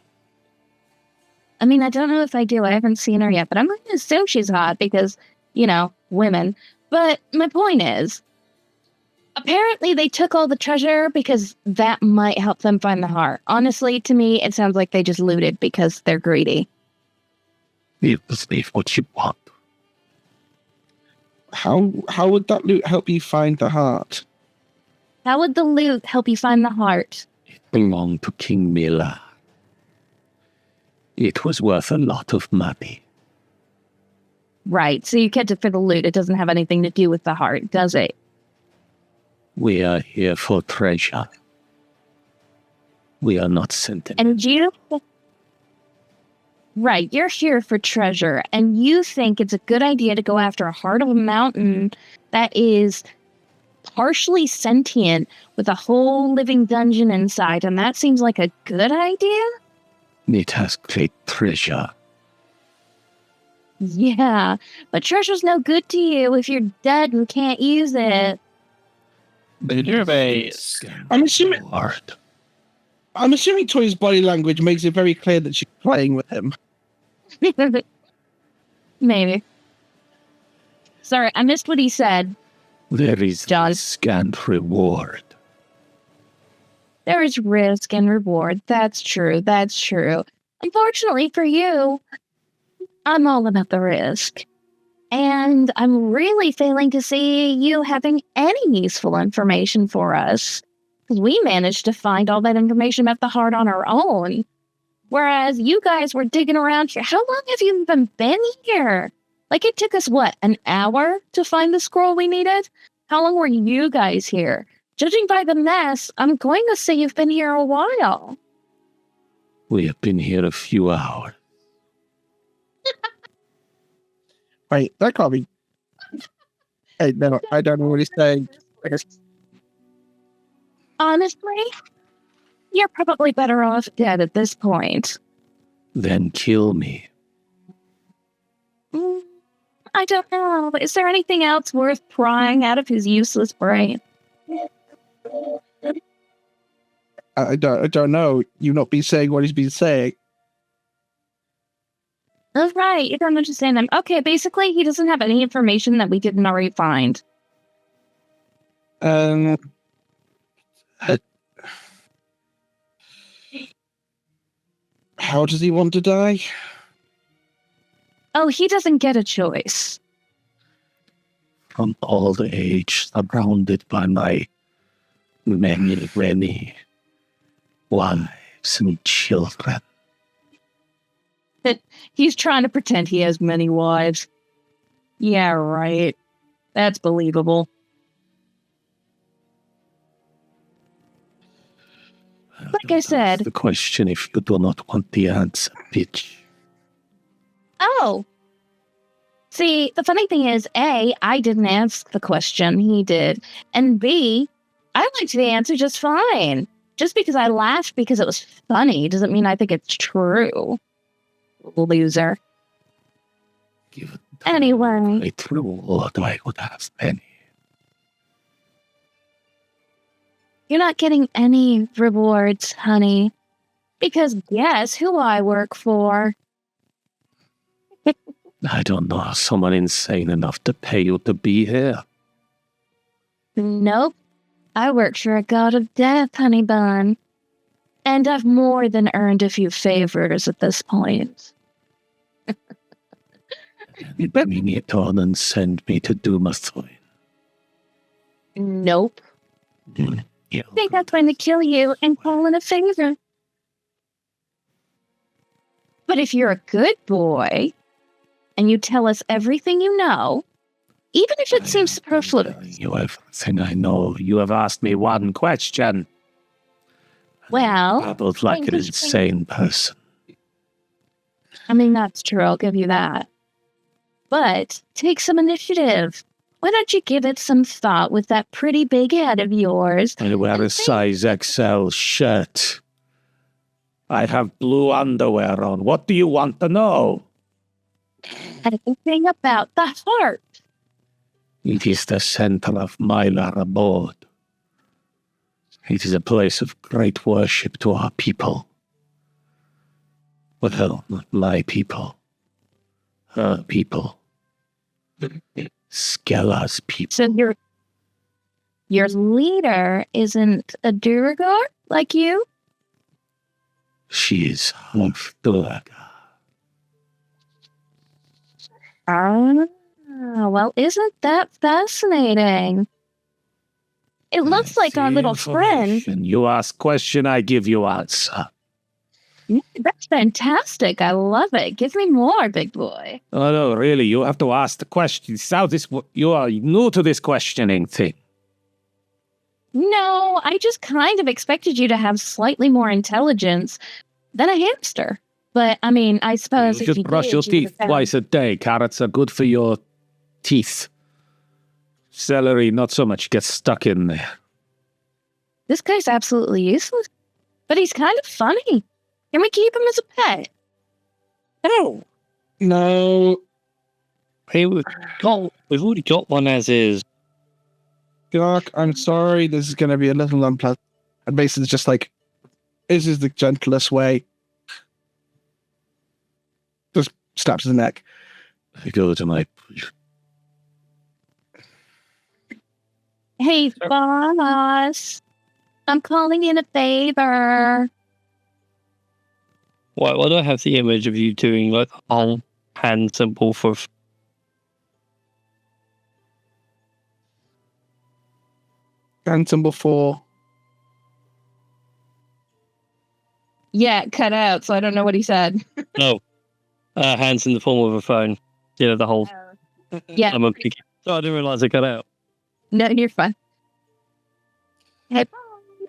I mean, I don't know if I do. I haven't seen her yet, but I'm going to assume she's hot because, women. But my point is, apparently they took all the treasure because that might help them find the heart. Honestly, to me, it sounds like they just looted because they're greedy. You believe what you want. How would that loot help you find the heart? How would the loot help you find the heart? It belonged to King Miller. It was worth a lot of money. Right, so you kept it for the loot. It doesn't have anything to do with the heart, does it? We are here for treasure. We are not sentimental. And you... Right, you're here for treasure, and you think it's a good idea to go after a heart of a mountain that is partially sentient with a whole living dungeon inside, and that seems like a good idea? It has great treasure. Yeah, but treasure's no good to you if you're dead and can't use it. I'm assuming Hard. Toy's body language makes it very clear that she's playing with him. Maybe. Sorry, I missed what he said. There is John. risk and reward. There is risk and reward. That's true. That's true. Unfortunately for you, I'm all about the risk. And I'm really failing to see you having any useful information for us. Because we managed to find all that information about the heart on our own. Whereas you guys were digging around here. How long have you even been here? Like, it took us, what, an hour to find the scroll we needed? How long were you guys here? Judging by the mess, I'm going to say you've been here a while. We have been here a few hours. Wait, that can't be... Hey, no, I don't know what he's saying. Honestly, you're probably better off dead at this point. Then kill me. I don't know. Is there anything else worth prying out of his useless brain? I don't know. You not be saying what he's been saying. Oh, right. You don't understand him. Okay, basically, he doesn't have any information that we didn't already find. How does he want to die? Oh, he doesn't get a choice. From old age, surrounded by my many wives and children. He's trying to pretend he has many wives. Yeah, right. That's believable. Like I said... The question if you do not want the answer, bitch. Oh! See, the funny thing is, A, I didn't ask the question, he did. And B, I liked the answer just fine. Just because I laughed because it was funny doesn't mean I think it's true. Loser. Give it Anyway. great reward I would have many. You're not getting any rewards, honey. Because guess who I work for? I don't know, someone insane enough to pay you to be here. Nope. I work for a god of death, honey bun. And I've more than earned a few favors at this point. Bring it on and send me to Dumathoin. Nope. You I think I'm going to kill you and call in a favor. But if you're a good boy and you tell us everything you know, even if it seems superfluous. You everything I know. You have asked me one question. Well, Babbled like an insane person. I mean, that's true. I'll give you that. But take some initiative. Why don't you give it some thought with that pretty big head of yours? I wear a size XL shirt. I have blue underwear on. What do you want to know? Anything about the heart. It is the center of Mylar abode. It is a place of great worship to our people. Well, not my people. Her people. Skella's people. So your leader isn't a Duergar like you? She is half Duergar. Ah, well, isn't that fascinating? It looks like our little friend. You ask question, I give you answer. That's fantastic. I love it. Give me more, big boy. Oh no, really, you have to ask the questions. How this? You are new to this questioning thing. No, I just kind of expected you to have slightly more intelligence than a hamster. But I mean, I suppose You if should brush your teeth twice a day. Carrots are good for your teeth. Celery, not so much. Gets stuck in there. This guy's absolutely useless, but he's kind of funny. Can we keep him as a pet? No. No, Hey, we've already got one as is. Gark, I'm sorry. This is going to be a little unpleasant. And basically, it's just like, this is the gentlest way. Just snaps his neck. I go to my. Hey, boss. I'm calling in a favor. Why do I have the image of you doing like the whole hand symbol for And symbol 4. Yeah, it cut out, so I don't know what he said. no hands in the form of a phone? You know, the whole Yeah. I'm a picky. Oh, I didn't realize it cut out. No, you're fine. Hey,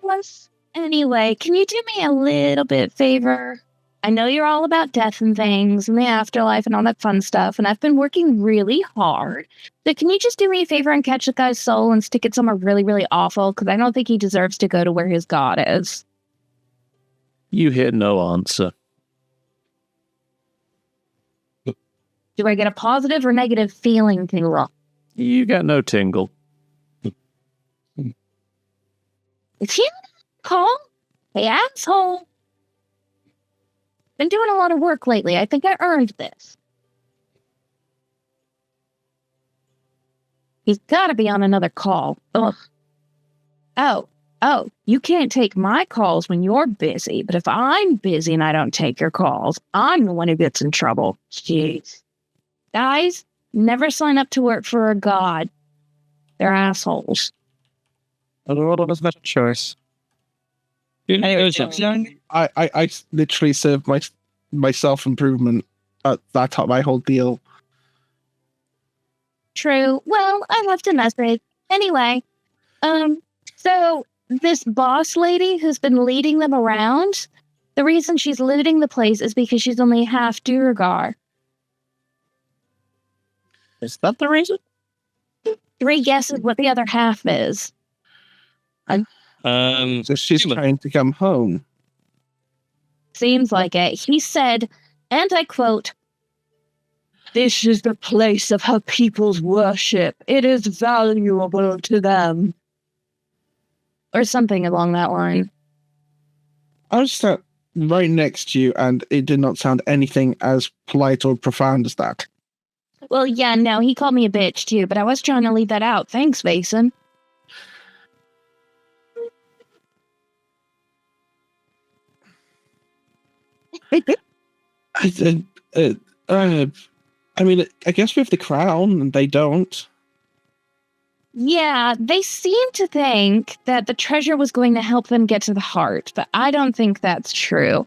boss. Anyway, can you do me a little bit favor? I know you're all about death and things and the afterlife and all that fun stuff, and I've been working really hard. So can you just do me a favor and catch the guy's soul and stick it somewhere really, really awful? Because I don't think he deserves to go to where his god is. You hear no answer. Do I get a positive or negative feeling tingle? You get no tingle. Is he on the call? Hey, asshole. Been doing a lot of work lately. I think I earned this. He's got to be on another call. Ugh. Oh, you can't take my calls when you're busy, but if I'm busy and I don't take your calls, I'm the one who gets in trouble. Jeez. Guys, never sign up to work for a god. They're assholes. The world was a better choice. Anyway, I literally served my self-improvement at that time, my whole deal. True. Well, I left a message. Anyway, so this boss lady who's been leading them around, the reason she's looting the place is because she's only half Duergar. Is that the reason? 3 guesses what the other half is. So she's human. trying to come home. Seems like it. He said, and I quote, "This is the place of her people's worship. It is valuable to them." Or something along that line. I was sat right next to you, and it did not sound anything as polite or profound as that. Well, yeah, no, he called me a bitch too, but I was trying to leave that out. Thanks, Vason. I mean, I guess we have the crown, and they don't. Yeah, they seem to think that the treasure was going to help them get to the heart, but I don't think that's true.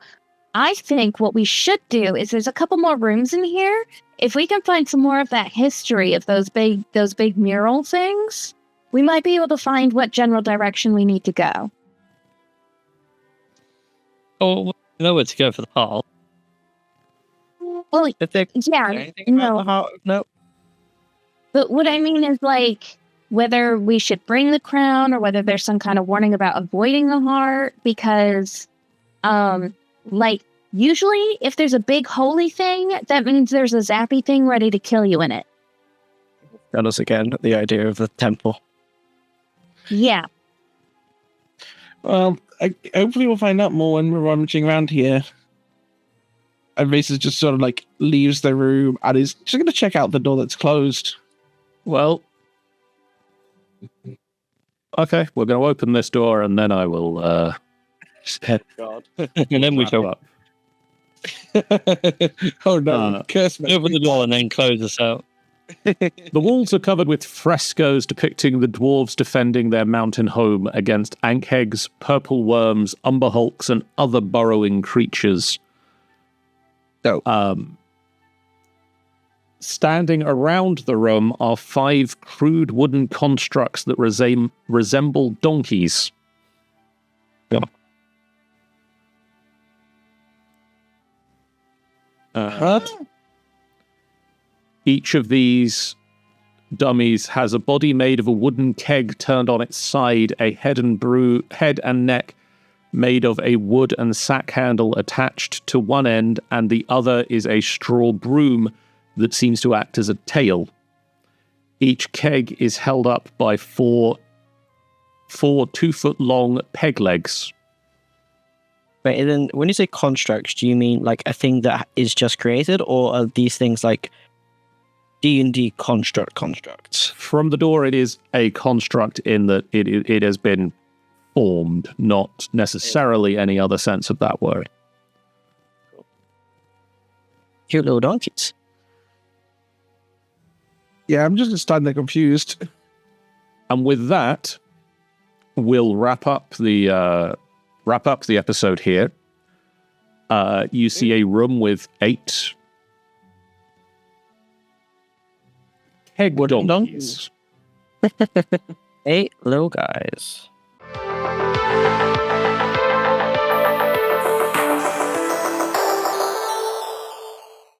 I think what we should do is there's a couple more rooms in here. If we can find some more of that history of those big mural things, we might be able to find what general direction we need to go. Oh, we know where to go for the heart. Well, Did they say yeah, anything about the heart? No. but what I mean is like whether we should bring the crown or whether there's some kind of warning about avoiding the heart, because like usually if there's a big holy thing, that means there's a zappy thing ready to kill you in it. Tell us again the idea of the temple. Yeah. Well, hopefully we'll find out more when we're rummaging around here. And Races just sort of like leaves the room and is just going to check out the door that's closed. Well, okay, we're going to open this door and then I will head And then we wrap go up. Oh no, curse me. open the door and then close us out. The walls are covered with frescoes depicting the dwarves defending their mountain home against ankhegs, purple worms, umber hulks, and other burrowing creatures. Standing around the room are 5 crude wooden constructs that resemble donkeys. Each of these dummies has a body made of a wooden keg turned on its side, a head and neck made of a wood and sack handle attached to one end, and the other is a straw broom that seems to act as a tail. Each keg is held up by four 2-foot-long peg legs. Wait, and then when you say constructs, do you mean like a thing that is just created, or are these things like D&D constructs? From the door, it is a construct in that it has been formed, not necessarily any other sense of that word. Cute little donkeys. Yeah, I'm just standing there confused. And with that, we'll wrap up the episode here. You see a room with 8 keg donkeys. 8 little guys.